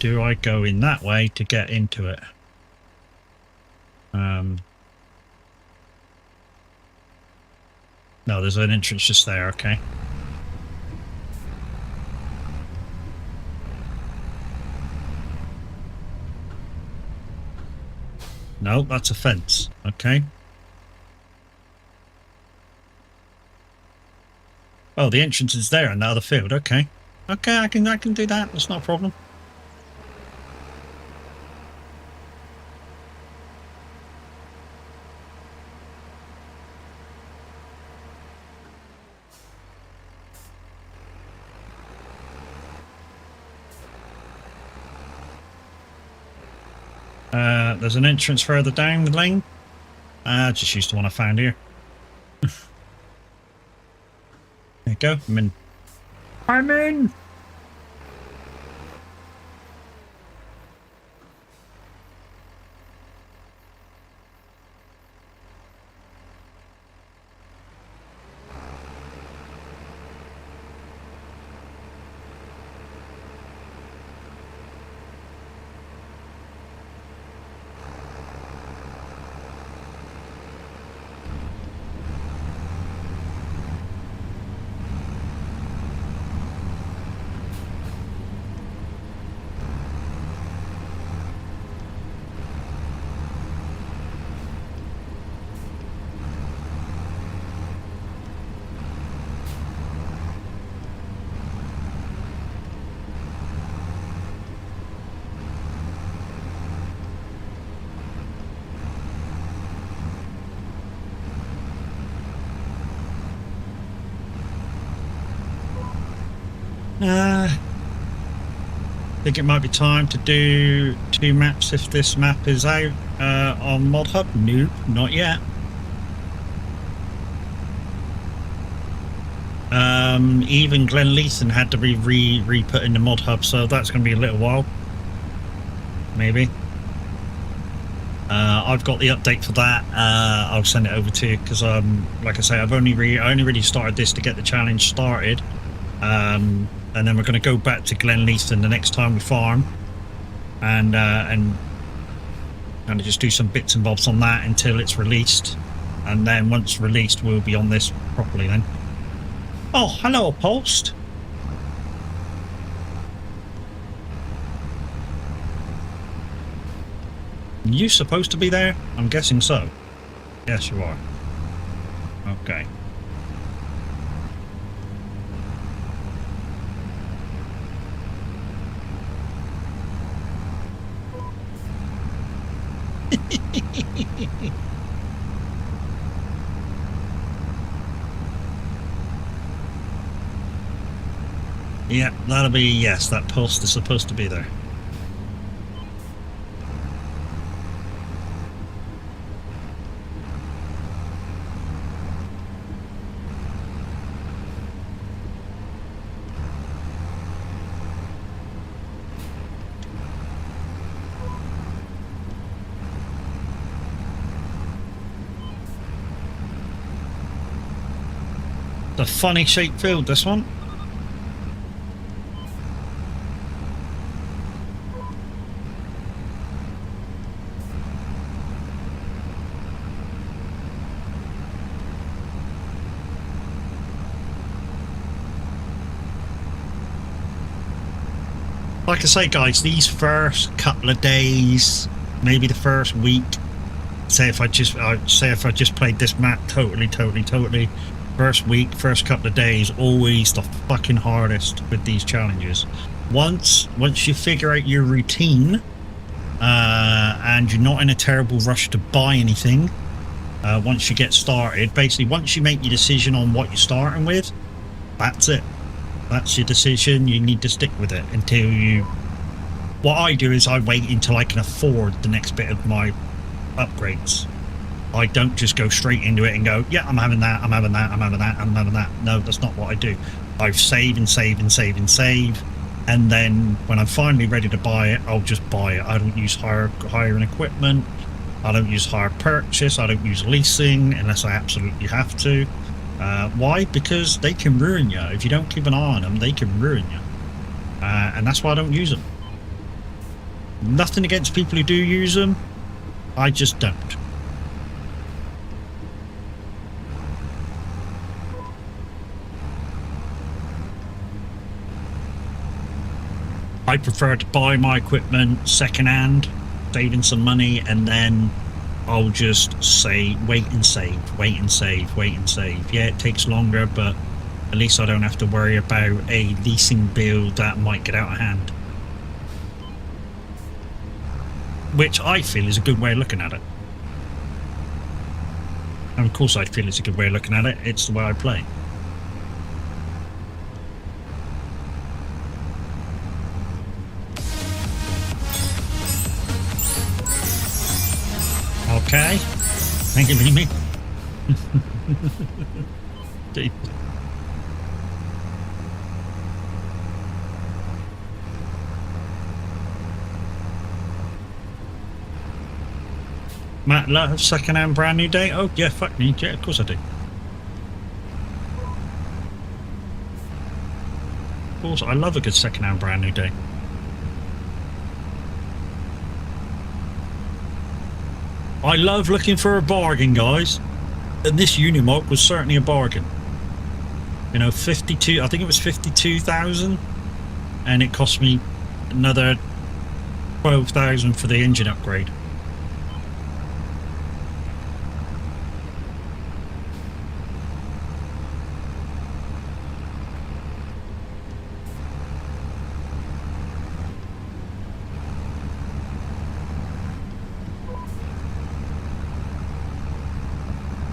Do I go in that way to get into it? No, there's an entrance just there, okay. No, that's a fence, okay. Oh, the entrance is there in the other field, okay. Okay, I can do that, that's not a problem. There's an entrance further down the lane. Just used the one I found here. There you go. I'm in. I think it might be time to do 2 maps if this map is out on Mod Hub. Nope, not yet. Even Glen Leeson had to be re-put in the Mod Hub, so that's going to be a little while. Maybe. I've got the update for that. I'll send it over to you because, like I say, I only really started this to get the challenge started, and then we're going to go back to Glen Leeson the next time we farm, and kind of just do some bits and bobs on that until it's released, and then once released, we'll be on this properly then. Oh, hello, Post. You supposed to be there? I'm guessing so. Yes, you are. Okay. Yeah, that'll be, yes, that Post is supposed to be there. A funny shaped field, this one. Like I say, guys, these first couple of days, maybe the first week, say if I just played this map totally, first week, first couple of days, always the fucking hardest with these challenges. Once you figure out your routine, and you're not in a terrible rush to buy anything, once you get started, basically once you make your decision on what you're starting with, that's it. That's your decision. You need to stick with it until you... What I do is I wait until I can afford the next bit of my upgrades. I don't just go straight into it and go, yeah, I'm having that, I'm having that, I'm having that, I'm having that. No, that's not what I do. I save and save and save and save, and then when I'm finally ready to buy it, I'll just buy it. I don't use hiring equipment. I don't use hire purchase. I don't use leasing unless I absolutely have to. Why? Because they can ruin you. If you don't keep an eye on them, they can ruin you. And that's why I don't use them. Nothing against people who do use them. I just don't. I prefer to buy my equipment second-hand, saving some money, and then I'll just say wait and save. Yeah, it takes longer, but at least I don't have to worry about a leasing bill that might get out of hand. Which I feel is a good way of looking at it. And of course I feel it's a good way of looking at it. It's the way I play. Okay. Thank you, Mimi. Matt loves second-hand brand new day. Oh yeah, fuck me. Yeah, of course I do. Of course, I love a good second-hand brand new day. I love looking for a bargain, guys. And this Unimog was certainly a bargain. You know, 52, I think it was 52,000. And it cost me another 12,000 for the engine upgrade.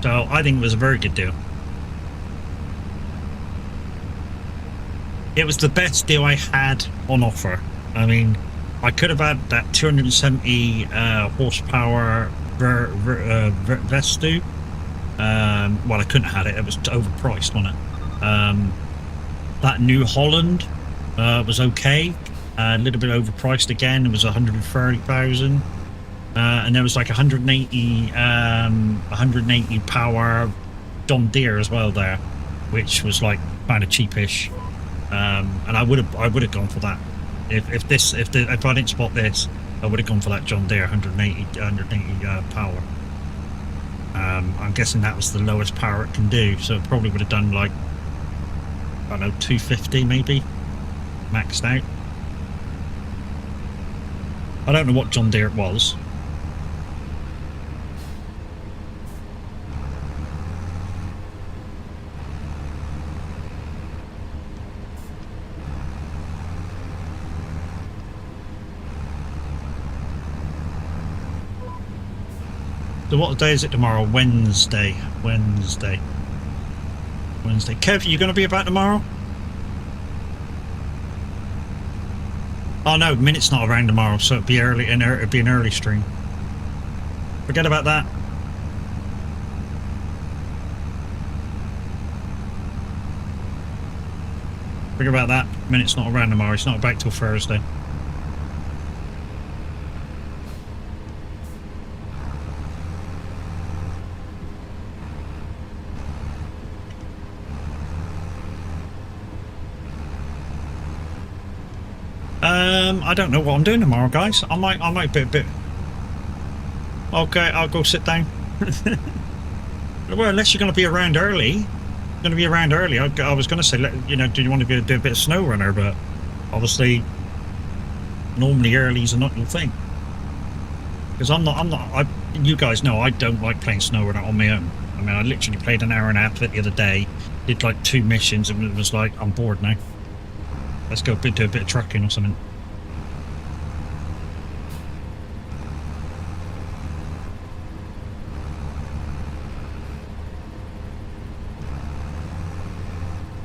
So I think it was a very good deal. It was the best deal I had on offer. I mean, I could have had that 270 horsepower Vestu. Well, I couldn't have had it. It was overpriced, wasn't it? That New Holland was okay. A little bit overpriced again. It was 130,000. And there was like 180 power John Deere as well there, which was like kind of cheapish. And I would have gone for that. If I didn't spot this, I would have gone for that John Deere 180 power. I'm guessing that was the lowest power it can do, so it probably would have done like, I don't know, 250 maybe, maxed out. I don't know what John Deere it was. So what day is it tomorrow? Wednesday. Kev, you going to be about tomorrow? Oh no, Minute's not around tomorrow, so it'd be early, and it'd be an early stream. Forget about that. Forget about that. Minute's not around tomorrow. It's not back till Thursday. I don't know what I'm doing tomorrow, guys. I might be a bit. Okay, I'll go sit down. Well, unless you're going to be around early. I was going to say, you know, do you want to do a bit of snow runner? But obviously, normally earlies are not your thing. Because you guys know I don't like playing snow runner on my own. I mean, I literally played an hour and a half of it the other day. Did like 2 missions, and it was like, I'm bored now. Let's go do a bit of trucking or something.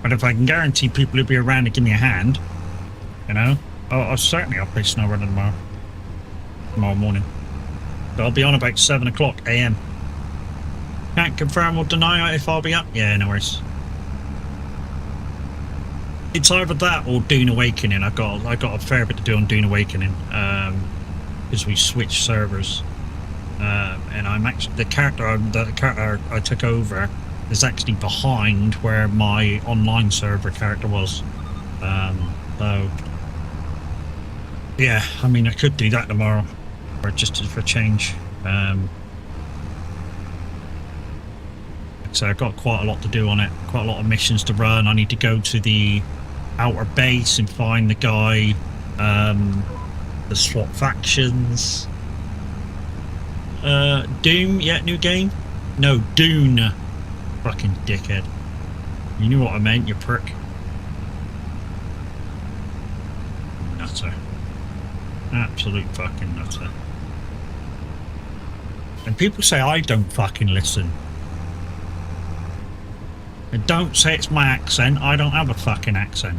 But if I can guarantee people will be around to give me a hand, you know, I'll play snow runner tomorrow morning. So I'll be on about 7 o'clock AM. Can't confirm or deny if I'll be up. Yeah, no worries. It's either that or Dune Awakening. I got a fair bit to do on Dune Awakening, because we switched servers, and I'm actually the character I took over is actually behind where my online server character was. So yeah, I mean I could do that tomorrow, or just for a change. So I've got quite a lot to do on it, quite a lot of missions to run. I need to go to the outer base and find the guy, the swap factions. Doom, yeah, new game? No, Dune. Fucking dickhead. You knew what I meant, you prick. Nutter. Absolute fucking nutter. And people say I don't fucking listen. And don't say it's my accent. I don't have a fucking accent.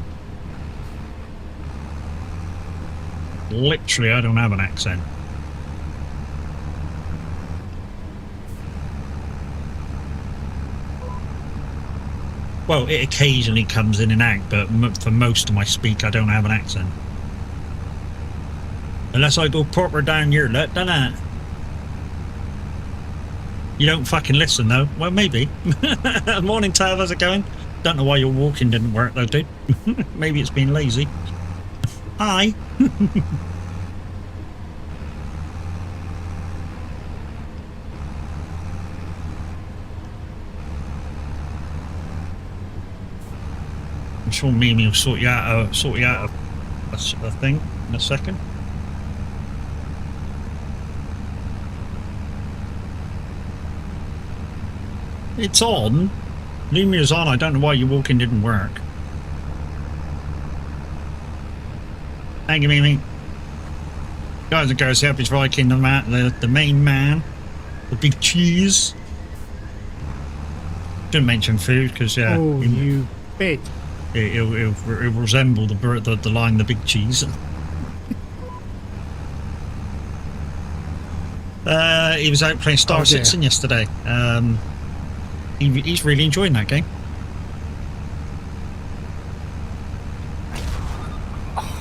Literally, I don't have an accent. Well, it occasionally comes in and out, but for most of my speak, I don't have an accent. Unless I go proper down your lit, don't I? You don't fucking listen, though. Well, maybe. Morning, Tav. How's it going? Don't know why your walking didn't work, though, dude. Maybe it's been lazy. Hi. I'm sure Mimi will sort you out a thing in a second. It's on. Lumia's on. I don't know why your walking didn't work. Thank you, Mimi. Guys and girls, Happy Viking, the main man, the big cheese. Didn't mention food because yeah. Oh, you bit. It'll resemble the line, the big cheese. He was out playing Star Citizen yesterday. He's really enjoying that game.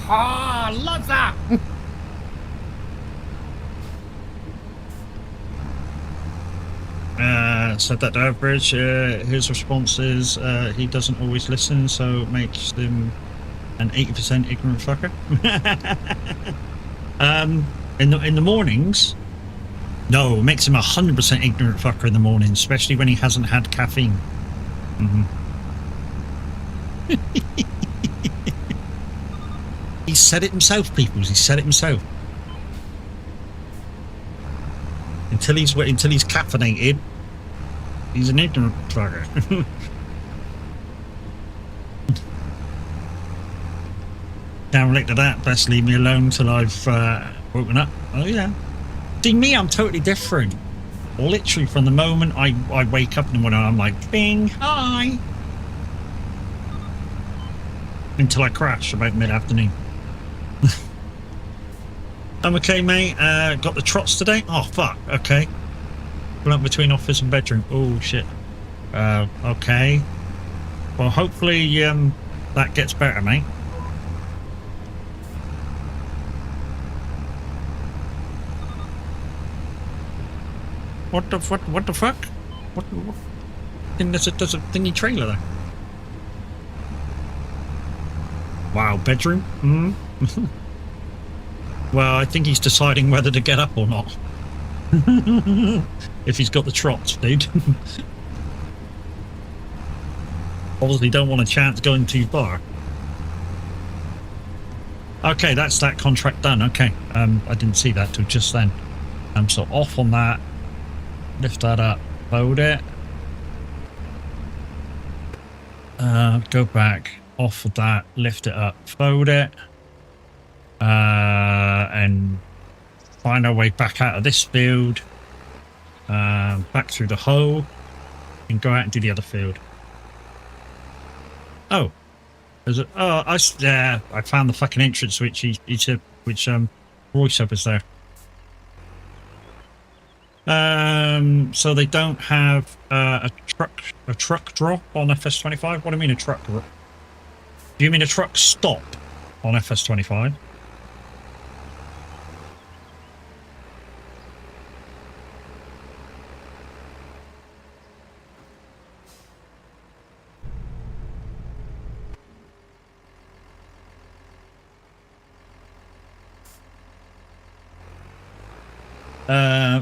Ah, love that! Said that to average. His response is he doesn't always listen, so it makes him an 80% ignorant fucker. In the mornings, no, it makes him 100% ignorant fucker in the morning, especially when he hasn't had caffeine. He said it himself, peoples. He said it himself. Until he's caffeinated, he's an ignorant fucker. Can't relate to that. Best leave me alone till I've woken up. Oh yeah. See me, I'm totally different. Literally from the moment I wake up in the morning, I'm like, bing, hi. Until I crash about mid-afternoon. I'm okay, mate. Got the trots today. Oh fuck. Okay. Went up between office and bedroom. Oh shit. Okay. Well, hopefully that gets better, mate. What the fuck? What? There's a thingy trailer there. Wow, bedroom? Well, I think he's deciding whether to get up or not. If he's got the trots, dude. Obviously don't want a chance going too far. Okay, that's that contract done. Okay, I didn't see that till just then. So off on that. Lift that up, load it. Go back, off of that, lift it up, fold it. And find our way back out of this field. Back through the hole. And go out and do the other field. Oh. There's a, oh, I found the fucking entrance which which Royce up is there. So they don't have a truck drop on FS25? What do you mean a truck drop? Do you mean a truck stop on FS25?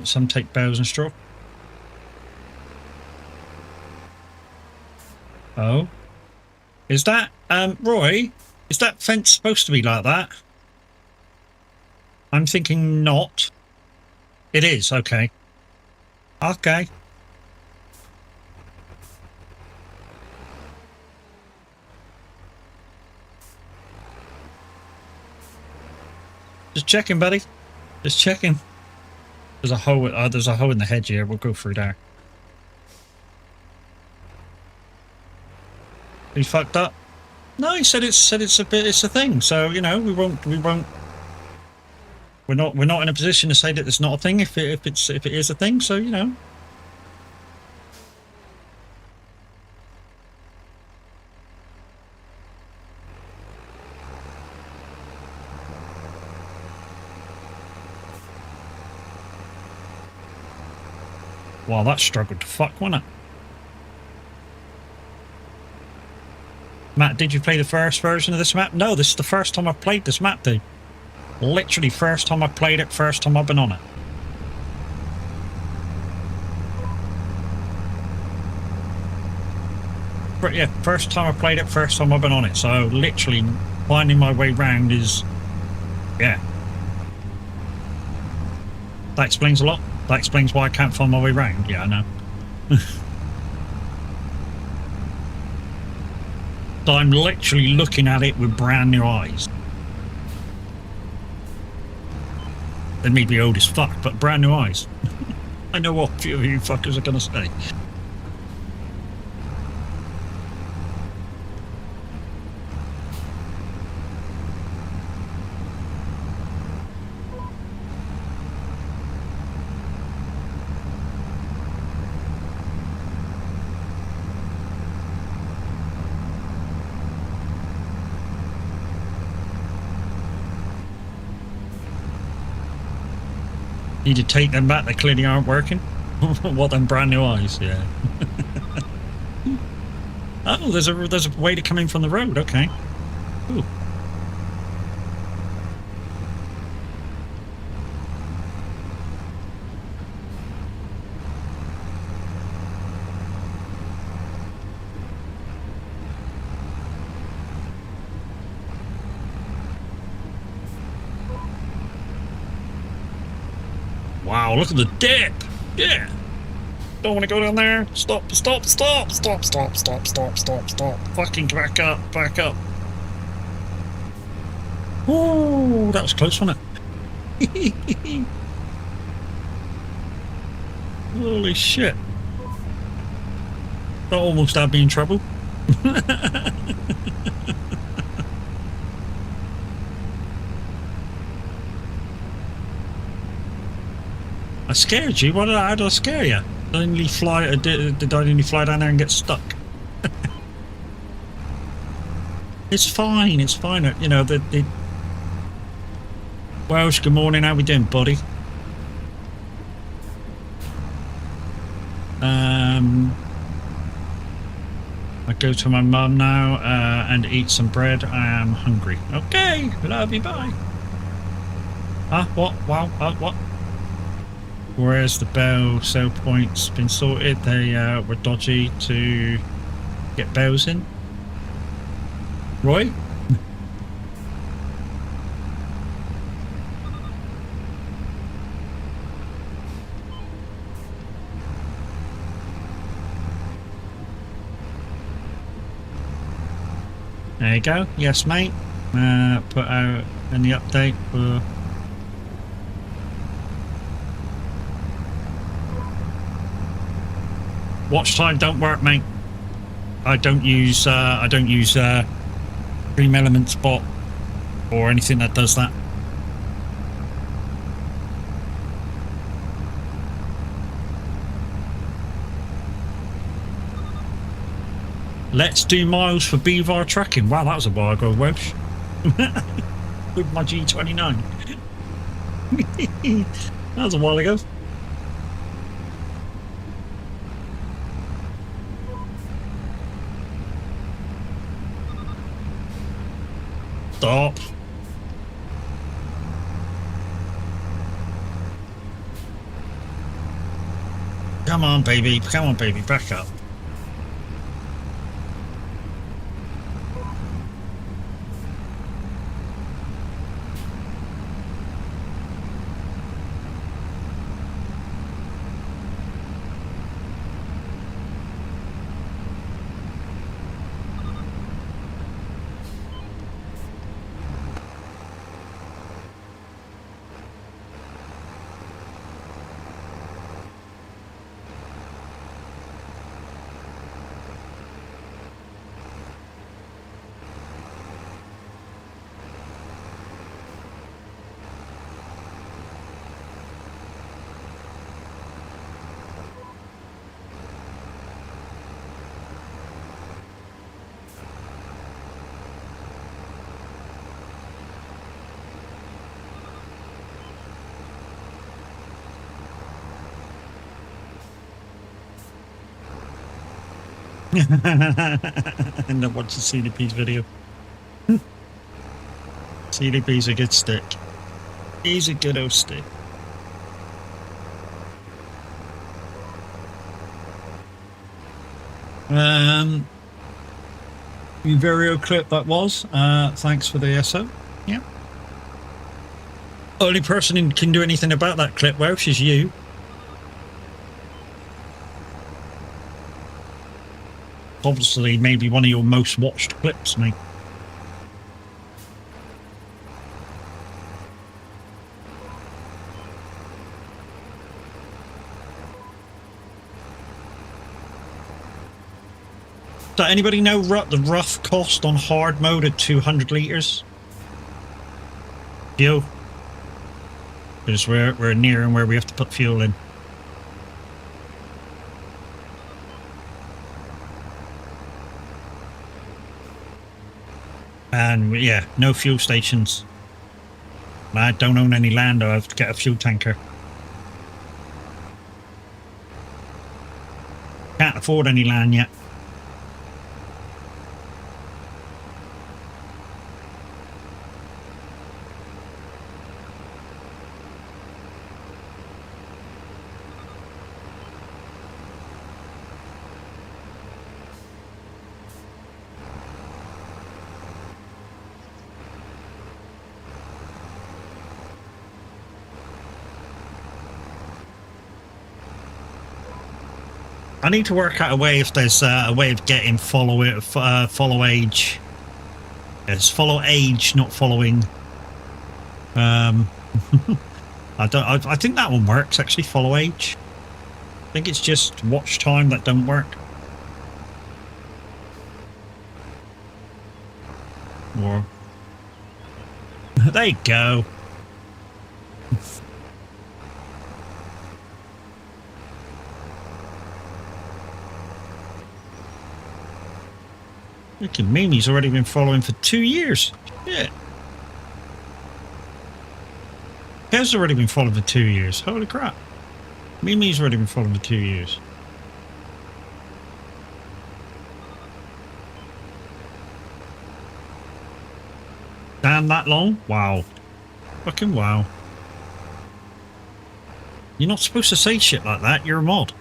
Some take bows and straw. Oh. Is that, Roy, is that fence supposed to be like that? I'm thinking not. It is, okay. Okay. Just checking, buddy. Just checking. There's a hole. There's a hole in the hedge here. We'll go through there. He fucked up. No, he said it's a thing. So you know we won't. We're not in a position to say that it's not a thing if it is a thing. So you know. Wow, that struggled to fuck, wasn't it? Matt, did you play the first version of this map? No, this is the first time I've played this map, dude. Literally first time I played it, first time I've been on it. But yeah, first time I played it, first time I've been on it. So literally finding my way round is, yeah. That explains a lot. That explains why I can't find my way round. Yeah, I know. So I'm literally looking at it with brand new eyes. They may be old as fuck, but brand new eyes. I know what few of you fuckers are gonna say. Need to take them back. They clearly aren't working. What, them brand new eyes? Yeah. Oh, there's a way to come in from the road. Okay. Ooh. Wow, look at the dip. Yeah. Don't want to go down there. Stop. Fucking back up. Oh, that was close, wasn't it? Holy shit. That almost had me in trouble. I scared you. How did I scare you? Did I nearly fly down there and get stuck? It's fine. You know, the Welsh, good morning. How we doing, buddy? I go to my mum now and eat some bread. I am hungry. Okay, love you. Bye. Huh? What? Wow. What? Whereas the bell sell points been sorted, they were dodgy to get bells in. Roy? There you go. Yes, mate. Put out in the update for... Watch time don't work, mate. I don't use Dream Elements bot or anything that does that. Let's do miles for BVAR tracking. Wow, that was a while ago, Welsh. With my G29. That was a while ago. Stop. Come on, baby. Back up. And I watched the CDP's video. CDP's a good stick. He's a good old stick. Uverio clip that was. Thanks for the SO. Yeah. Only person who can do anything about that clip, Welsh, is you. Obviously, maybe one of your most watched clips, mate. Does anybody know the rough cost on hard mode at 200 litres? Fuel. Because we're nearing where we have to put fuel in. And yeah, no fuel stations. I don't own any land, I have to get a fuel tanker. can't afford any land yet. I need to work out a way if there's a way of getting follow age. It's follow age, not following. I don't. I think that one works actually. Follow age. I think it's just watch time that don't work. Or there you go. Look at Mimi's already been following for 2 years. Shit. Kev's already been following for 2 years. Holy crap. Mimi's already been following for 2 years. Damn, that long? Wow. Fucking wow. You're not supposed to say shit like that. You're a mod.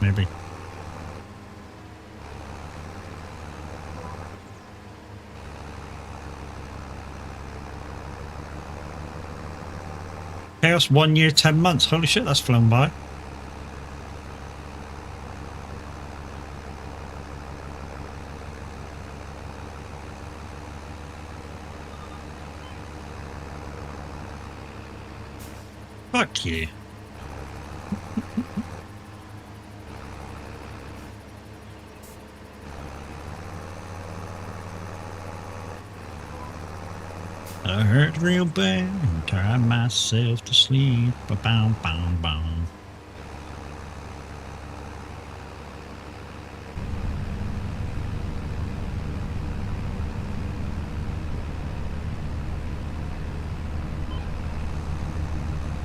Maybe. Chaos 1 year, 10 months. Holy shit, that's flown by. Fuck you. I hurt real bad and tired myself to sleep. Ba-bow, bow, bow.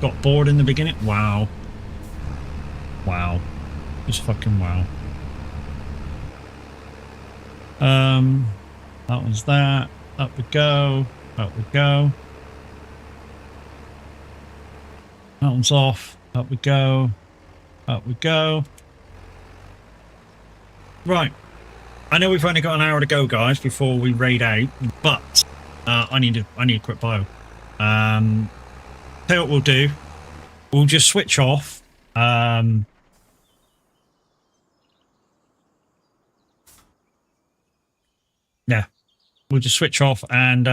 Got bored in the beginning? Wow. Wow. Just fucking wow. That was that. Up we go. Up we go. That one's off. Up we go. Up we go. Right. I know we've only got an hour to go, guys, before we raid out, but I need a quick bio. Tell you what we'll do. We'll just switch off. Yeah. We'll just switch off and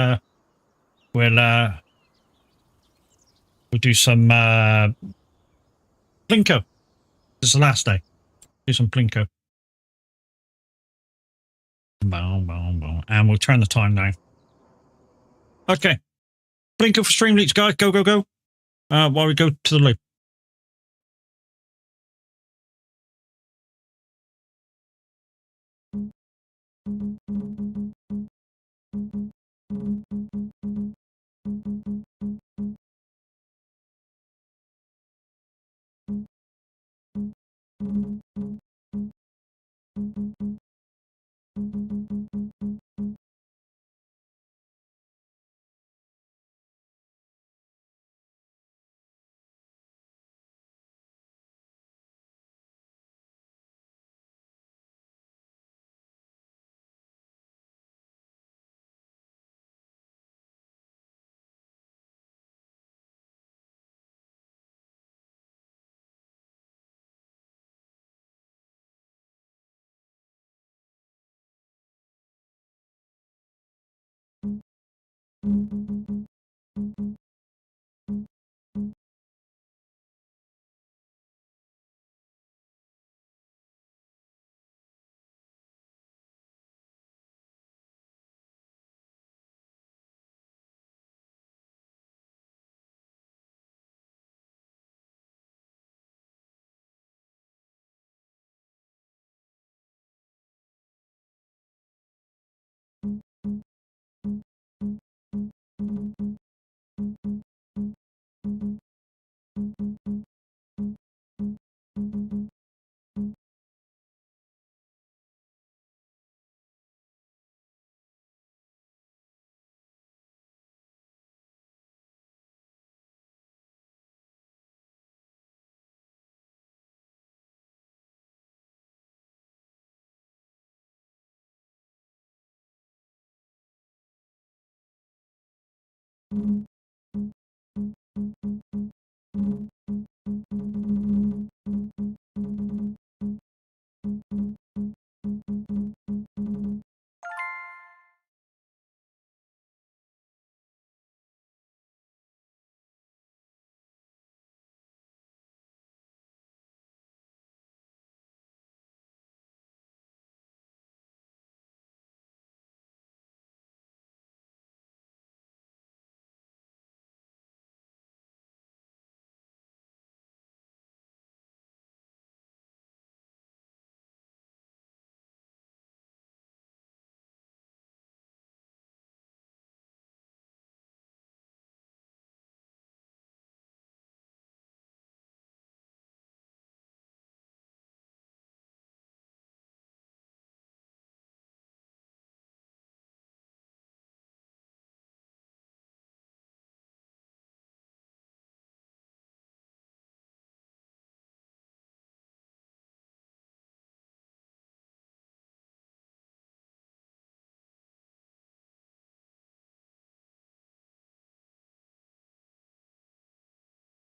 we'll do some Plinko. This is the last day. Do some Plinko. Boom, boom, boom. And we'll turn the time down. Okay. Plinko for Streamleaks, guys. Go, go, go. While we go to the loop.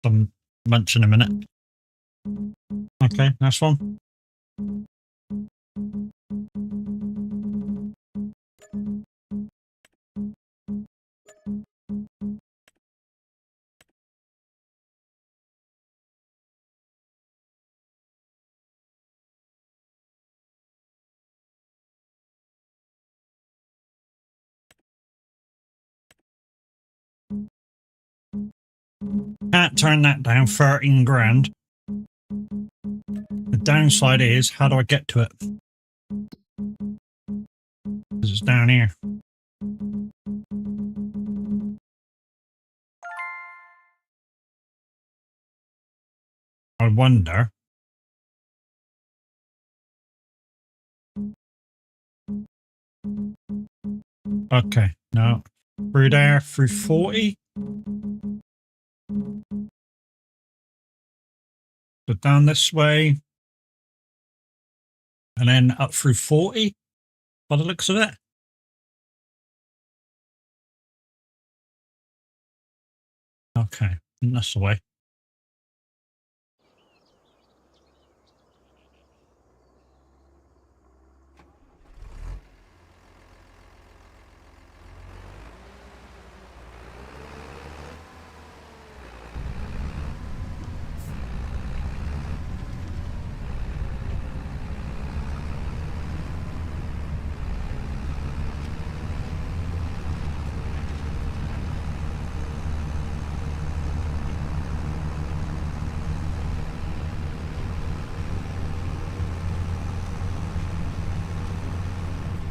some munch in a minute. Okay, nice one. Can't turn that down, 13 grand. The downside is, how do I get to it? Because it's down here. I wonder. Okay, no. Through there, through 40. So down this way. And then up through 40, by the looks of it. Okay, that's the way.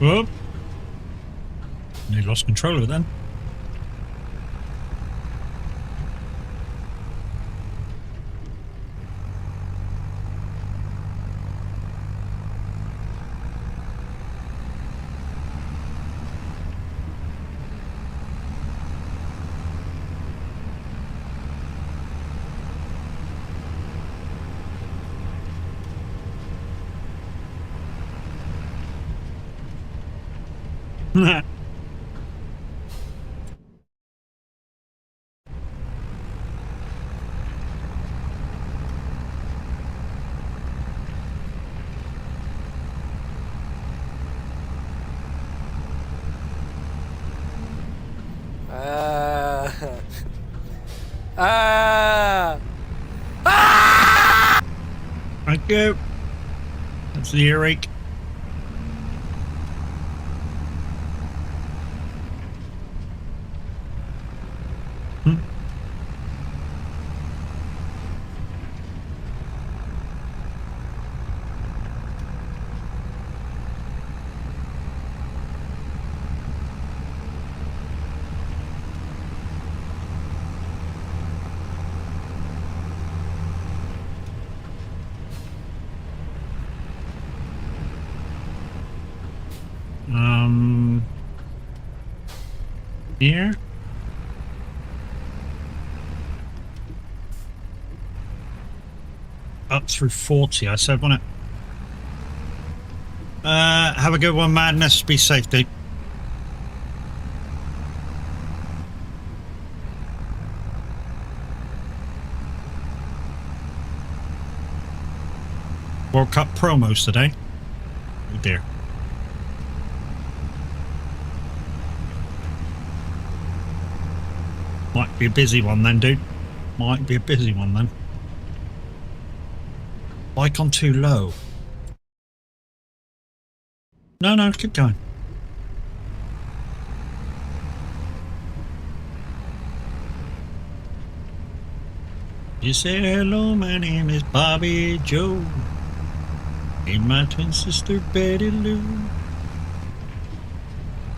Whoop. And he lost control of it then. Thank you. That's the earache. Here. Up through 40, I said, wasn't it? Have a good one, Madness. Be safe, dude. World Cup promos today. Oh dear. Might be a busy one then, dude. Might be a busy one then. Bike on too low. No, keep going. You say hello, my name is Bobby Joe. And my twin sister Betty Lou.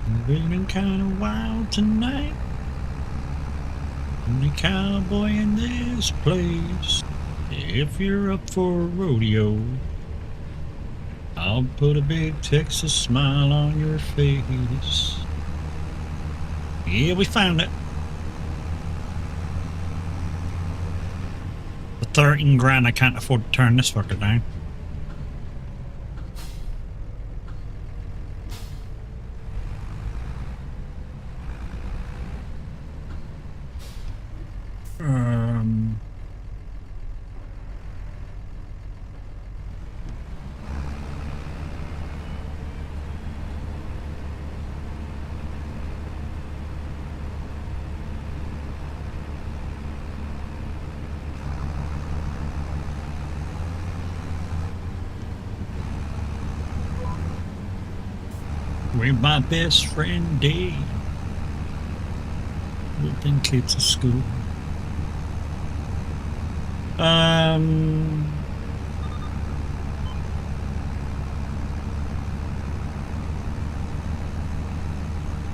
I'm feeling kinda wild tonight. Only cowboy in this place. If you're up for a rodeo, I'll put a big Texas smile on your face. Yeah, we found it. For 13 grand, I can't afford to turn this fucker down. with my best friend Dave. We've been kids at school.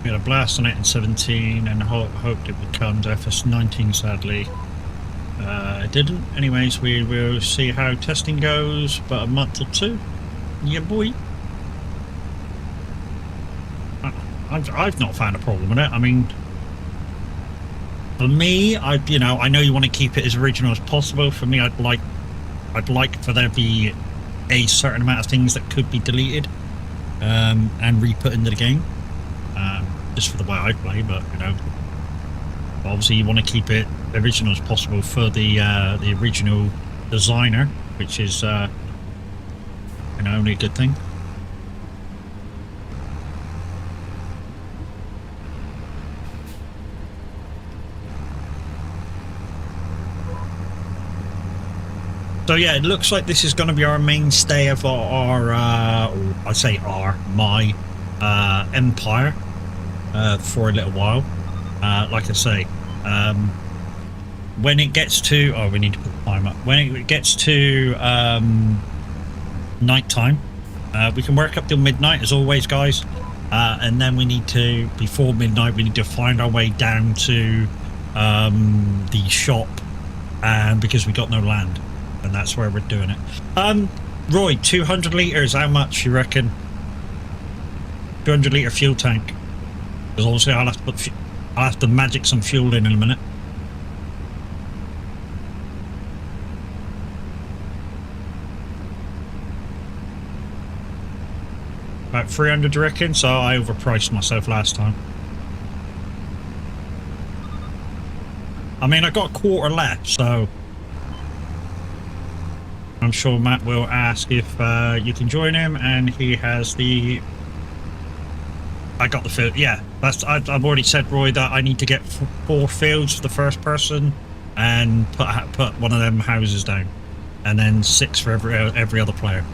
We had a blast on it in 17 and hoped it would come to FS19, sadly. It didn't. Anyways, we will see how testing goes, but a month or two. Yeah, boy. I've not found a problem with it. I mean, for me, I know you want to keep it as original as possible. For me, I'd like for there to be a certain amount of things that could be deleted and re-put into the game, just for the way I play. But obviously you want to keep it original as possible for the original designer, which is only a good thing. So yeah, it looks like this is going to be our mainstay of my empire for a little while. Like I say, when it gets to we need to put the time up. When it gets to night time, we can work up till midnight as always, guys, and then we need to, before midnight, we need to find our way down to the shop, and because we got no land. And that's where we're doing it. Roy, 200 litres, how much you reckon? 200 litre fuel tank. Because obviously I'll have to magic some fuel in a minute. About 300, you reckon? So I overpriced myself last time. I mean, I got a quarter left, so I'm sure Matt will ask if you can join him, and he has the... I got the field. Yeah, I've already said, Roy, that I need to get 4 fields for the first person and put one of them houses down, and then 6 for every other player.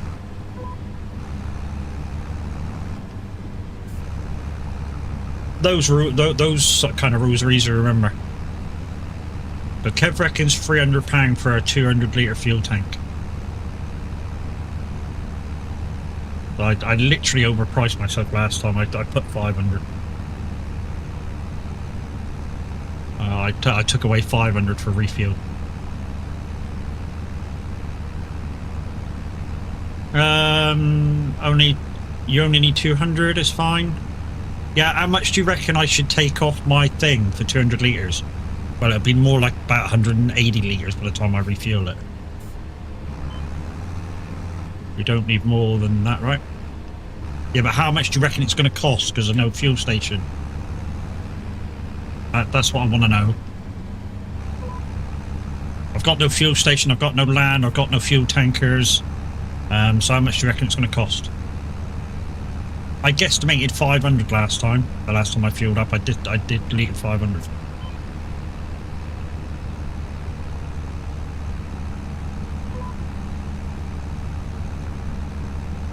Those kind of rules are easy to remember. But Kev reckons £300 for a 200 litre fuel tank. I literally overpriced myself last time. I put 500. I took away 500 for refuel. You only need 200 is fine. Yeah, how much do you reckon I should take off my thing for 200 litres? Well, it'll be more like about 180 litres by the time I refuel it. We don't need more than that, right? Yeah, but how much do you reckon it's going to cost because there's no fuel station? That's what I want to know. I've got no fuel station, I've got no land, I've got no fuel tankers. So how much do you reckon it's going to cost? I guesstimated 500 last time. The last time I fueled up, I did delete 500.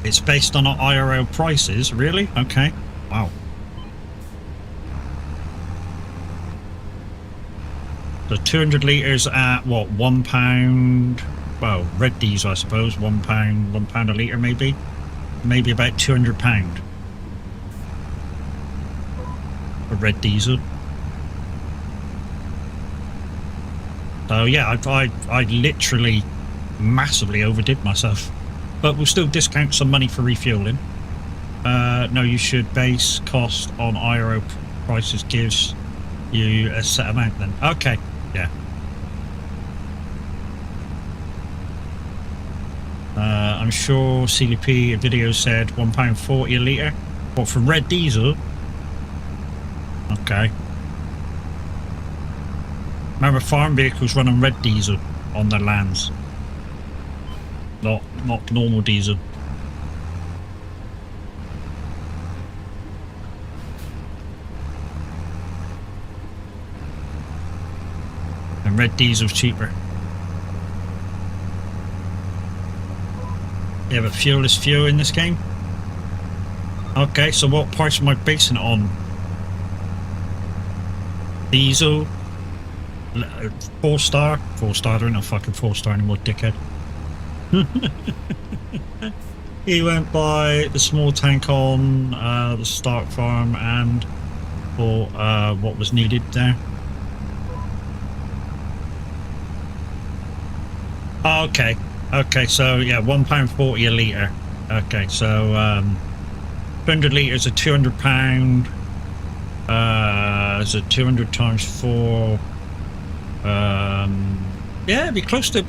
It's based on our IRL prices, really? Okay. Wow. So 200 litres at what, £1? Well, red diesel, I suppose. £1 a litre, maybe. Maybe about £200 for red diesel. So yeah, I literally massively overdid myself. But we'll still discount some money for refueling. No, you should base cost on IRO prices gives you a set amount then. Okay, yeah. I'm sure CDP video said £1.40 a litre. What, for red diesel? Okay. Remember, farm vehicles run on red diesel on their lands. Not normal diesel. And red diesel's cheaper. Yeah, but fuel is fuel in this game. Okay, so what price am I basing it on? Diesel? 4-star? 4-star, there ain't no fucking 4-star anymore, dickhead. He went by the small tank on the Stark farm and for what was needed there. Okay, okay, so yeah, £1.40 a litre. Okay, so 200 litres of £200. So 200 times 4. Yeah, it'd be close to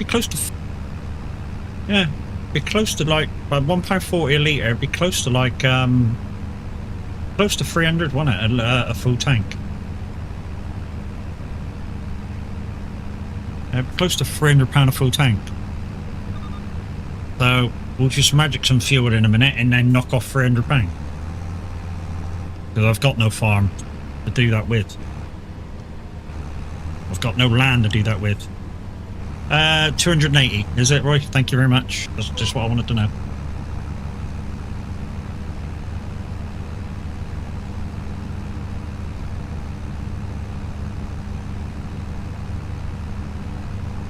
yeah, be close to like by £1.40 a litre. It'd be close to like close to 300, wasn't it? A full tank. Close to £300 a full tank. So we'll just magic some fuel in a minute and then knock off £300. Because I've got no farm to do that with. I've got no land to do that with. 280, is it, Roy? Thank you very much. That's just what I wanted to know.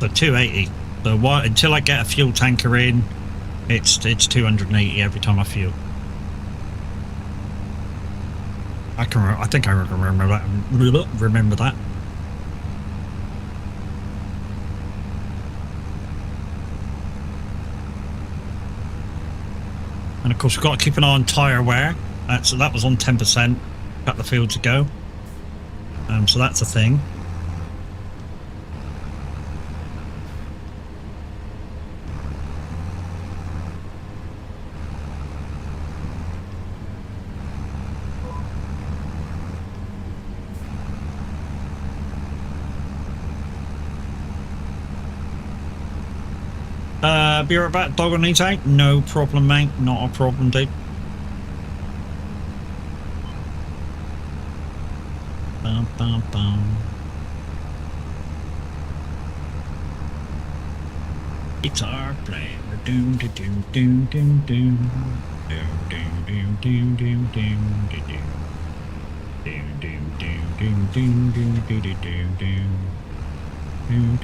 So 280. So what? Until I get a fuel tanker in, it's 280 every time I fuel. I think I remember that. Remember that. And of course, we've got to keep an eye on tyre wear. So that was on 10% a couple of fields ago. So that's a thing. Be right back, dog on the tank. No problem, mate. Not a problem, dude. Bum, bum, bum. Guitar player. Doom, doom, doom, doom, doom, doom. Doom, doom, doom, doom, doom, doom, doom. Doom, doom, doom, doom, doom, doom, doom, doom, doom. Doom,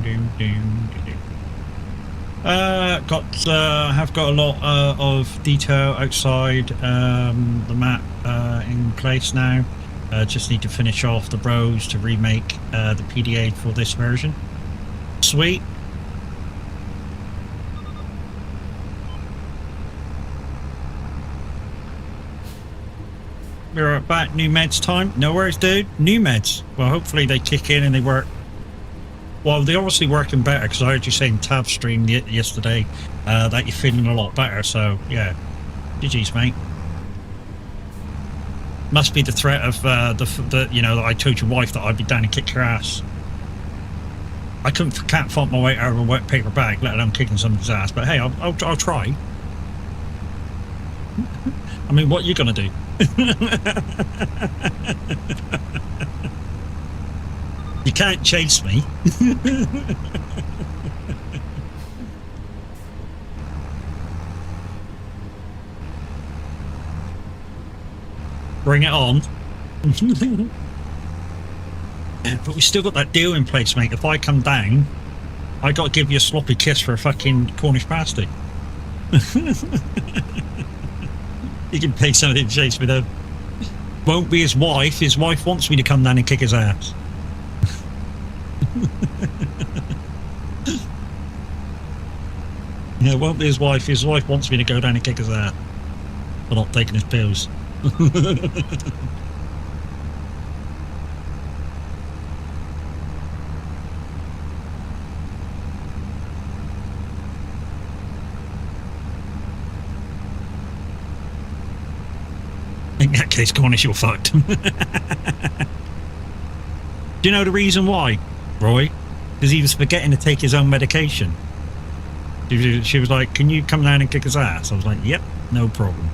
doom, doom. Have got a lot of detail outside the map in place now. Just need to finish off the bros to remake the PDA for this version. Sweet. We're right back. New meds time. No worries, dude. New meds. Well, hopefully they kick in and they work. Well, they're obviously working better because I heard you saying tab stream yesterday that you're feeling a lot better. So yeah, GG's, mate. Must be the threat of the you know that I told your wife that I'd be down and kick your ass. I can't find my way out of a wet paper bag, let alone kicking somebody's ass. But hey, I'll try. I mean, what are you gonna do? You can't chase me. Bring it on. But we still got that deal in place, mate. If I come down, I got to give you a sloppy kiss for a fucking Cornish pasty. You can pay somebody to chase me though. Won't be his wife. His wife wants me to come down and kick his ass. Yeah, it won't be his wife. His wife wants me to go down and kick his ass for not taking his pills. In that case, Cornish, you're fucked. Do you know the reason why, Roy? Because he was forgetting to take his own medication. She was like, can you come down and kick his ass? I was like, yep, no problem.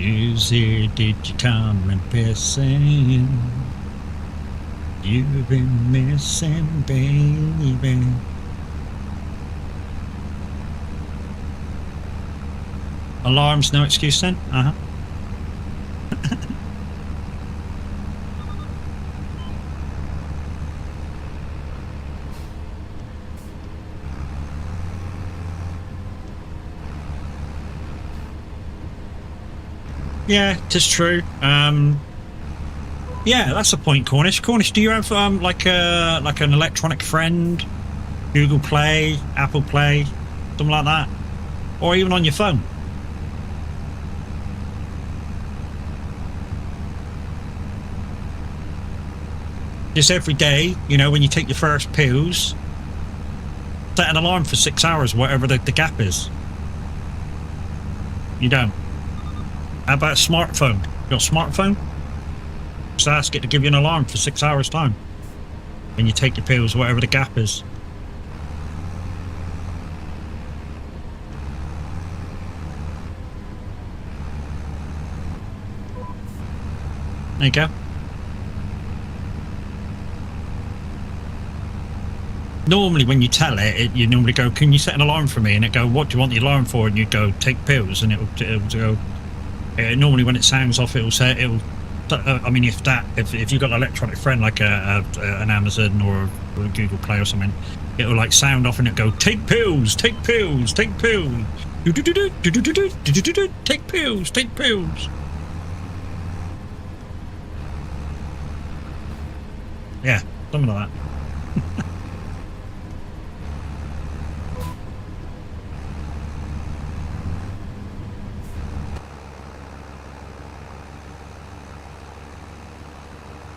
Susie, did you come in pissing? You've been missing, baby. Alarms, no excuse then? Uh-huh. Yeah, tis true. Yeah, that's a point, Cornish. Cornish, do you have like an electronic friend, Google Play, Apple Play, something like that, or even on your phone? Just every day, you know, when you take your first pills, set an alarm for 6 hours, whatever the gap is. You don't. How about a smartphone? You got a smartphone? Just ask it to give you an alarm for 6 hours time when you take your pills, whatever the gap is. There you go. Normally when you tell it, you normally go, can you set an alarm for me? And it go, what do you want the alarm for? And you go, take pills. And it'll go, normally when it sounds off, it'll say, I mean, if you've got an electronic friend like an Amazon or a Google Play or something, it'll like sound off and it'll go, take pills, take pills, take pills. Take pills, take pills. Yeah, something like that.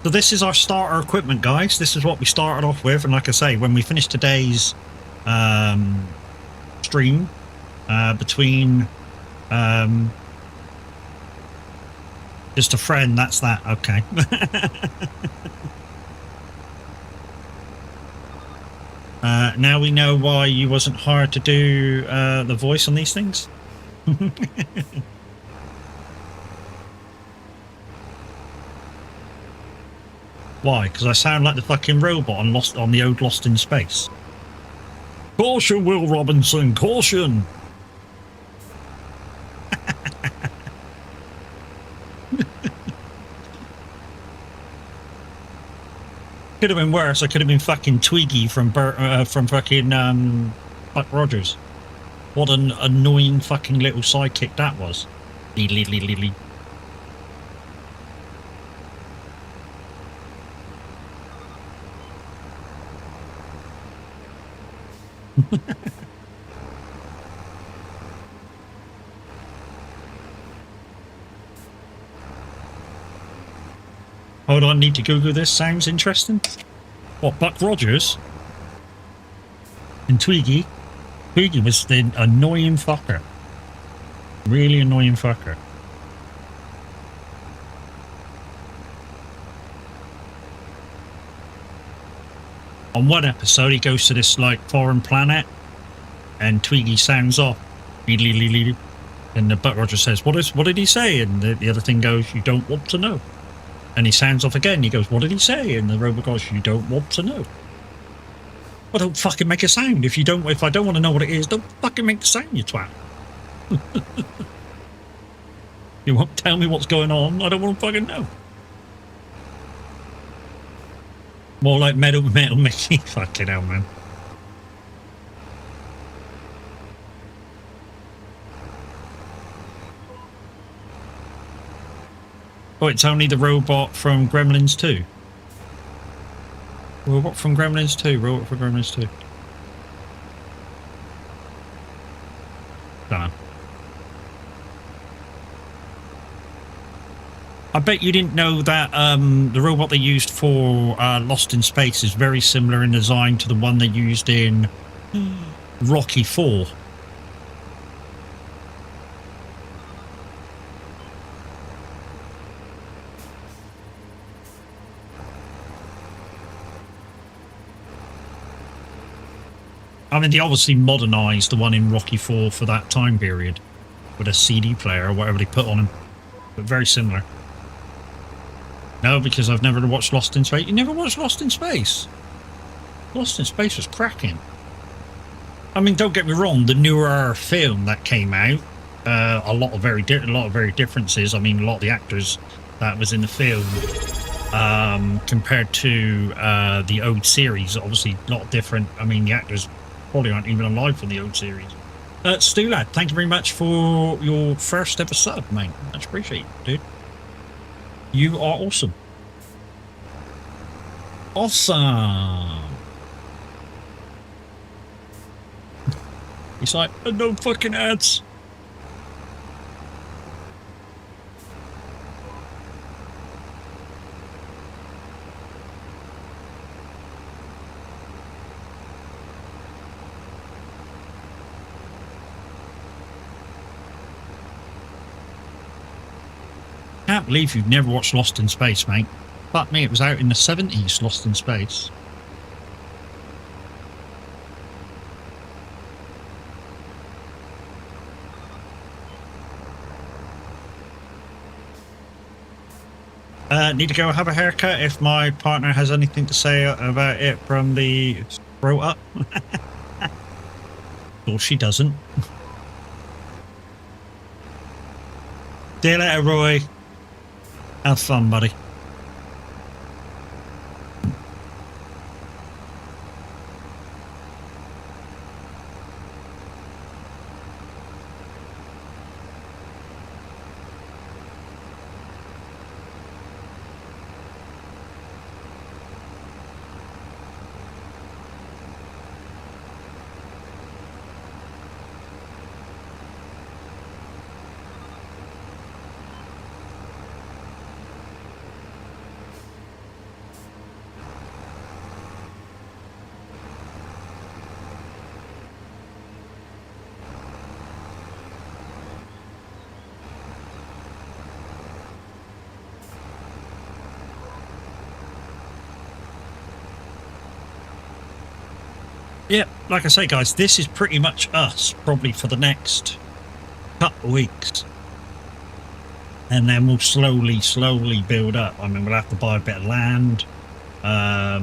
So this is our starter equipment, guys. This is what we started off with, and like I say, when we finish today's stream, between just a friend, that's that. Okay. Now we know why you wasn't hired to do the voice on these things. Why? Because I sound like the fucking robot on the old Lost in Space. Caution, Will Robinson, caution! Could have been worse. I could have been fucking Twiggy from fucking Buck Rogers. What an annoying fucking little sidekick that was. Lee. Hold on, need to Google this. Sounds interesting. What, Buck Rogers? And Twiggy? Twiggy was the annoying fucker. Really annoying fucker. On one episode, he goes to this like foreign planet, and Twiggy sounds off, and the Buck Rogers says, "What did he say?" And the other thing goes, "You don't want to know." And he sounds off again. He goes, "What did he say?" And the robot goes, "You don't want to know." Well, don't fucking make a sound. If I don't want to know what it is, don't fucking make the sound, you twat. You won't tell me what's going on. I don't want to fucking know. More like Metal Mickey. Fucking hell, man. Oh, it's only the robot from Gremlins 2. Robot from Gremlins 2. Robot from Gremlins 2. Don't know. I bet you didn't know that the robot they used for Lost in Space is very similar in design to the one they used in Rocky IV. I mean, they obviously modernised the one in Rocky IV for that time period with a CD player or whatever they put on him. but very similar. No, because I've never watched Lost in Space. You never watched Lost in Space? Lost in Space was cracking. I mean, don't get me wrong. The newer film that came out, a lot of very differences. I mean, a lot of the actors that was in the film, compared to the old series, obviously a lot different. I mean, the actors probably aren't even alive from the old series. Stu lad, thank you very much for your first ever sub, mate. Much appreciated, dude. You are awesome. Awesome. He's like, no fucking ads. Can't believe you've never watched Lost in Space, mate. Fuck me, it was out in the 70s, Lost in Space. Need to go have a haircut if my partner has anything to say about it from the throat up. Or she doesn't. See you later, Roy. Have fun, buddy. Yeah, like I say, guys, this is pretty much us, probably for the next couple of weeks. And then we'll slowly build up. I mean, we'll have to buy a bit of land. I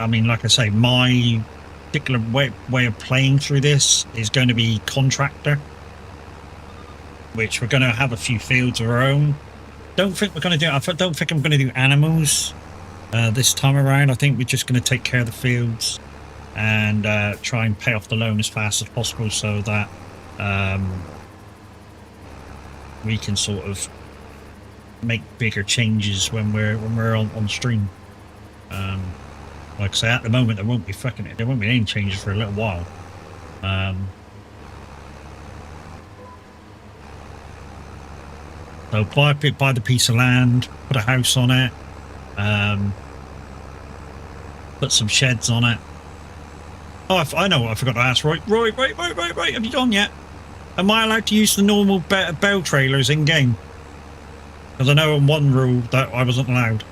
mean, like I say, my particular way of playing through this is going to be contractor, which we're going to have a few fields of our own. Don't think we're going to do. I don't think I'm going to do animals. This time around, I think we're just going to take care of the fields and try and pay off the loan as fast as possible, so that we can sort of make bigger changes when we're on stream. Like I say, at the moment there won't be any changes for a little while. So buy the piece of land, put a house on it. Put some sheds on it. Oh, I know what I forgot to ask, Roy. Roy, wait. Have you gone yet? Am I allowed to use the normal bell trailers in game? Because I know on one rule that I wasn't allowed.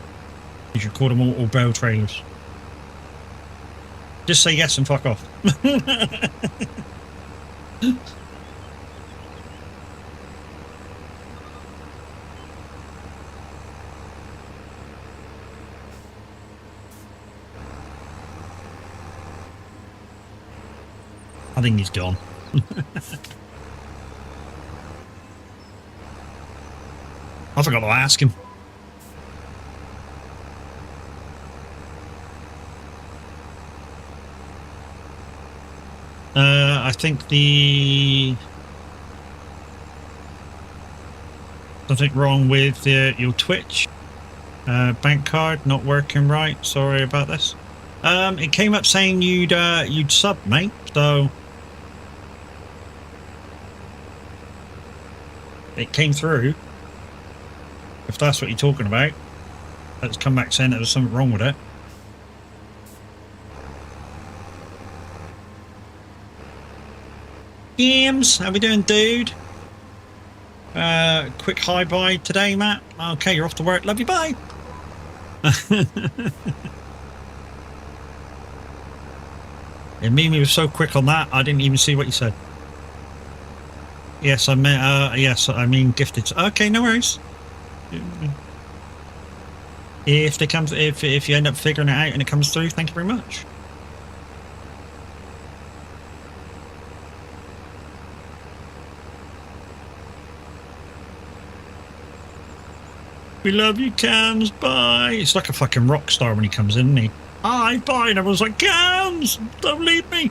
You should call them all bell trailers. Just say yes and fuck off. I think he's gone. I forgot to ask him. I think something wrong with your Twitch bank card not working right. Sorry about this. It came up saying you'd sub, mate. So it came through. If that's what you're talking about, let's come back saying that there's something wrong with it. Games, how we doing, dude? Quick hi bye today, Matt. Okay, you're off to work. Love you, bye. And Mimi was so quick on that, I didn't even see what you said. Yes, I mean, yes, I mean gifted. Okay, no worries. If you end up figuring it out and it comes through, thank you very much. We love you, Cams. Bye. It's like a fucking rock star when he comes in, isn't he? Hi, bye. And everyone's like, Cams, don't leave me.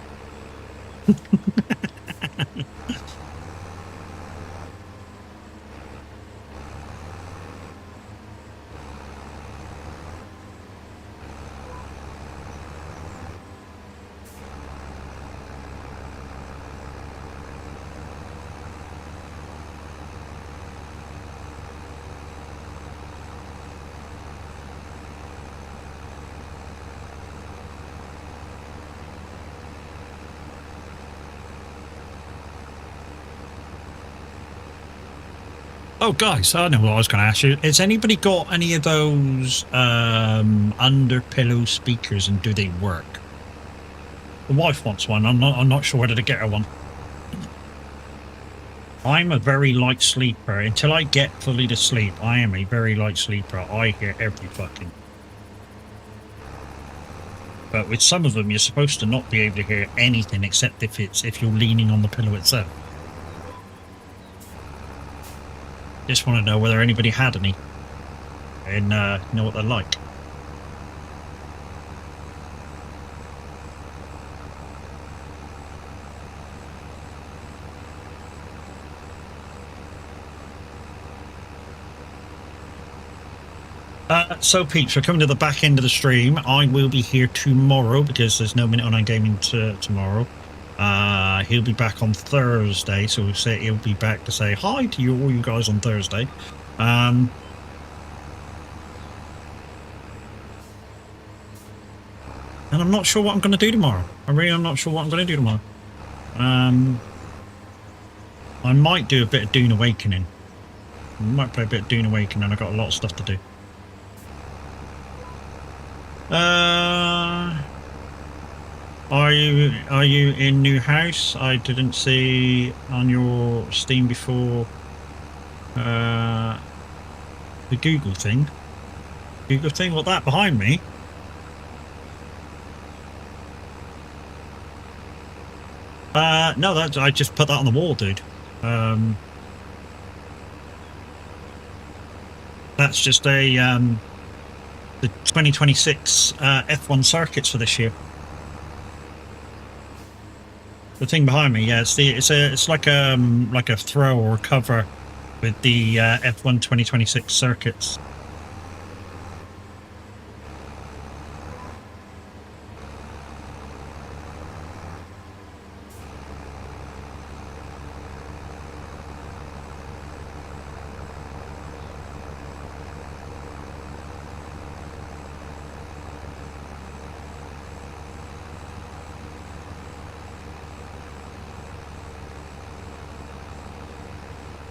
Oh, guys, I know what I was going to ask you. Has anybody got any of those under pillow speakers, and do they work? The wife wants one. I'm not sure whether to get her one. I'm a very light sleeper. Until I get fully to sleep, I am a very light sleeper. I hear every fucking. But with some of them, you're supposed to not be able to hear anything except if you're leaning on the pillow itself. Just want to know whether anybody had any and know what they're like. So peeps, we're coming to the back end of the stream. I will be here tomorrow because there's no Minute Online Gaming tomorrow. He'll be back on Thursday, so we'll say he'll be back to say hi to all you guys on Thursday. And I'm not sure what I'm going to do tomorrow. I'm not sure what I'm going to do tomorrow. I might do a bit of Dune Awakening. I might play a bit of Dune Awakening. I've got a lot of stuff to do. Are you in new house? I didn't see on your Steam before the Google thing. Google thing? What, that behind me? No, I just put that on the wall, dude. That's just a the 2026 F1 circuits for this year. The thing behind me, yeah, it's like a throw or cover with the F1 2026 circuits.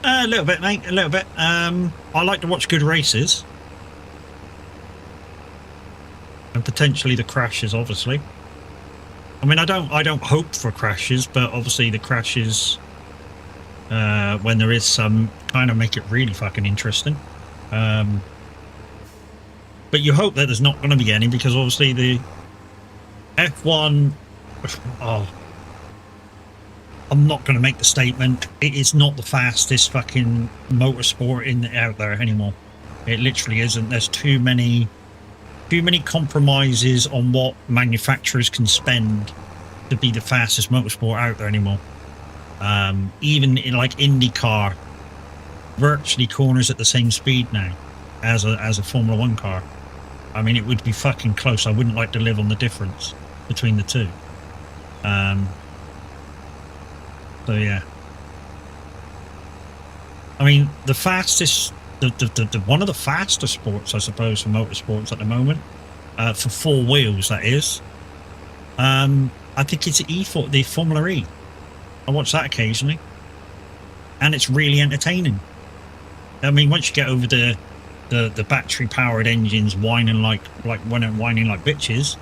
A little bit, mate. A little bit. I like to watch good races, and potentially the crashes. Obviously, I mean, I don't hope for crashes, but obviously the crashes, when there is some, kind of make it really fucking interesting. But you hope that there's not going to be any, because obviously the F1. Oh. I'm not going to make the statement. It is not the fastest fucking motorsport out there anymore. It literally isn't. There's too many compromises on what manufacturers can spend to be the fastest motorsport out there anymore. Even in like IndyCar, virtually corners at the same speed now as a Formula One car. I mean, it would be fucking close. I wouldn't like to live on the difference between the two. So yeah, I mean, the fastest, the one of the faster sports, I suppose, for motorsports at the moment, for four wheels, that is. I think it's the Formula E. I watch that occasionally, and it's really entertaining. I mean, once you get over the battery-powered engines whining like bitches,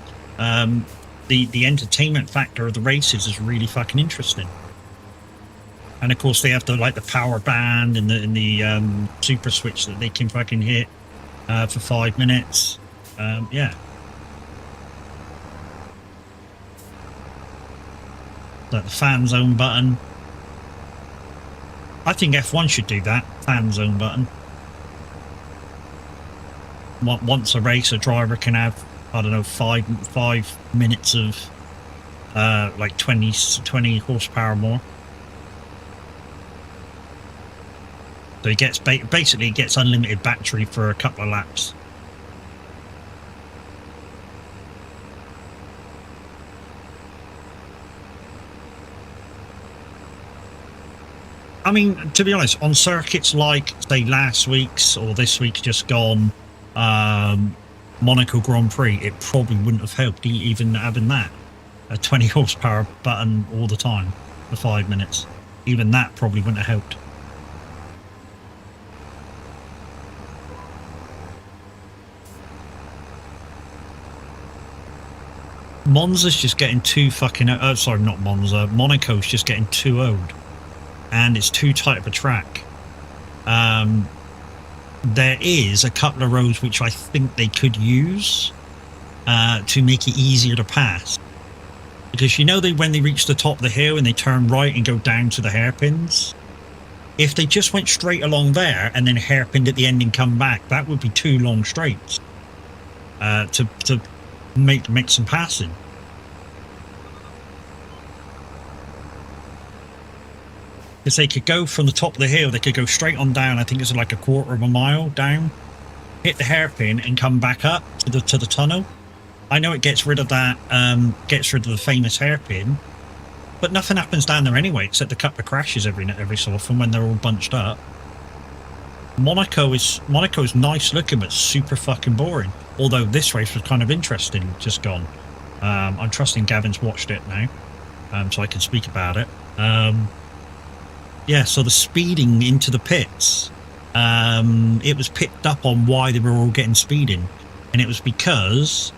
the entertainment factor of the races is really fucking interesting. And of course, they have the power band and the super switch that they can fucking hit for 5 minutes. Yeah. Like the fan zone button. I think F1 should do that. Fan zone button. Once a race, a driver can have, I don't know, 5 minutes of like 20 horsepower more. So he gets basically he gets unlimited battery for a couple of laps. I mean, to be honest, on circuits like, say, last week's or this week's just gone Monaco Grand Prix, it probably wouldn't have helped even having that. A 20 horsepower button all the time for 5 minutes. Even that probably wouldn't have helped. Monza's just getting too fucking... sorry, not Monza. Monaco's just getting too old. And it's too tight of a track. There is a couple of roads which I think they could use to make it easier to pass. Because you know when they reach the top of the hill and they turn right and go down to the hairpins? If they just went straight along there and then hairpinned at the end and come back, that would be 2 long straights to make some passing. Because they could go from the top of the hill, they could go straight on down. I think it's like a 1/4 of a mile down, hit the hairpin and come back up to the tunnel. I know it gets rid of that, gets rid of the famous hairpin, but nothing happens down there anyway, except a couple of crashes every so often when they're all bunched up. Monaco is nice looking, but super fucking boring. Although this race was kind of interesting, just gone. I'm trusting Gavin's watched it now, so I can speak about it. Yeah, so the speeding into the pits, it was picked up on why they were all getting speeding, and it was because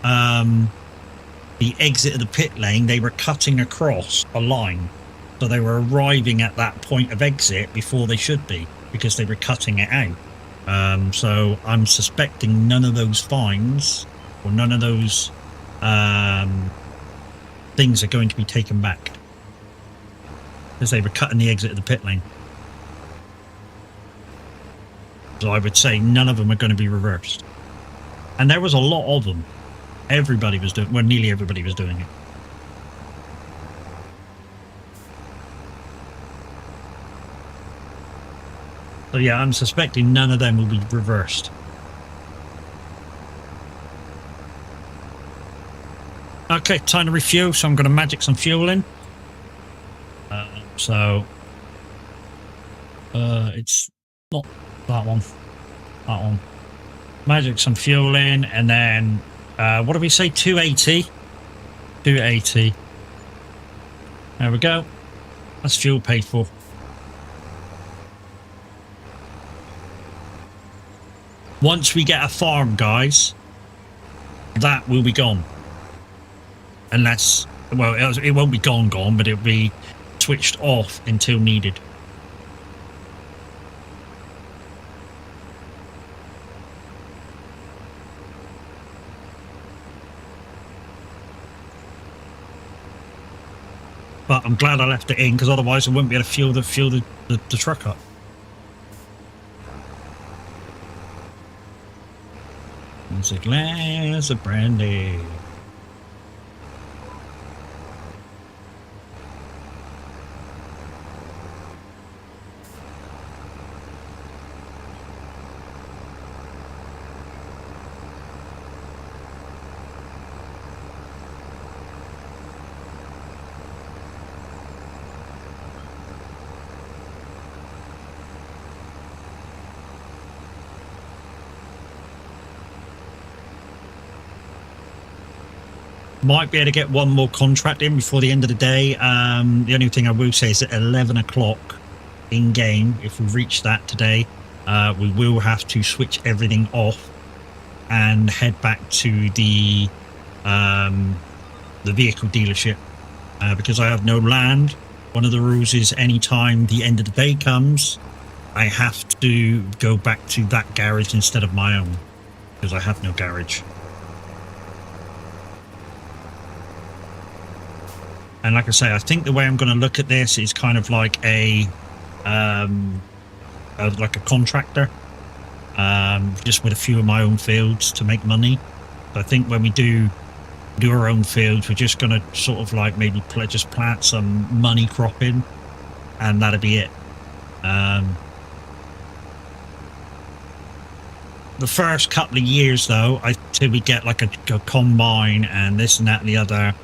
the exit of the pit lane, they were cutting across a line, so they were arriving at that point of exit before they should be, because they were cutting it out. So I'm suspecting none of those fines or none of those things are going to be taken back, because they were cutting the exit of the pit lane. So I would say none of them are going to be reversed. And there was a lot of them. Everybody was doing, well, nearly everybody was doing it. So yeah, I'm suspecting none of them will be reversed. Okay, time to refuel, so I'm going to magic some fuel in. It's not that one. That one. Magic some fuel in, and then what do we say? 280. 280. There we go. That's fuel paid for. Once we get a farm, guys, that will be gone. Unless, well, it won't be gone, but it'll be switched off until needed. But I'm glad I left it in, because otherwise I wouldn't be able to fuel the truck up. It's a glass of brandy. Might be able to get one more contract in before the end of the day. The only thing I will say is at 11 o'clock in game, if we reach that today, we will have to switch everything off and head back to the vehicle dealership, because I have no land One of the rules is anytime the end of the day comes, I have to go back to that garage instead of my own, because I have no garage. And like I say, I think the way I'm going to look at this is kind of like a contractor, just with a few of my own fields to make money. So I think when we do our own fields, we're just going to sort of like maybe just plant some money crop in, and that'll be it. The first couple of years, though, till we get like a combine and this and that and the other,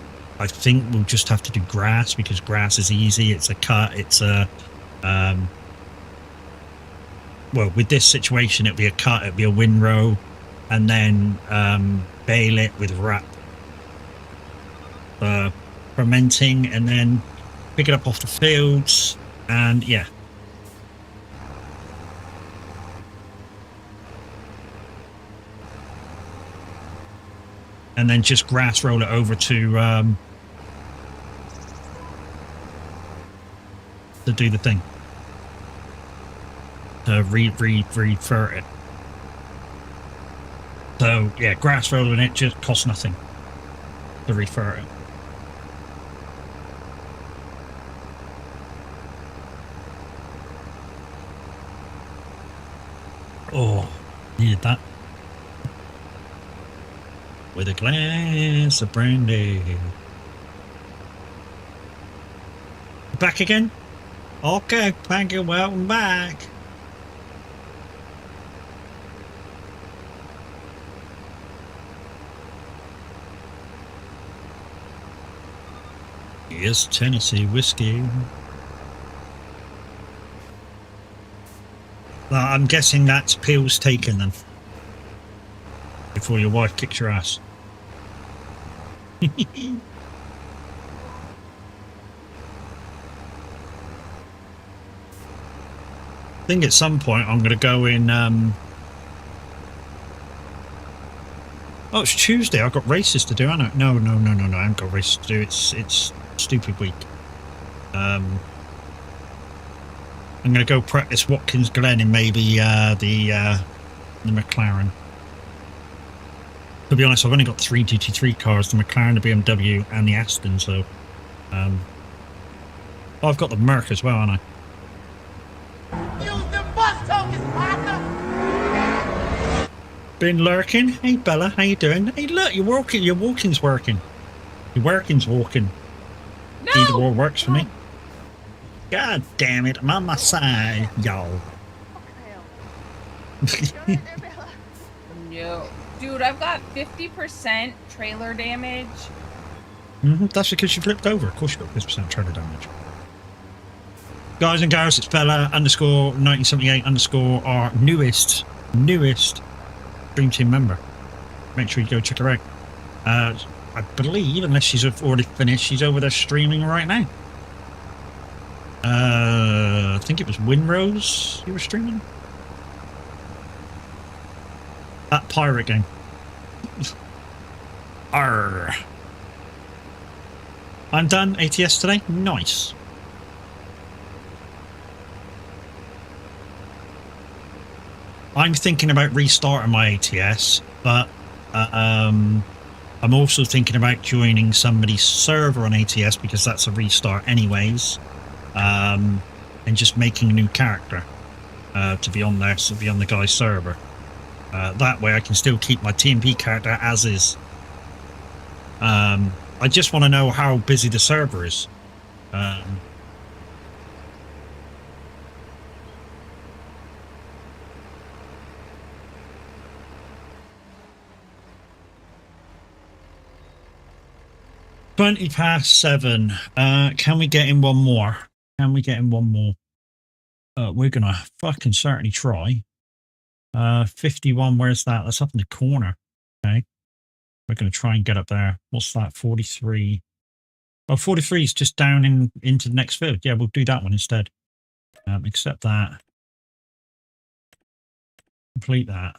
I think we'll just have to do grass, because grass is easy. It's a cut. It's a well, with this situation, it'll be a cut. It'll be a windrow, and then bale it with wrap, fermenting, and then pick it up off the fields, and yeah. And then just grass roll it over to do the thing, to refer it. So yeah, grass rolling it just costs nothing to refer it. Oh, needed that. With a glass of brandy. Back again? Okay, thank you, welcome back. Yes, Tennessee whiskey. Well, I'm guessing that's pills taken then, before your wife kicks your ass. I think at some point I'm going to go in. Oh, it's Tuesday. I've got races to do. I know. No. I haven't got races to do. It's stupid week. I'm going to go practice Watkins Glen in maybe the McLaren. To be honest, I've only got 3 GT3 cars: the McLaren, the BMW, and the Aston. So, oh, I've got the Merc as well, haven't I? Been lurking. Hey Bella, how you doing? Hey look, you're walking. Your walking's working. Your working's walking. No! Either or works for me. God damn it, I'm on my side, y'all. No. Dude, I've got 50% trailer damage. That's because you flipped over. Of course you got 50% trailer damage. Guys and girls, it's Bella _1978_ our newest Dream Team member. Make sure you go check her out. I believe, unless she's already finished, she's over there streaming right now. I think it was Winrose you were streaming. That pirate game. Arr. I'm done. ATS today. Nice. I'm thinking about restarting my ATS, but I'm also thinking about joining somebody's server on ATS, because that's a restart anyways, and just making a new character to be on there, so be on the guy's server. That way I can still keep my TMP character as is. I just want to know how busy the server is. 7:20. Can we get in one more? We're gonna fucking certainly try. 51, where's that? That's up in the corner. Okay. We're gonna try and get up there. What's that? 43. Oh, 43 is just down into the next field. Yeah, we'll do that one instead. Accept that. Complete that.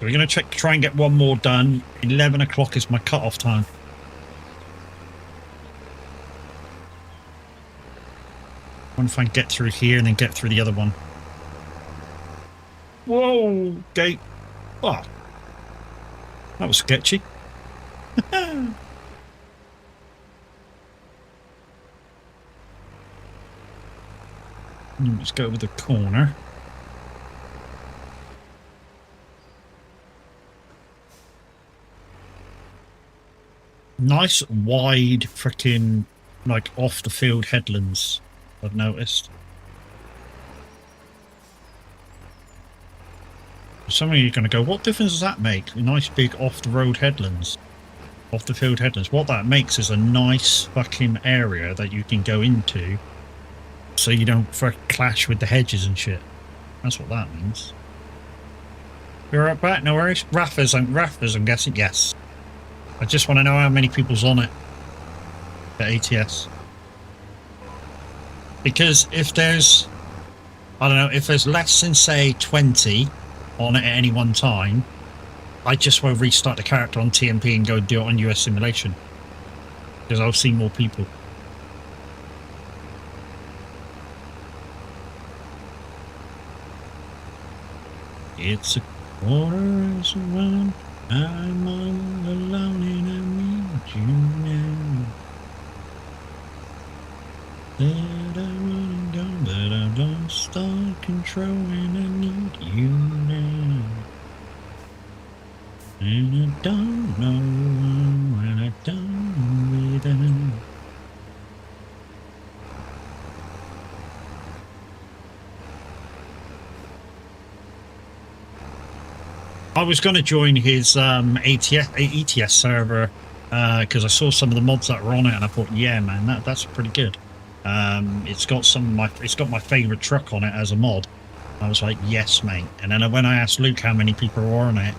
We're going to try and get one more done. 11 o'clock is my cut-off time. I wonder if I can get through here and then get through the other one. Whoa, gate. Oh, that was sketchy. Let's go over the corner. Nice wide freaking like off the field headlands, I've noticed. Some of you are going to go, what difference does that make? Nice big off the road headlands. Off the field headlands. What that makes is a nice fucking area that you can go into so you don't clash with the hedges and shit. That's what that means. You're right back, no worries. Raffers, I'm guessing, yes. I just want to know how many people's on it at ATS. Because if there's, I don't know, if there's less than say 20 on it at any one time, I just won't restart the character on TMP and go do it on US Simulation. Because I'll see more people. It's a quarter as one. I'm all alone and I need you now. That I wouldn't go, but I've lost all control and I need you now. And I don't know when I done with it. I was going to join his ETS server because I saw some of the mods that were on it, and I thought, yeah, man, that's pretty good. It's got my favorite truck on it as a mod. I was like, yes, mate. And then when I asked Luke how many people were on it,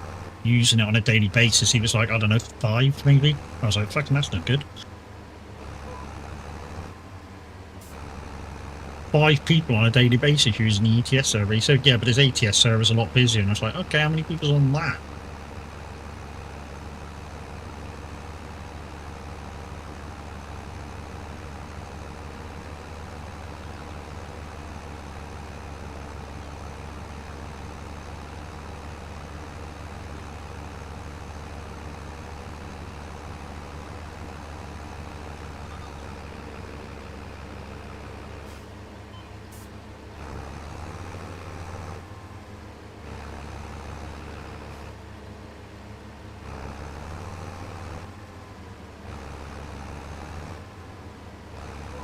using it on a daily basis, he was like, I don't know, 5 maybe. I was like, fucking, that's not good. 5 people on a daily basis using the ETS server. He said, yeah, but his ATS server is a lot busier. And I was like, okay, how many people's on that?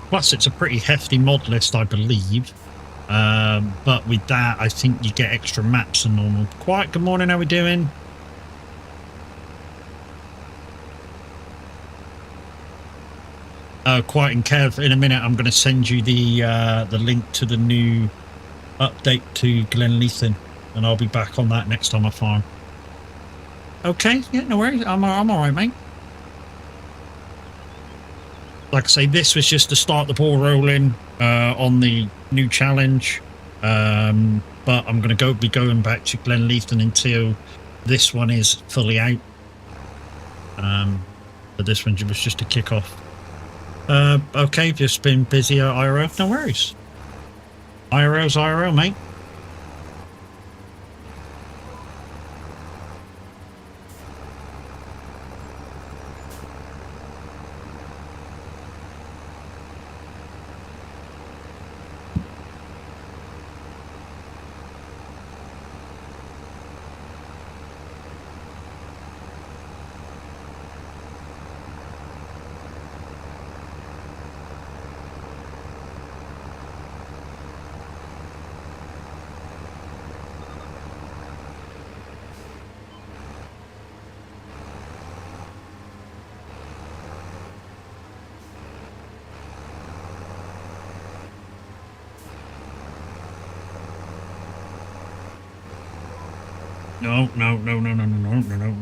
Plus, it's a pretty hefty mod list, I believe. But with that, I think you get extra maps than normal. Quiet, good morning, how we doing? Quiet and Kev, in a minute, I'm going to send you the link to the new update to Glenleithen, and I'll be back on that next time I farm. Okay, yeah, no worries. I'm all right, mate. Like I say, this was just to start the ball rolling on the new challenge, but I'm going to be going back to Glenleithen until this one is fully out. But this one was just a kick-off. Okay, just been busy at IRL. No worries. IRL's IRL, mate.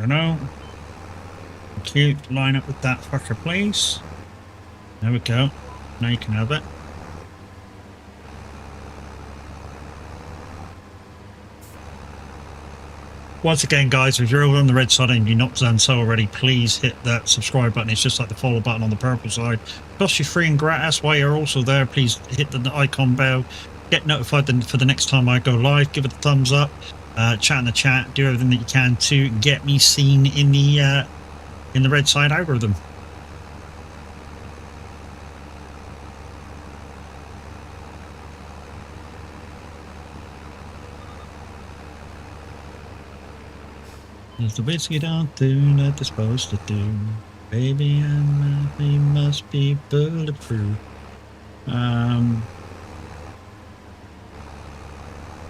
No. Keep line up with that fucker, please. There we go. Now you can have it. Once again, guys, if you're over on the red side and you've not done so already, please hit that subscribe button. It's just like the follow button on the purple side. Costs you free and gratis. While you're also there, please hit the icon bell. Get notified for the next time I go live. Give it a thumbs up. Chat in the chat. Do everything that you can to get me seen in the red side algorithm. There's the whiskey don't do what they're supposed to do. Baby, they must be bulletproof. And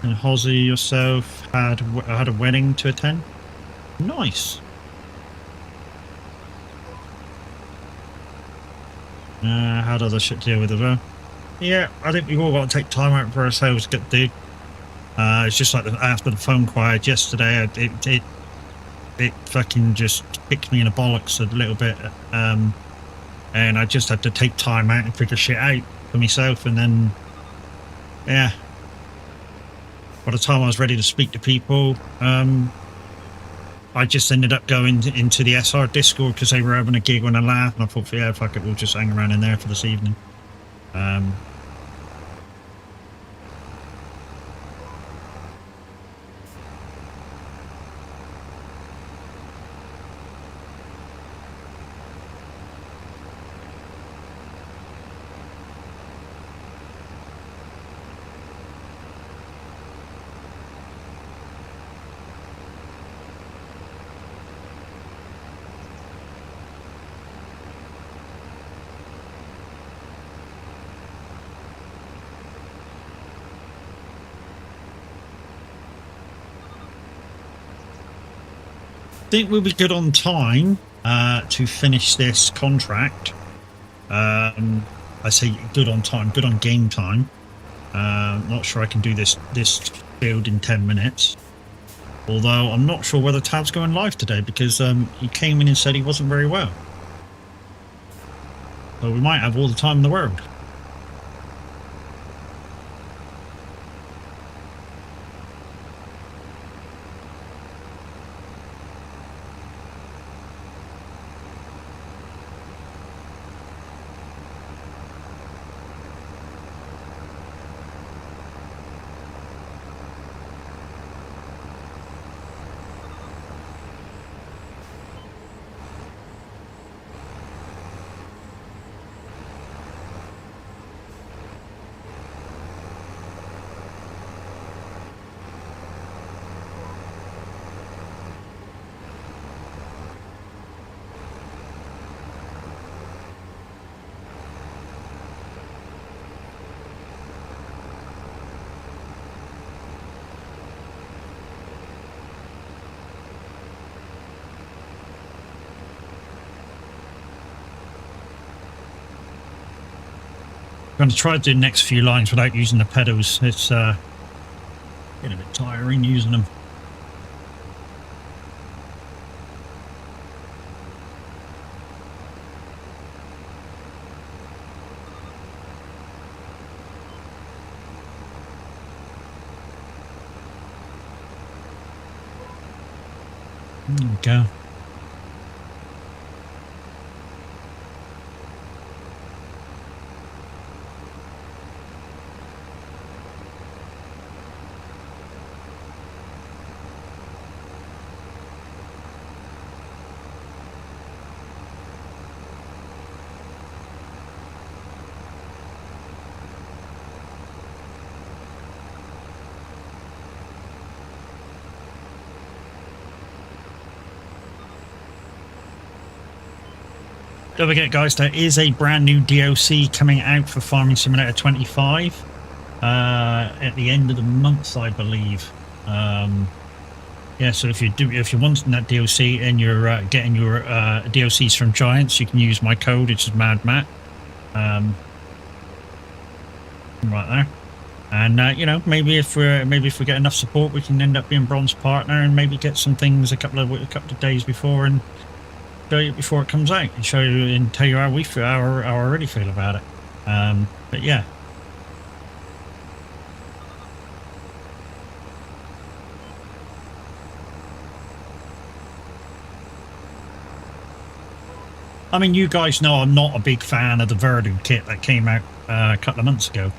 Hozzy, yourself had a wedding to attend. Nice. Had other shit to deal with as well. Yeah, I think we've all got to take time out for ourselves to get to do. It's just like after the phone quiet yesterday, it fucking just kicked me in the bollocks a little bit, and I just had to take time out and figure shit out for myself, and then yeah, by the time I was ready to speak to people, I just ended up going into the SR Discord because they were having a gig and a laugh, and I thought, yeah, fuck it, we'll just hang around in there for this evening. I think we'll be good on time to finish this contract. I say good on time, good on game time. Not sure I can do this build in 10 minutes. Although I'm not sure whether Tav's going live today because he came in and said he wasn't very well. So we might have all the time in the world. I'm going to try to do the next few lines without using the pedals. It's getting a bit tiring using them. There we go. Don't forget, guys, there is a brand new DLC coming out for Farming Simulator 25 at the end of the month, I believe. Yeah, so if you're wanting that DLC and you're getting your DLCs from Giants, you can use my code, which is MadMatt. Right there. And you know, maybe if we get enough support, we can end up being bronze partner and maybe get some things a couple of days before and show you before it comes out and show you and tell you how we feel, how I already feel about it. But yeah. I mean, you guys know I'm not a big fan of the Verdun kit that came out a couple of months ago.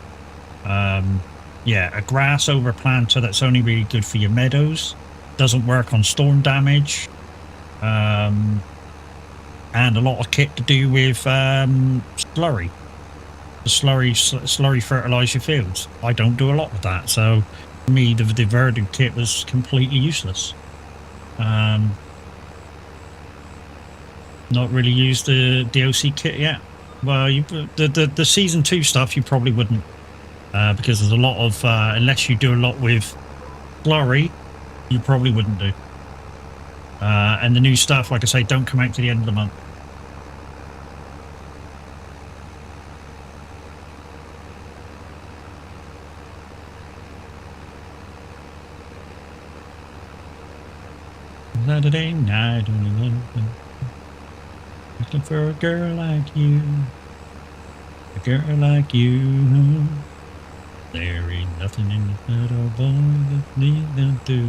Yeah, a grass overplanter that's only really good for your meadows. Doesn't work on storm damage. And a lot of kit to do with slurry. The slurry fertilise your fields. I don't do a lot with that, so for me the Verdun kit was completely useless. Not really used the DOC kit yet. Well, the season 2 stuff you probably wouldn't, because there's a lot of unless you do a lot with slurry, you probably wouldn't do. And the new stuff, like I say, don't come out to the end of the month. Saturday night, looking for a girl like you, a girl like you. There ain't nothing in the little boy that need them do.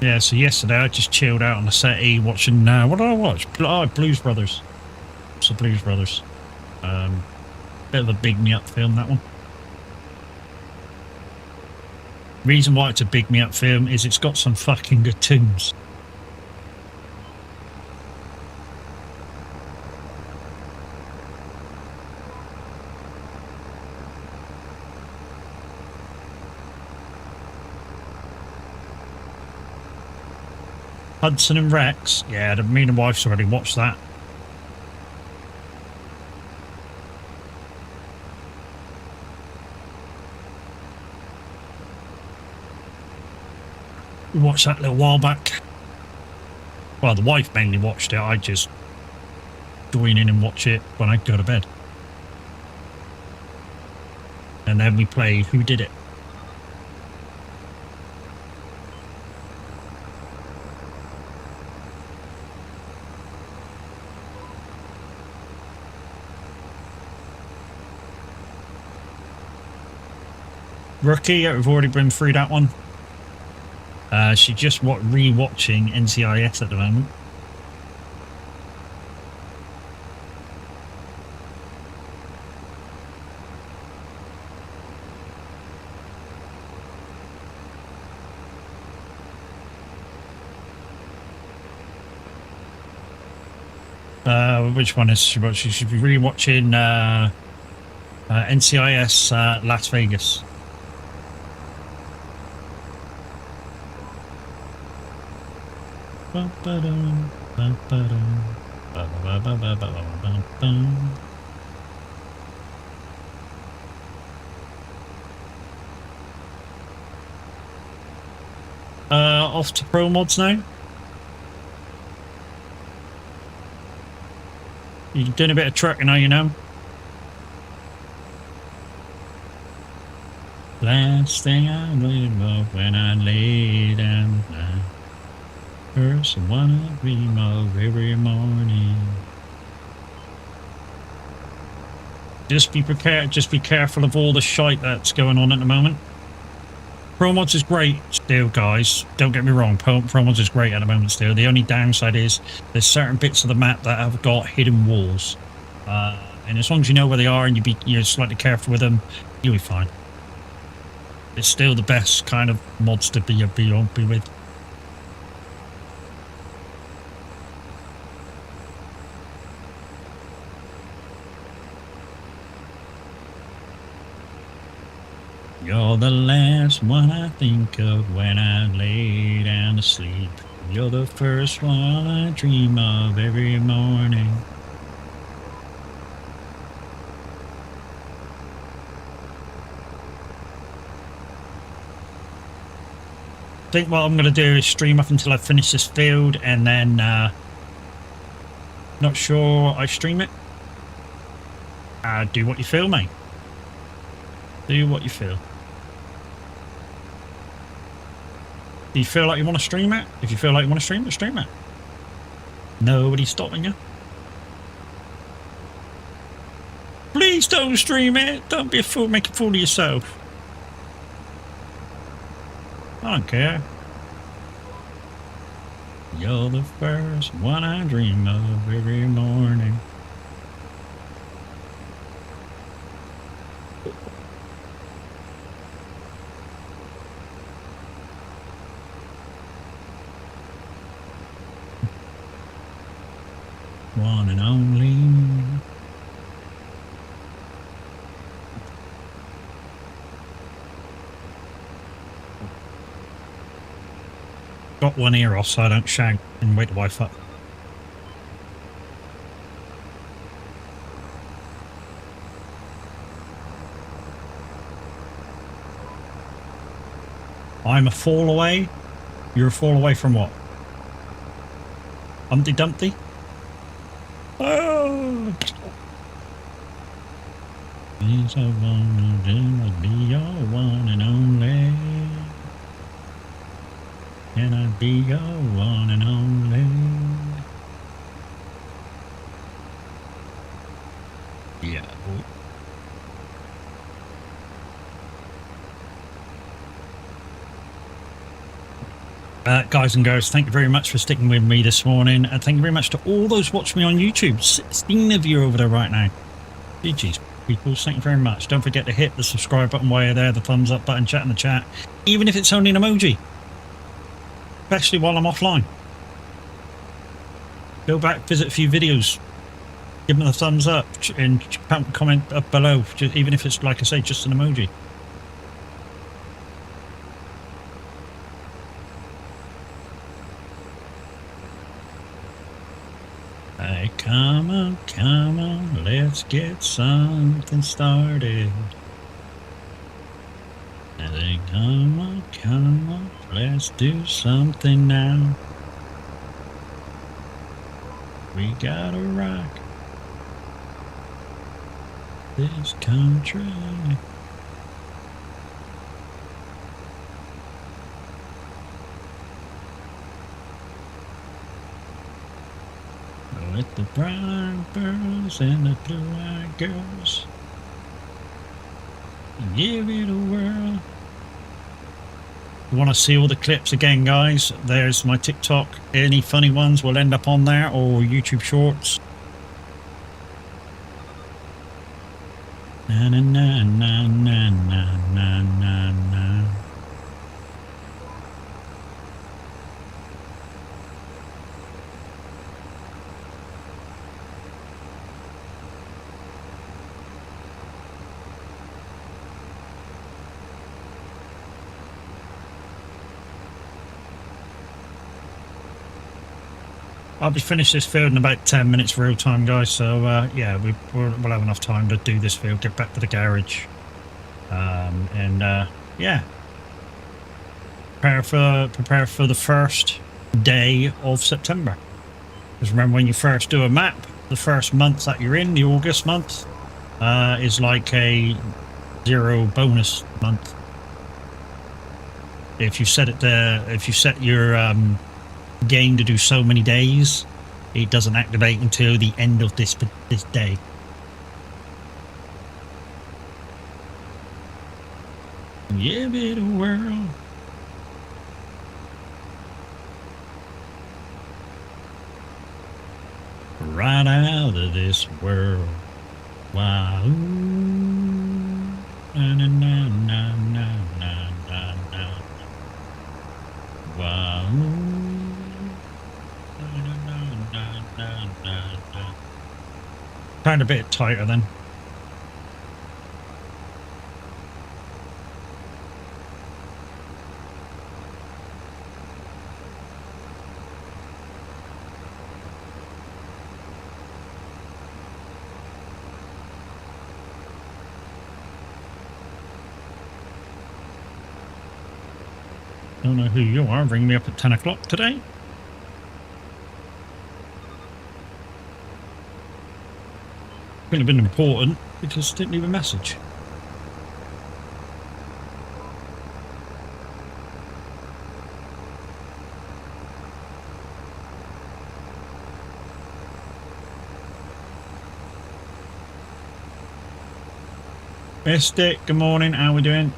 Yeah, so yesterday I just chilled out on the settee watching, what did I watch? Blues Brothers. It's the Blues Brothers. Bit of a big me up film, that one. Reason why it's a big me up film is it's got some fucking good tunes. Hudson and Rex. Yeah, me and the wife's already watched that. We watched that a little while back. Well, the wife mainly watched it. I just join in and watch it when I go to bed. And then we play Who Did It? Rookie, we've already been through that one. She's just re-watching NCIS at the moment. Which one is she watching? She should be re-watching NCIS Las Vegas. Off to pro mods now. You're doing a bit of trucking, are you now? Last thing I dream of when I lay down tonight. First one I dream of every morning. Just be prepared. Just be careful of all the shite that's going on at the moment. ProMods is great still, guys. Don't get me wrong. ProMods is great at the moment still. The only downside is there's certain bits of the map that have got hidden walls. And as long as you know where they are and you're slightly careful with them, you'll be fine. It's still the best kind of mods to be with. You're the last one I think of when I lay down to sleep. You're the first one I dream of every morning. I think what I'm going to do is stream up until I finish this field and then not sure I stream it. Do what you feel, mate. Do what you feel. Do you feel like you want to stream it? If you feel like you want to stream it, stream it. Nobody's stopping you. Please don't stream it. Don't be a fool. Make a fool of yourself. I don't care. You're the first one I dream of every morning. One and only. Got one ear off so I don't shout and wake the wife up. I'm a fall away. You're a fall away from what? Humpty Dumpty? Oh. Please, I wanna be your one and only. Can I be your one and only? Yeah. Guys and girls, thank you very much for sticking with me this morning, and thank you very much to all those watching me on YouTube. 16 of you over there right now. GG's people, thank you very much. Don't forget to hit the subscribe button while you're there, the thumbs up button, chat in the chat, even if it's only an emoji, especially while I'm offline. Go back, visit a few videos, give them a thumbs up, and comment up below, even if it's, like I say, just an emoji. Hey, come on, let's get something started. Hey, come on, let's do something now. We gotta rock this country. With the brown girls and the blue-eyed girls, give it a whirl. You want to see all the clips again, guys? There's my TikTok. Any funny ones will end up on there, or YouTube Shorts. Na na na na na na na na na. I'll be finished this field in about 10 minutes real time, guys. So yeah, we'll have enough time to do this field, get back to the garage, and yeah, prepare for the first day of September. Because remember, when you first do a map, the first month that you're in, the August month, is like a 0 bonus month. If you set it there, if you set your game to do so many days, it doesn't activate until the end of this day. Give it a whirl. Right out of this world. Wow. Na na na na na na na. Wow. Kind of a bit tighter then. Don't know who you are. Ring me up at 10 o'clock today. Could have been important. because it didn't leave a message. Mystic, good morning, how we doing?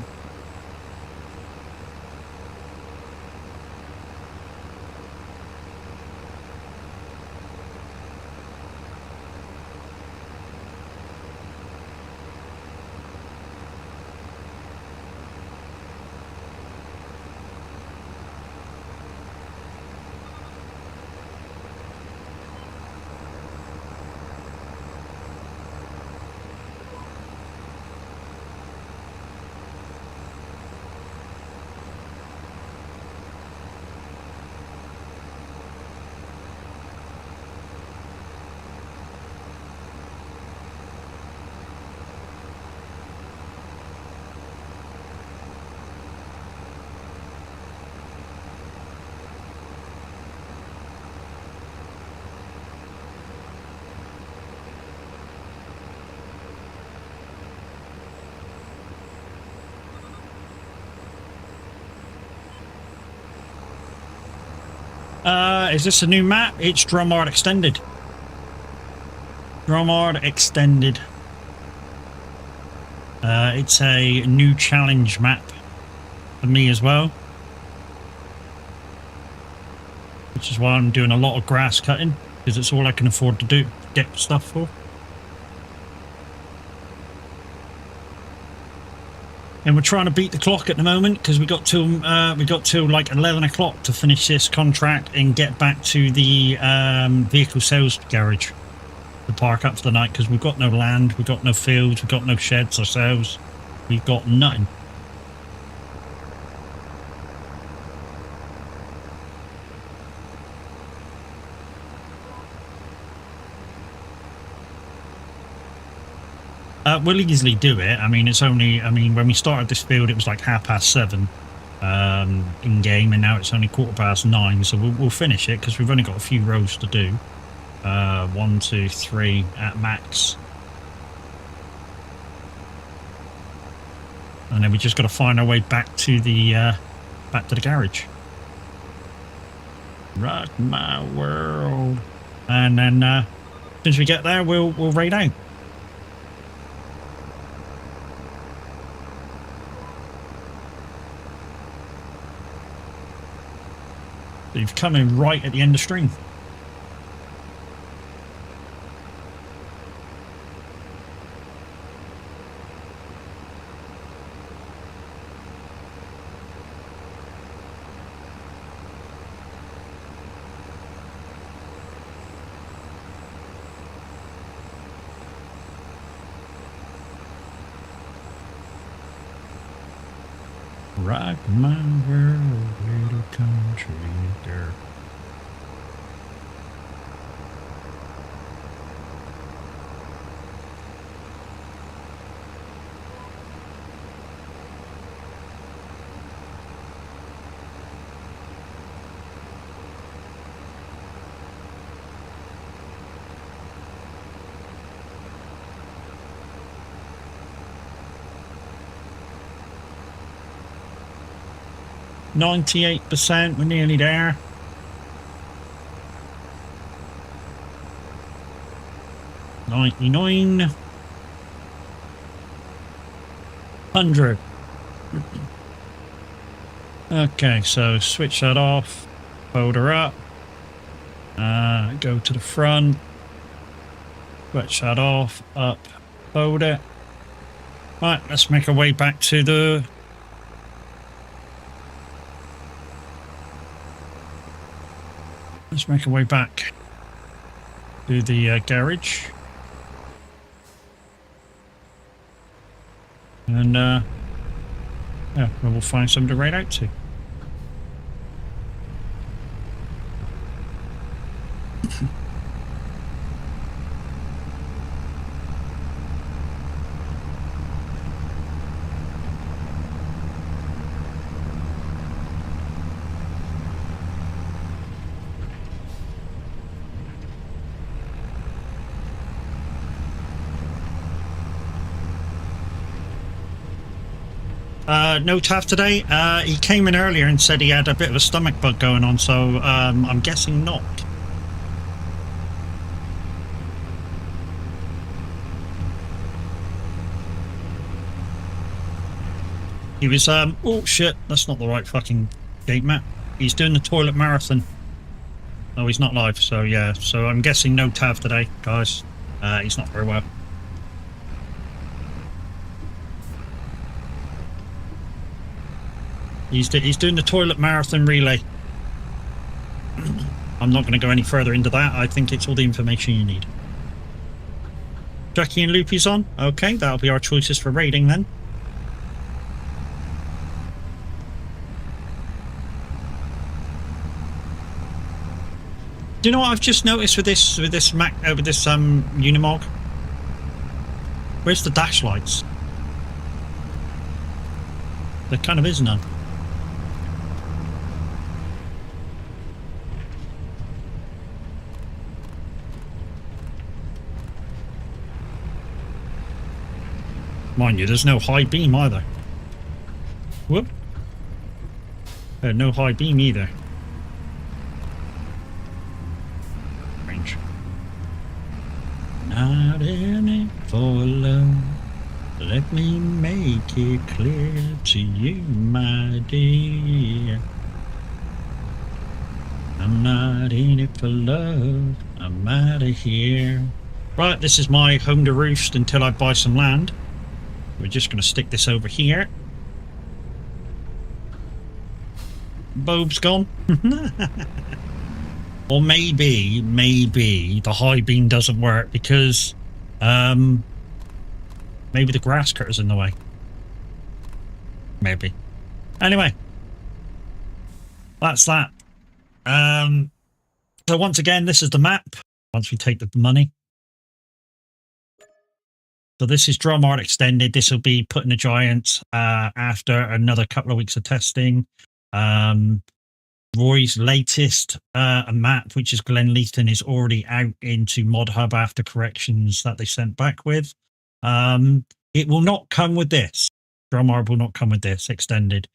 Is this a new map? It's Dromard Extended. Dromard Extended. It's a new challenge map for me as well. Which is why I'm doing a lot of grass cutting, because it's all I can afford to do, get stuff for. And we're trying to beat the clock at the moment because we got till like 11 o'clock to finish this contract and get back to the vehicle sales garage to park up for the night, because we've got no land, we've got no fields, we've got no sheds ourselves, we've got nothing. We'll easily do it. I mean, it's only, when we started this field, it was like 7:30 in game, and now it's only 9:15, so we'll finish it because we've only got a few rows to do. 1, 2, 3 at max. And then we just got to find our way back to the garage. Rock my world. And then, as soon as we get there, we'll raid out. You've come in right at the end of stream. Rock my world, little country girl. %, we're nearly there. $99, $100. Okay, so switch that off, fold her up, go to the front, switch that off, up, fold it. Right, let's make our way back to the garage. And yeah, we'll find something to raid out to. No Taff today. He came in earlier and said he had a bit of a stomach bug going on, so I'm guessing not. He was, oh shit, that's not the right fucking gate map. He's doing the toilet marathon. Oh, he's not live, so yeah. So I'm guessing no Tav today, guys. He's not very well. He's doing the toilet marathon relay. I'm not going to go any further into that. I think it's all the information you need. Jackie and Loopy's on. Okay, that'll be our choices for raiding then. Do you know what I've just noticed with this Unimog? Where's the dash lights? There kind of is none. Mind you, there's no high beam either. Whoop. No high beam either. Range. Not in it for love. Let me make it clear to you, my dear. I'm not in it for love. I'm out of here. Right, this is my home to roost until I buy some land. We're just going to stick this over here. Bobe's gone. Or maybe the high beam doesn't work because maybe the grass cutter's in the way. Maybe. Anyway, that's that. So once again, this is the map. Once we take the money. So this is Dromart Extended. This will be put in the Giants after another couple of weeks of testing. Roy's latest map, which is Glenleaton, is already out into Mod Hub after corrections that they sent back with. It will not come with this. Dromart will not come with this extended.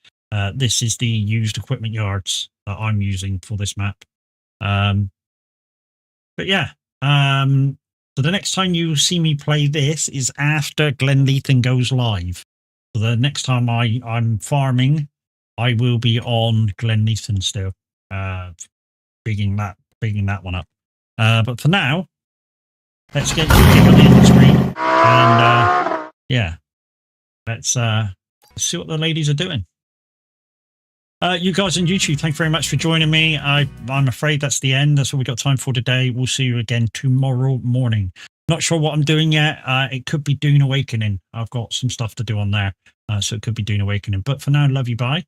This is the used equipment yards that I'm using for this map. But yeah. So the next time you see me play this is after Glenleaton goes live. So the next time I'm farming, I will be on Glenleaton still, bigging that one up. But for now, let's get UK on the end screen, and yeah, let's see what the ladies are doing. You guys on YouTube, thank you very much for joining me. I'm afraid that's the end. That's all we got time for today. We'll see you again tomorrow morning. Not sure what I'm doing yet. It could be Dune Awakening. I've got some stuff to do on there. So it could be Dune Awakening. But for now, love you, bye.